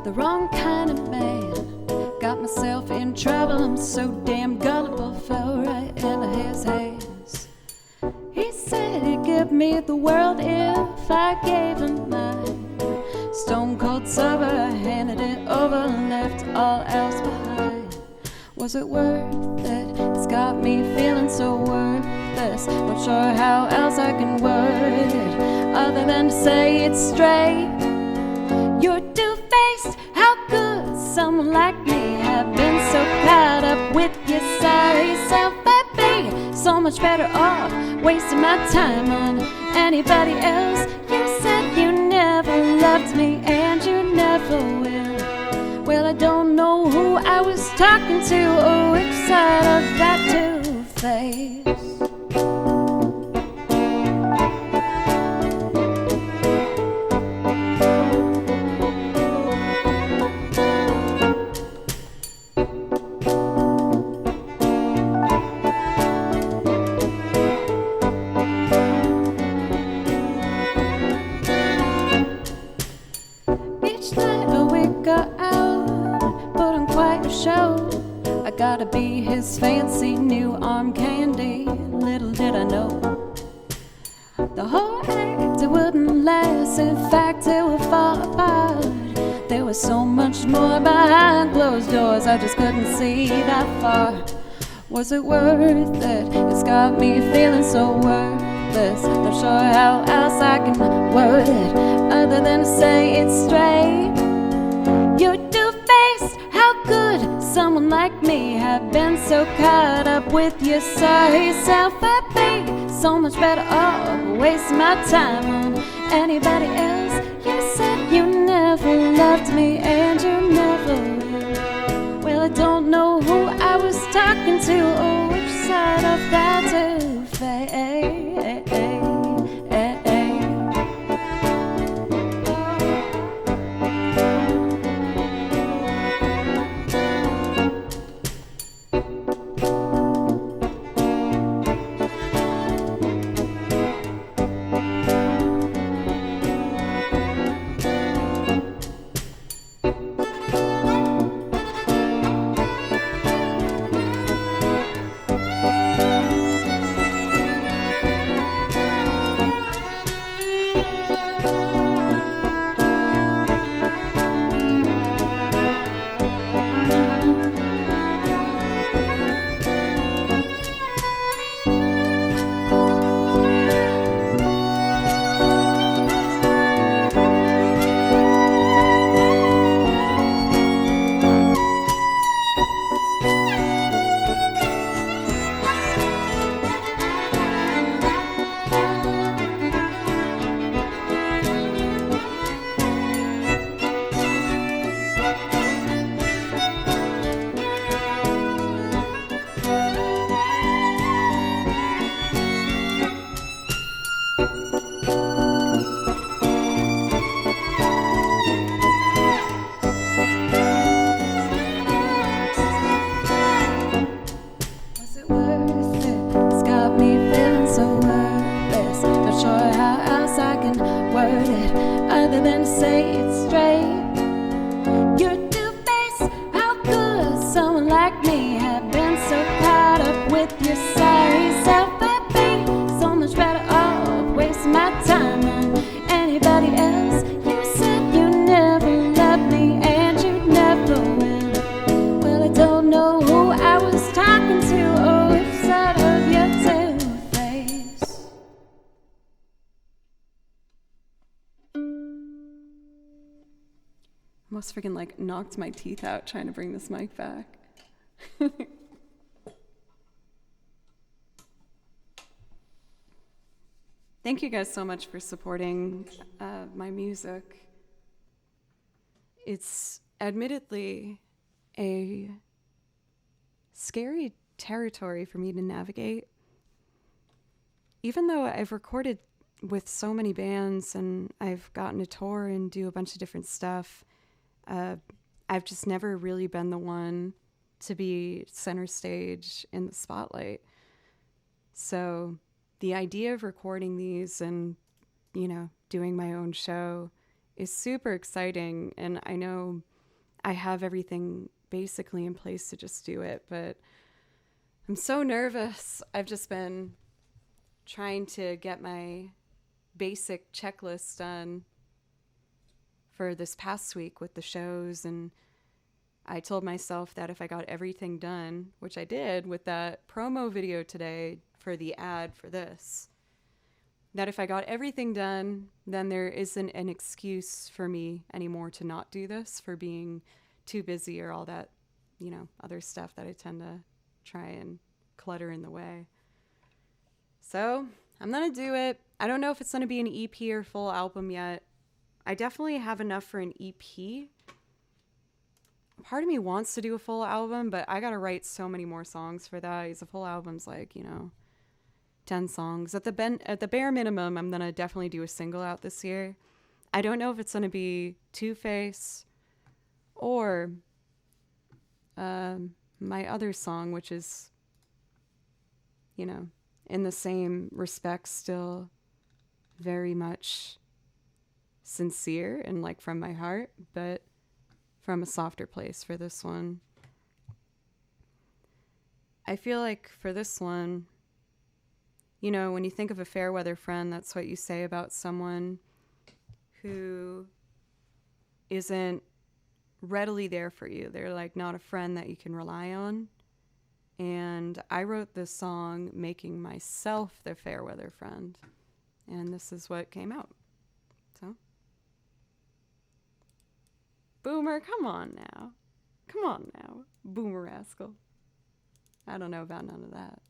the wrong kind of man. Got myself in trouble, I'm so damn gullible, fell right into his hands. He said he'd give me the world if I gave him mine. Stone cold sober, I handed it over and left all else behind. Was it worth it? It's got me feeling so worthless. Not sure how else I can word it other than to say it's straight. You're two-faced, how could someone like me have been so caught up with your sorry self? I'd be so much better off wasting my time on anybody else. You said you never loved me and you never will. Well, I don't know who I was talking to or which side of that two-face. I gotta be his fancy new arm candy. Little did I know the whole act, it wouldn't last. In fact, it would fall apart. There was so much more behind closed doors, I just couldn't see that far. Was it worth it? It's got me feeling so worthless. Not sure how else I can word it other than to say it's straight. You're two-faced, how could someone like me have been so caught up with your sorry self? I'd be so much better off wasting my time on anybody else. You said you never loved me and you never will. Well, I don't know who I was talking to or which side of that two-face. Other than to say it's straight. You're two-faced, how could someone like me have been so caught up with your sorry self? I'd be so much better off wasting my time on anybody else. You said you never loved me and you never will. Well, I don't know who I was talking to or which side of your two-face. Almost freaking like knocked my teeth out trying to bring this mic back. Thank you guys so much for supporting my music. It's admittedly a scary territory for me to navigate. Even though I've recorded with so many bands and I've gotten to tour and do a bunch of different stuff, I've just never really been the one to be center stage in the spotlight. So the idea of recording these and, you know, doing my own show is super exciting. And I know I have everything basically in place to just do it, but I'm so nervous. I've just been trying to get my basic checklist done for this past week with the shows, and I told myself that if I got everything done, which I did with that promo video today for the ad for this, that if I got everything done, then there isn't an excuse for me anymore to not do this for being too busy or all that, you know, other stuff that I tend to try and clutter in the way. So I'm gonna do it. I don't know if it's gonna be an EP or full album yet. I definitely have enough for an EP. Part of me wants to do a full album, but I gotta write so many more songs for that. Because a full album's like, 10 songs. At the bare minimum, I'm gonna definitely do a single out this year. I don't know if it's gonna be Two-Face or my other song, which is, in the same respect, still very much sincere and like from my heart, but from a softer place for this one. I feel like for this one, when you think of a fair weather friend, that's what you say about someone who isn't readily there for you. They're like not a friend that you can rely on. And I wrote this song making myself the fair weather friend. And this is what came out. So, Boomer, come on now. Come on now, Boomer Rascal. I don't know about none of that.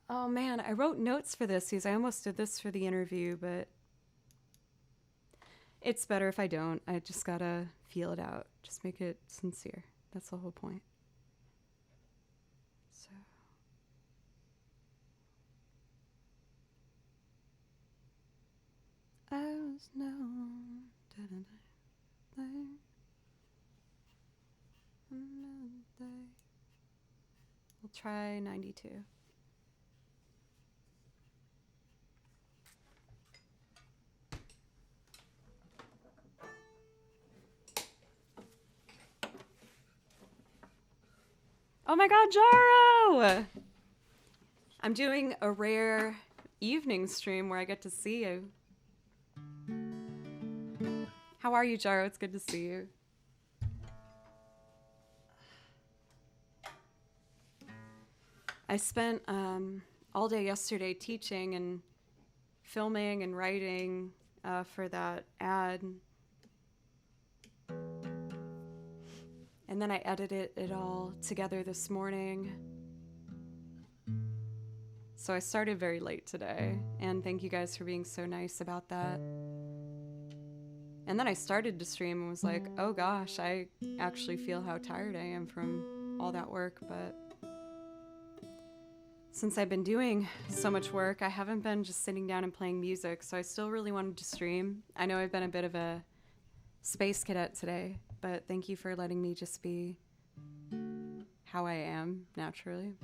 Oh man, I wrote notes for this because I almost did this for the interview, but it's better if I don't. I just gotta feel it out. Just make it sincere. That's the whole point. So. I was known. We'll try 92. Oh my god, Jaro! I'm doing a rare evening stream where I get to see you. How are you, Jaro? It's good to see you. I spent all day yesterday teaching and filming and writing for that ad. And then I edited it all together this morning. So I started very late today, and thank you guys for being so nice about that. And then I started to stream and was like, oh gosh, I actually feel how tired I am from all that work, but since I've been doing so much work, I haven't been just sitting down and playing music, so I still really wanted to stream. I know I've been a bit of a space cadet today, but thank you for letting me just be how I am naturally.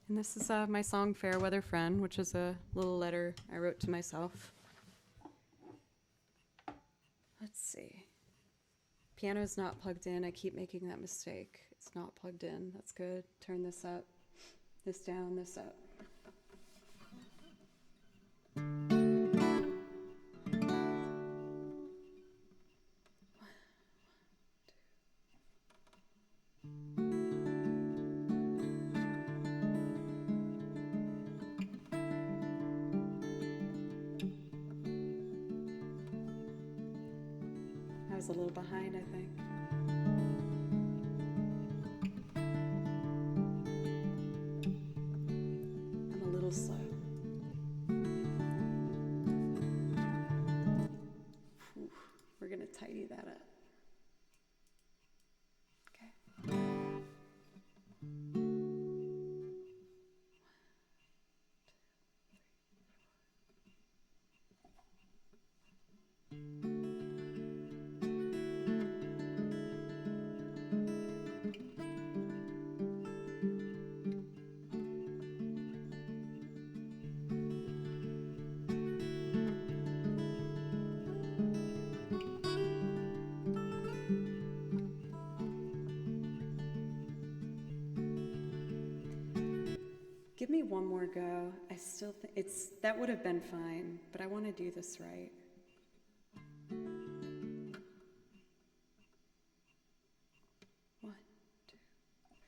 And this is my song Fair Weather Friend, which is a little letter I wrote to myself. Let's see. Piano's not plugged in. I keep making that mistake. It's not plugged in. That's good. Turn this up, this down, this up. I was a little behind, I think. I'm a little slow. Whew, we're gonna tidy that up. Okay. Give me one more go. I still think that would have been fine, but I want to do this right. One, two, three.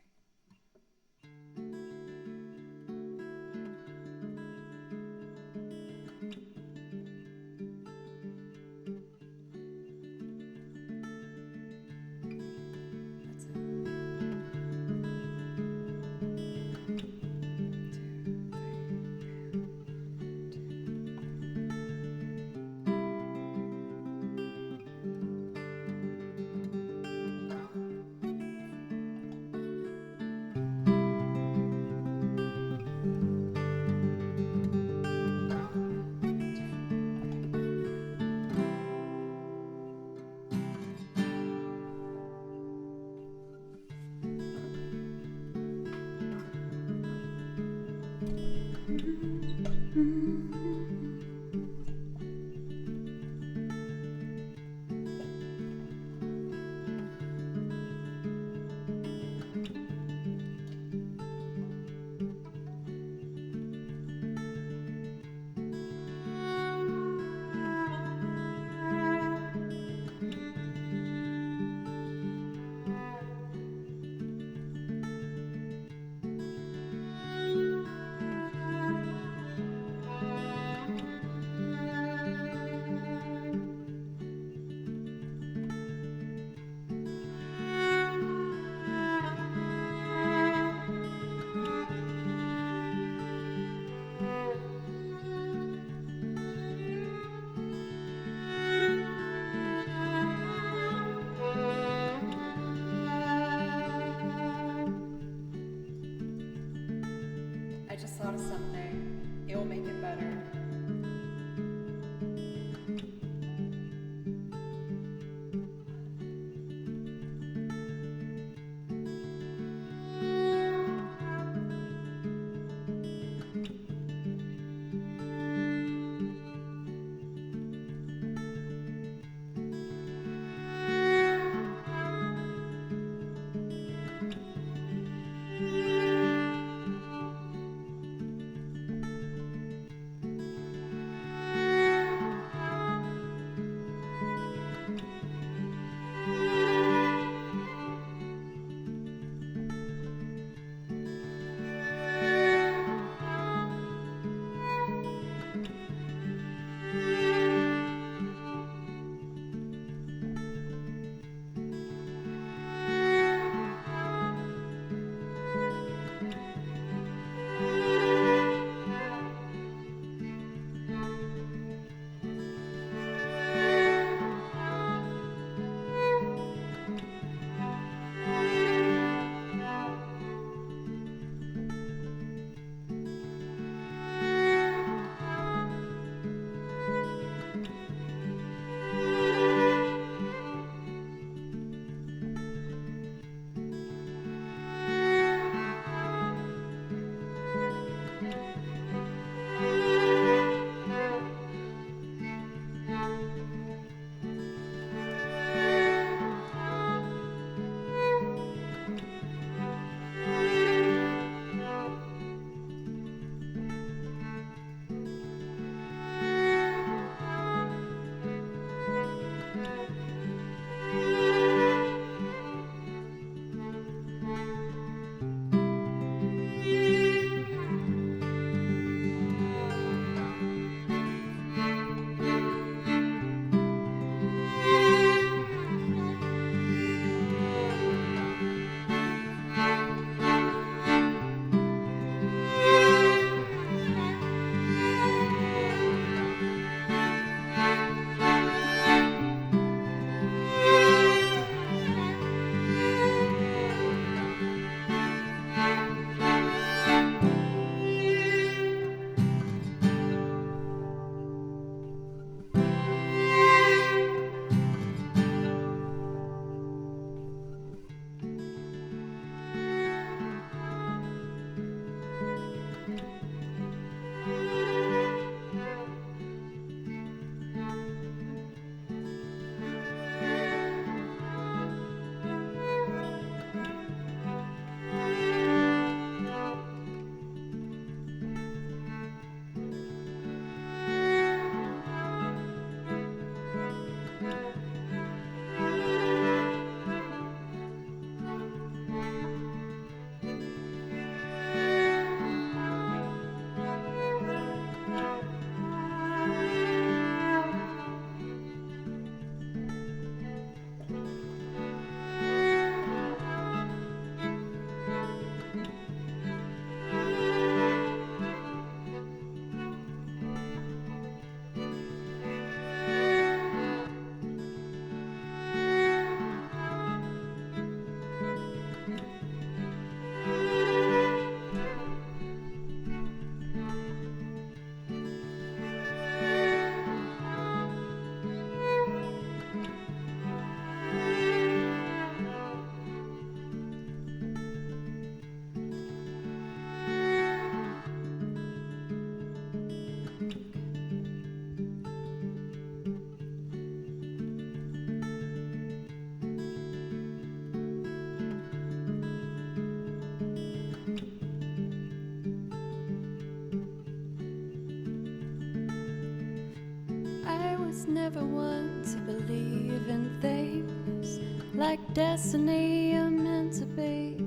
was never one to believe in things like destiny or meant to be.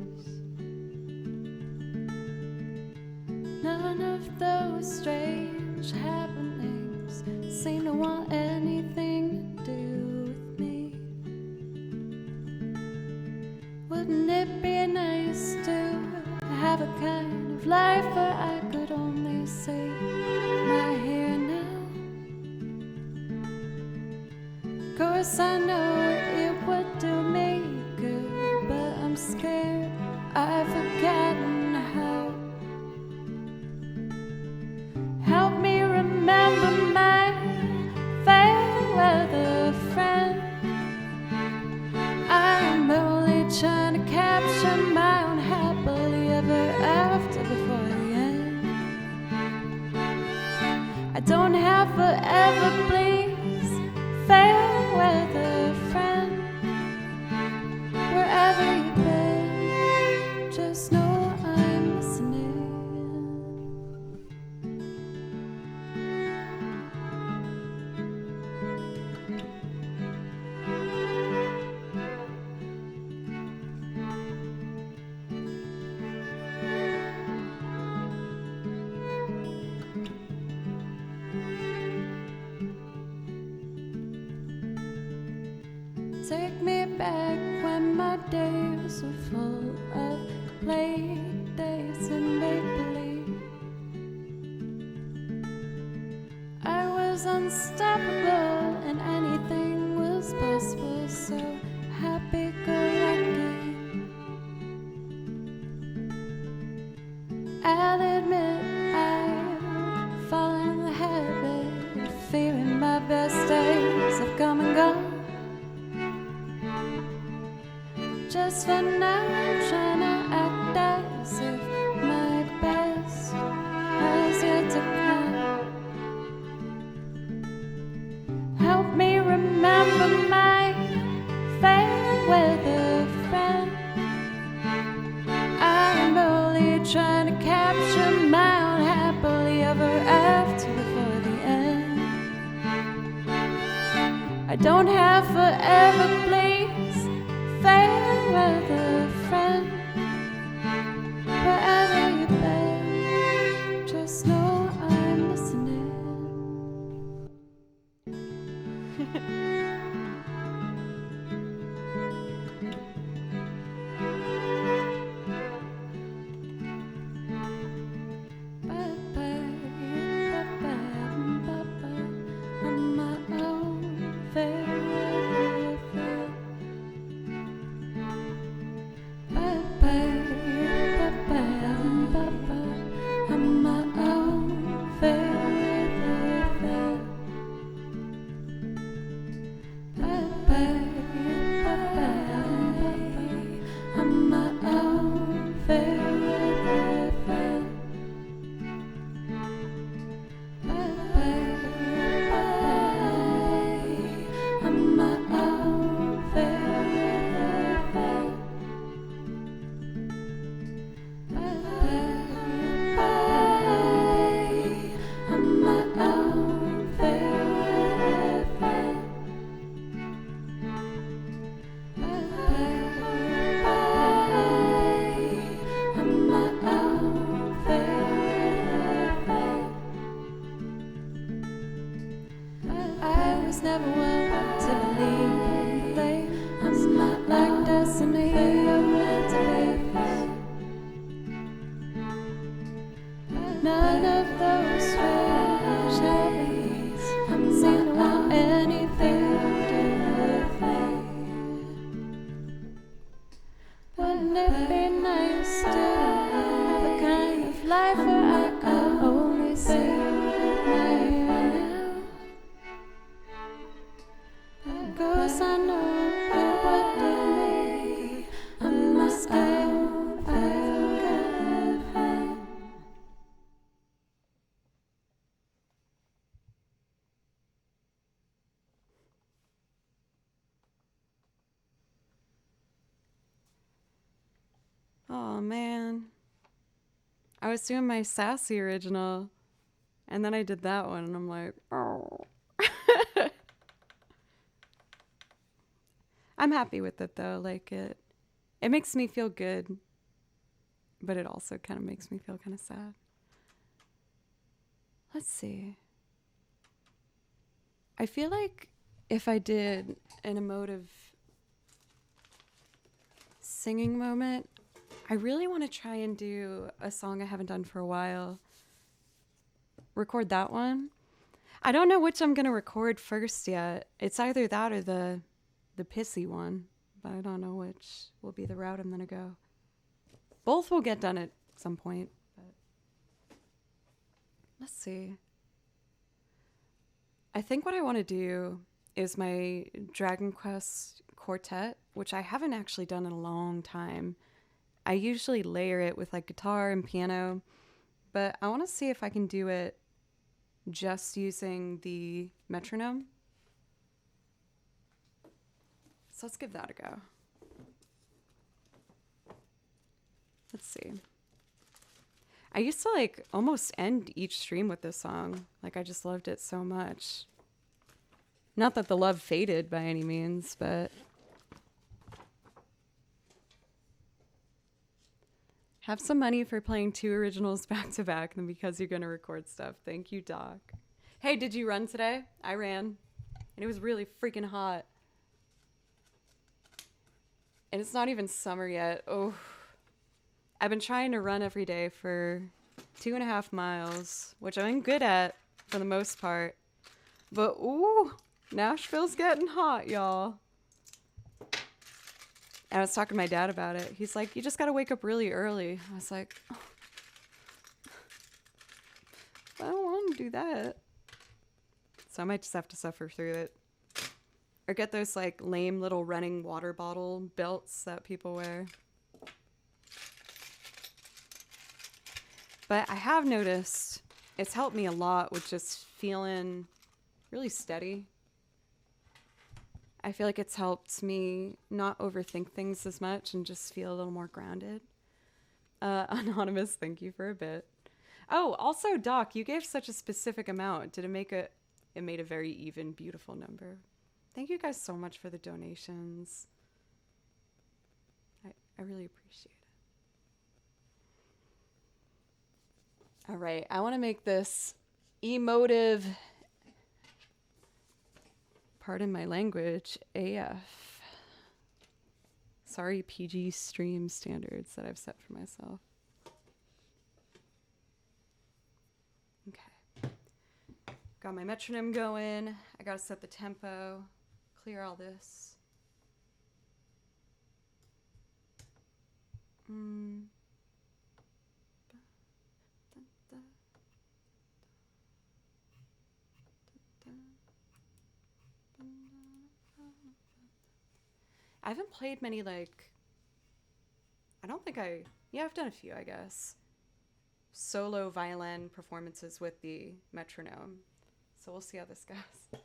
None of those strange happenings seem to want anything to do with me. Wouldn't it be nice to have a kind of life where I could only see my here now? Course I know it would do me good, but I'm scared I've forgotten how. Help me remember my fair weather friend. I'm only trying to capture my own happily ever after before the end. I don't have forever, please, fair weather friend. Wherever you've been, just know I'm listening. Take me back when my days were full of play days and make-believe. I was unstoppable and anything was possible, so happy-go-lucky. I'll admit I've fallen in the habit of fearing my best days have come and gone. Just for now, I'm trying to act as if my best has yet to come. Help me remember my fair weather friend. I'm only trying to capture my own happily ever after before the end. I don't have forever, please, fair weather friend. Wherever you've been, just know I'm listening. I'm my own fair weather friend. I'm my own fair weather friend. I'm my own fair weather friend. I'm my own fair weather friend. I'm my own fair weather friend. I'm my own fair weather friend. I was never one to believe things like destiny or meant to be. None of those strange habits seem to want anything to do with me. Wouldn't it be nice to have a kind of life where I could only see my here now? 'Cause I know it would do me. I'm my own fair friend. Oh man. I was doing my sassy original and then I did that one and I'm like, oh. I'm happy with it though. Like it makes me feel good, but it also kind of makes me feel kind of sad. Let's see. I feel like if I did an emotive singing moment, I really want to try and do a song I haven't done for a while. Record that one. I don't know which I'm going to record first yet. It's either that or the pissy one, but I don't know which will be the route I'm going to go. Both will get done at some point, but let's see. I think what I want to do is my Dragon Quest quartet, which I haven't actually done in a long time. I usually layer it with like guitar and piano, but I want to see if I can do it just using the metronome. So let's give that a go. Let's see. I used to like almost end each stream with this song. Like I just loved it so much. Not that the love faded by any means, but have some money for playing 2 originals back to back than because you're going to record stuff. Thank you, Doc. Hey, did you run today? I ran. And it was really freaking hot. And it's not even summer yet. Oh. I've been trying to run every day for 2.5 miles, which I'm good at for the most part. But, ooh, Nashville's getting hot, y'all. And I was talking to my dad about it. He's like, you just got to wake up really early. I was like, oh, I don't want to do that. So I might just have to suffer through it. Or get those like lame little running water bottle belts that people wear. But I have noticed it's helped me a lot with just feeling really steady. I feel like it's helped me not overthink things as much and just feel a little more grounded. Anonymous, thank you for a bit. Oh, also, Doc, you gave such a specific amount. Did it make it made a very even, beautiful number. Thank you guys so much for the donations. I really appreciate it. All right, I want to make this emotive, pardon my language, AF. Sorry, PG stream standards that I've set for myself. Okay. Got my metronome going. I gotta set the tempo, clear all this. I haven't played many, like, yeah, I've done a few, I guess. Solo violin performances with the metronome. So we'll see how this goes.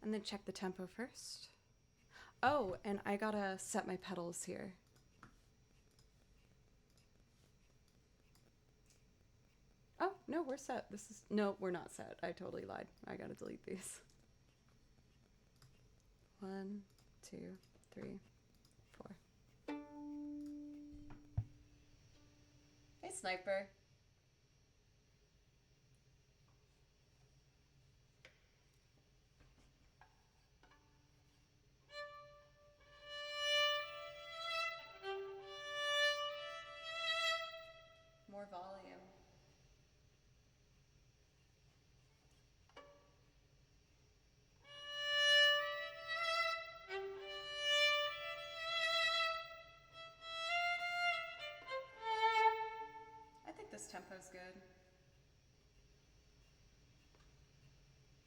And then check the tempo first. Oh, and I gotta set my pedals here. Oh, no, we're set. No, we're not set. I totally lied. I gotta delete these. 1, 2, 3, 4. Hey, Sniper. More volume. I think this tempo's good.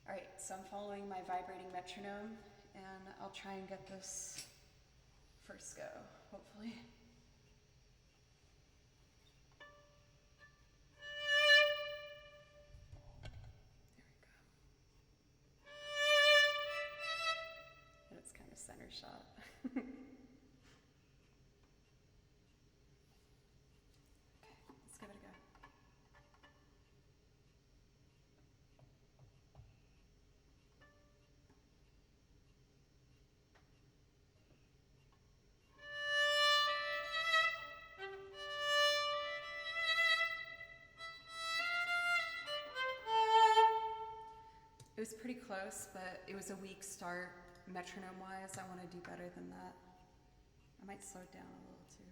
All right, so I'm following my vibrating metronome, and I'll try and get this first go, hopefully. And it's kind of center shot. Okay, let's give it a go. was pretty close, but it was a weak start metronome wise. I want to do better than that. I might slow it down a little too.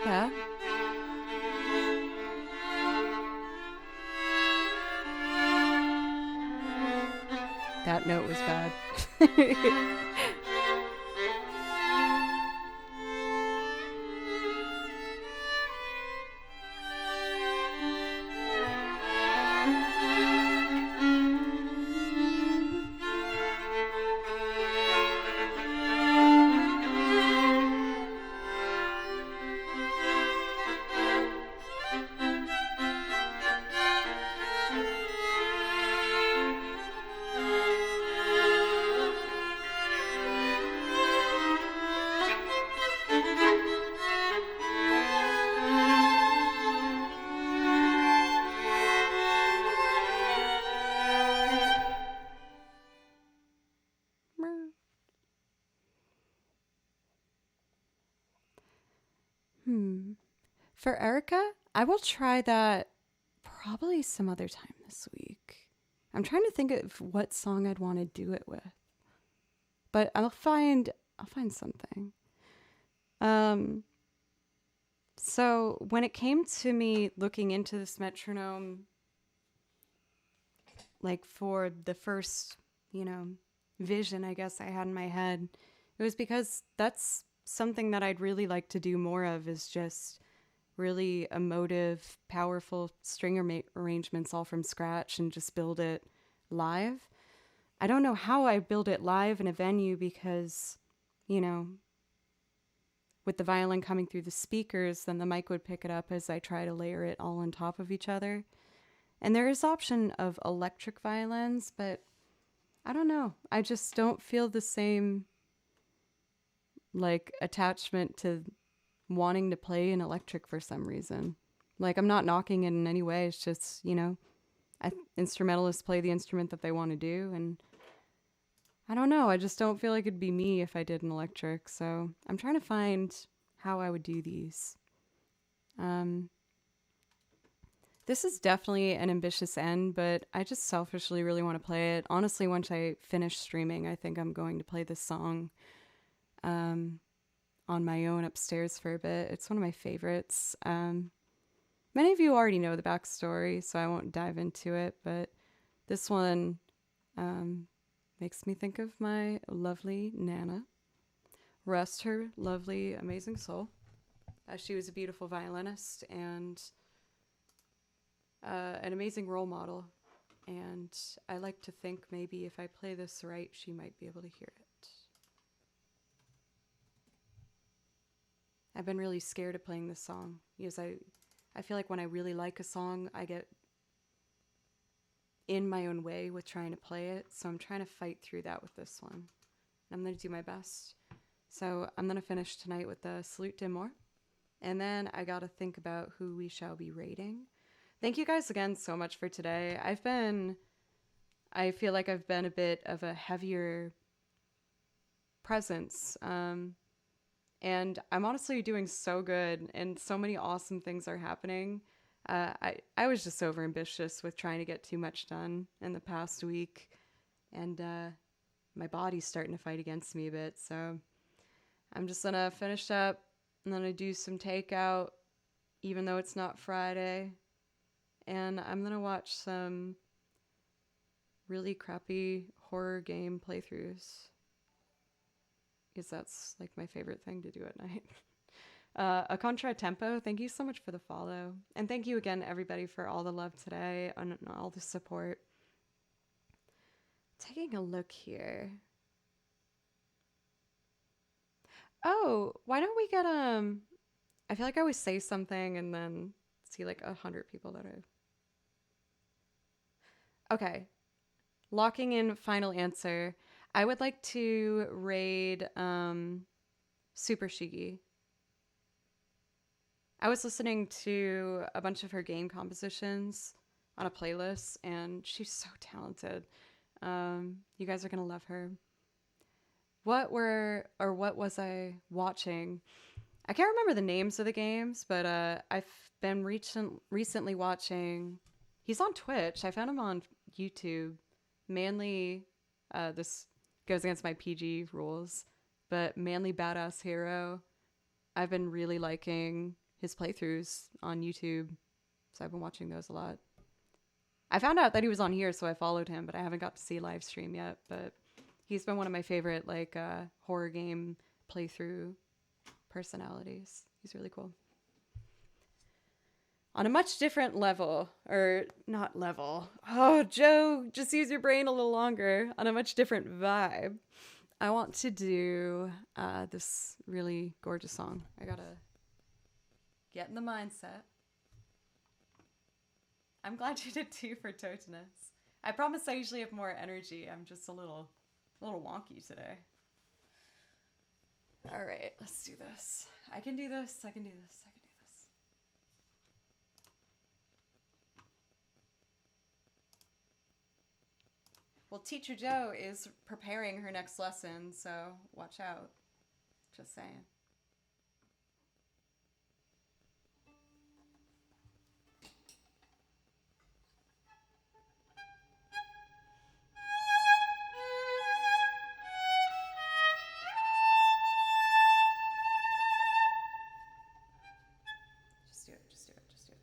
Yeah. That note was bad. Hmm. For Erica, I will try that probably some other time this week. I'm trying to think of what song I'd want to do it with. But I'll find something. Um so when it came to me looking into this metronome, like for the first, you know, vision I guess I had in my head, it was because that's something that I'd really like to do more of, is just really emotive, powerful string arrangements all from scratch and just build it live. I don't know how I build it live in a venue because, you know, with the violin coming through the speakers, then the mic would pick it up as I try to layer it all on top of each other. And there is option of electric violins, but I don't know. I just don't feel the same like attachment to wanting to play an electric for some reason. Like, I'm not knocking it in any way. It's just, you know, instrumentalists play the instrument that they want to do, and I don't know. I just don't feel like it'd be me if I did an electric. So I'm trying to find how I would do these. Um, this is definitely an ambitious end, but I just selfishly really want to play it. Honestly, once I finish streaming, I think I'm going to play this song on my own upstairs for a bit. It's one of my favorites. Many of you already know the backstory, so I won't dive into it, but this one makes me think of my lovely Nana. Rest her lovely, amazing soul. She was a beautiful violinist and an amazing role model. And I like to think maybe if I play this right, she might be able to hear it. I've been really scared of playing this song because I feel like when I really like a song, I get in my own way with trying to play it. So I'm trying to fight through that with this one. I'm going to do my best. So I'm going to finish tonight with the Salute d'Amour. And then I got to think about who we shall be rating. Thank you guys again so much for today. I feel like I've been a bit of a heavier presence. And I'm honestly doing so good and so many awesome things are happening. I was just over ambitious with trying to get too much done in the past week. And my body's starting to fight against me a bit. So I'm just going to finish up and then I do some takeout, even though it's not Friday. And I'm going to watch some really crappy horror game playthroughs, because that's like my favorite thing to do at night. A Contra Tempo, thank you so much for the follow. And thank you again, everybody, for all the love today and all the support. Taking a look here. Oh, why don't we get, I feel like I always say something and then see like 100 people that Okay. Locking in final answer. I would like to raid Super Shigi. I was listening to a bunch of her game compositions on a playlist, and she's so talented. You guys are gonna love her. What was I watching? I can't remember the names of the games, but I've been recently watching. He's on Twitch. I found him on YouTube. Manly, this goes against my PG rules, but Manly Badass Hero. I've been really liking his playthroughs on YouTube, so I've been watching those a lot. I found out that he was on here, so I followed him, but I haven't got to see live stream yet. But he's been one of my favorite horror game playthrough personalities. He's really cool. On a much different level, or not level. Oh, Joe, just use your brain a little longer. On a much different vibe, I want to do this really gorgeous song. I gotta get in the mindset. I'm glad you did too for Totinus. I promise I usually have more energy. I'm just a little wonky today. All right, let's do this. I can do this. I can do this. I can do this. Well, Teacher Joe is preparing her next lesson, so watch out. Just saying. Just do it, just do it, just do it.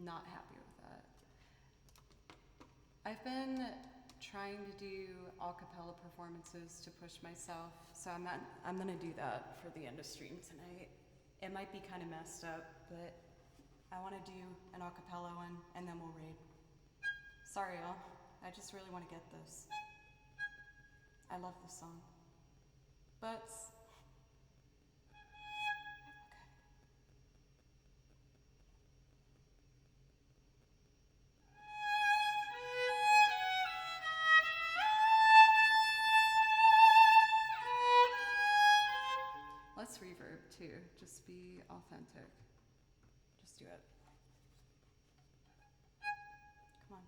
Not happy with that. I've been trying to do a cappella performances to push myself, so I'm gonna do that for the end of stream tonight. It might be kind of messed up, but I want to do an a cappella one, and then we'll raid. Sorry, y'all. I just really want to get this. I love this song. But let's reverb too. Just be authentic. Just do it. Come on.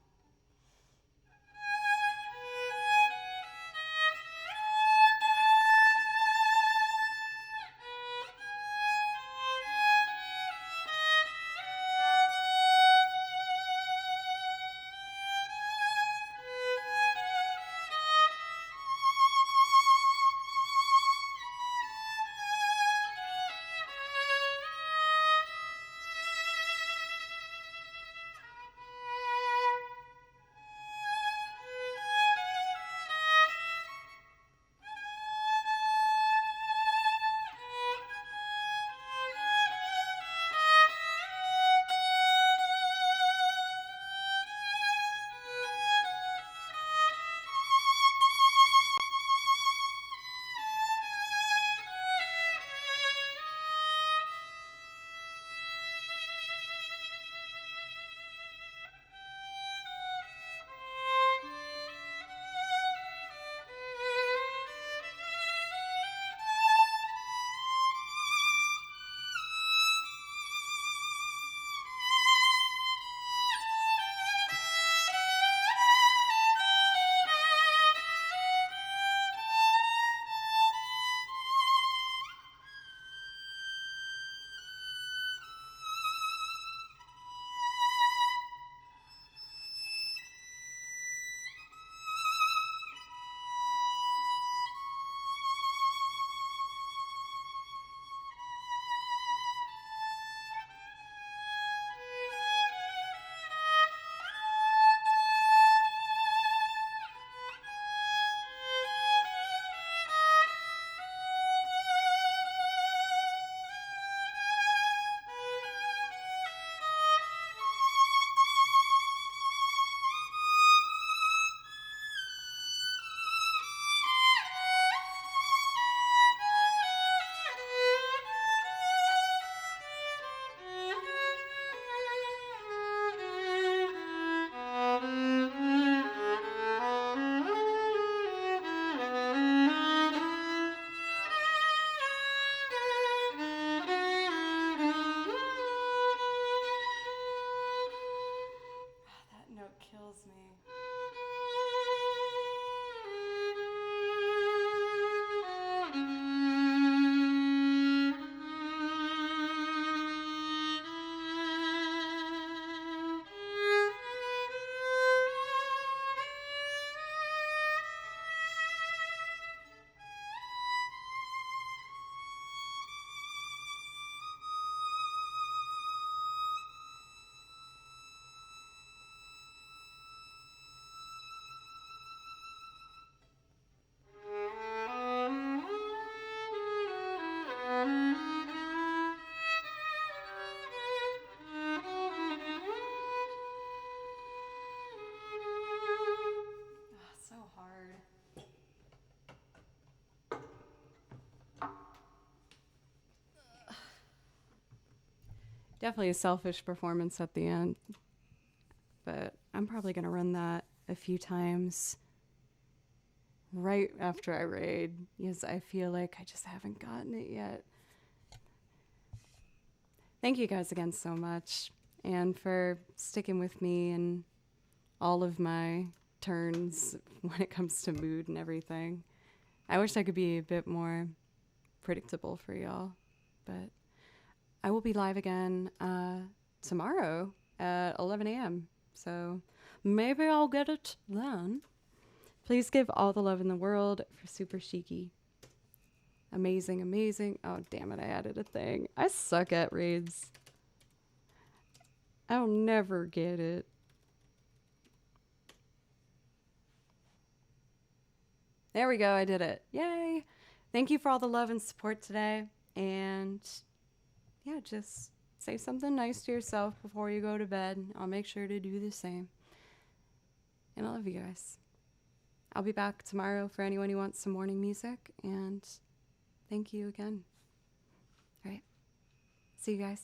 hard. Definitely a selfish performance at the end, but I'm probably going to run that a few times right after I raid because I feel like I just haven't gotten it yet. Thank you guys again so much, and for sticking with me and all of my turns when it comes to mood and everything. I wish I could be a bit more predictable for y'all, but I will be live again tomorrow at 11 a.m. So maybe I'll get it then. Please give all the love in the world for Super Shiki. Amazing, amazing. Oh, damn it, I added a thing. I suck at raids. I'll never get it. There we go, I did it. Yay! Thank you for all the love and support today. And yeah, just say something nice to yourself before you go to bed. I'll make sure to do the same. And I love you guys. I'll be back tomorrow for anyone who wants some morning music. And thank you again. All right. See you guys.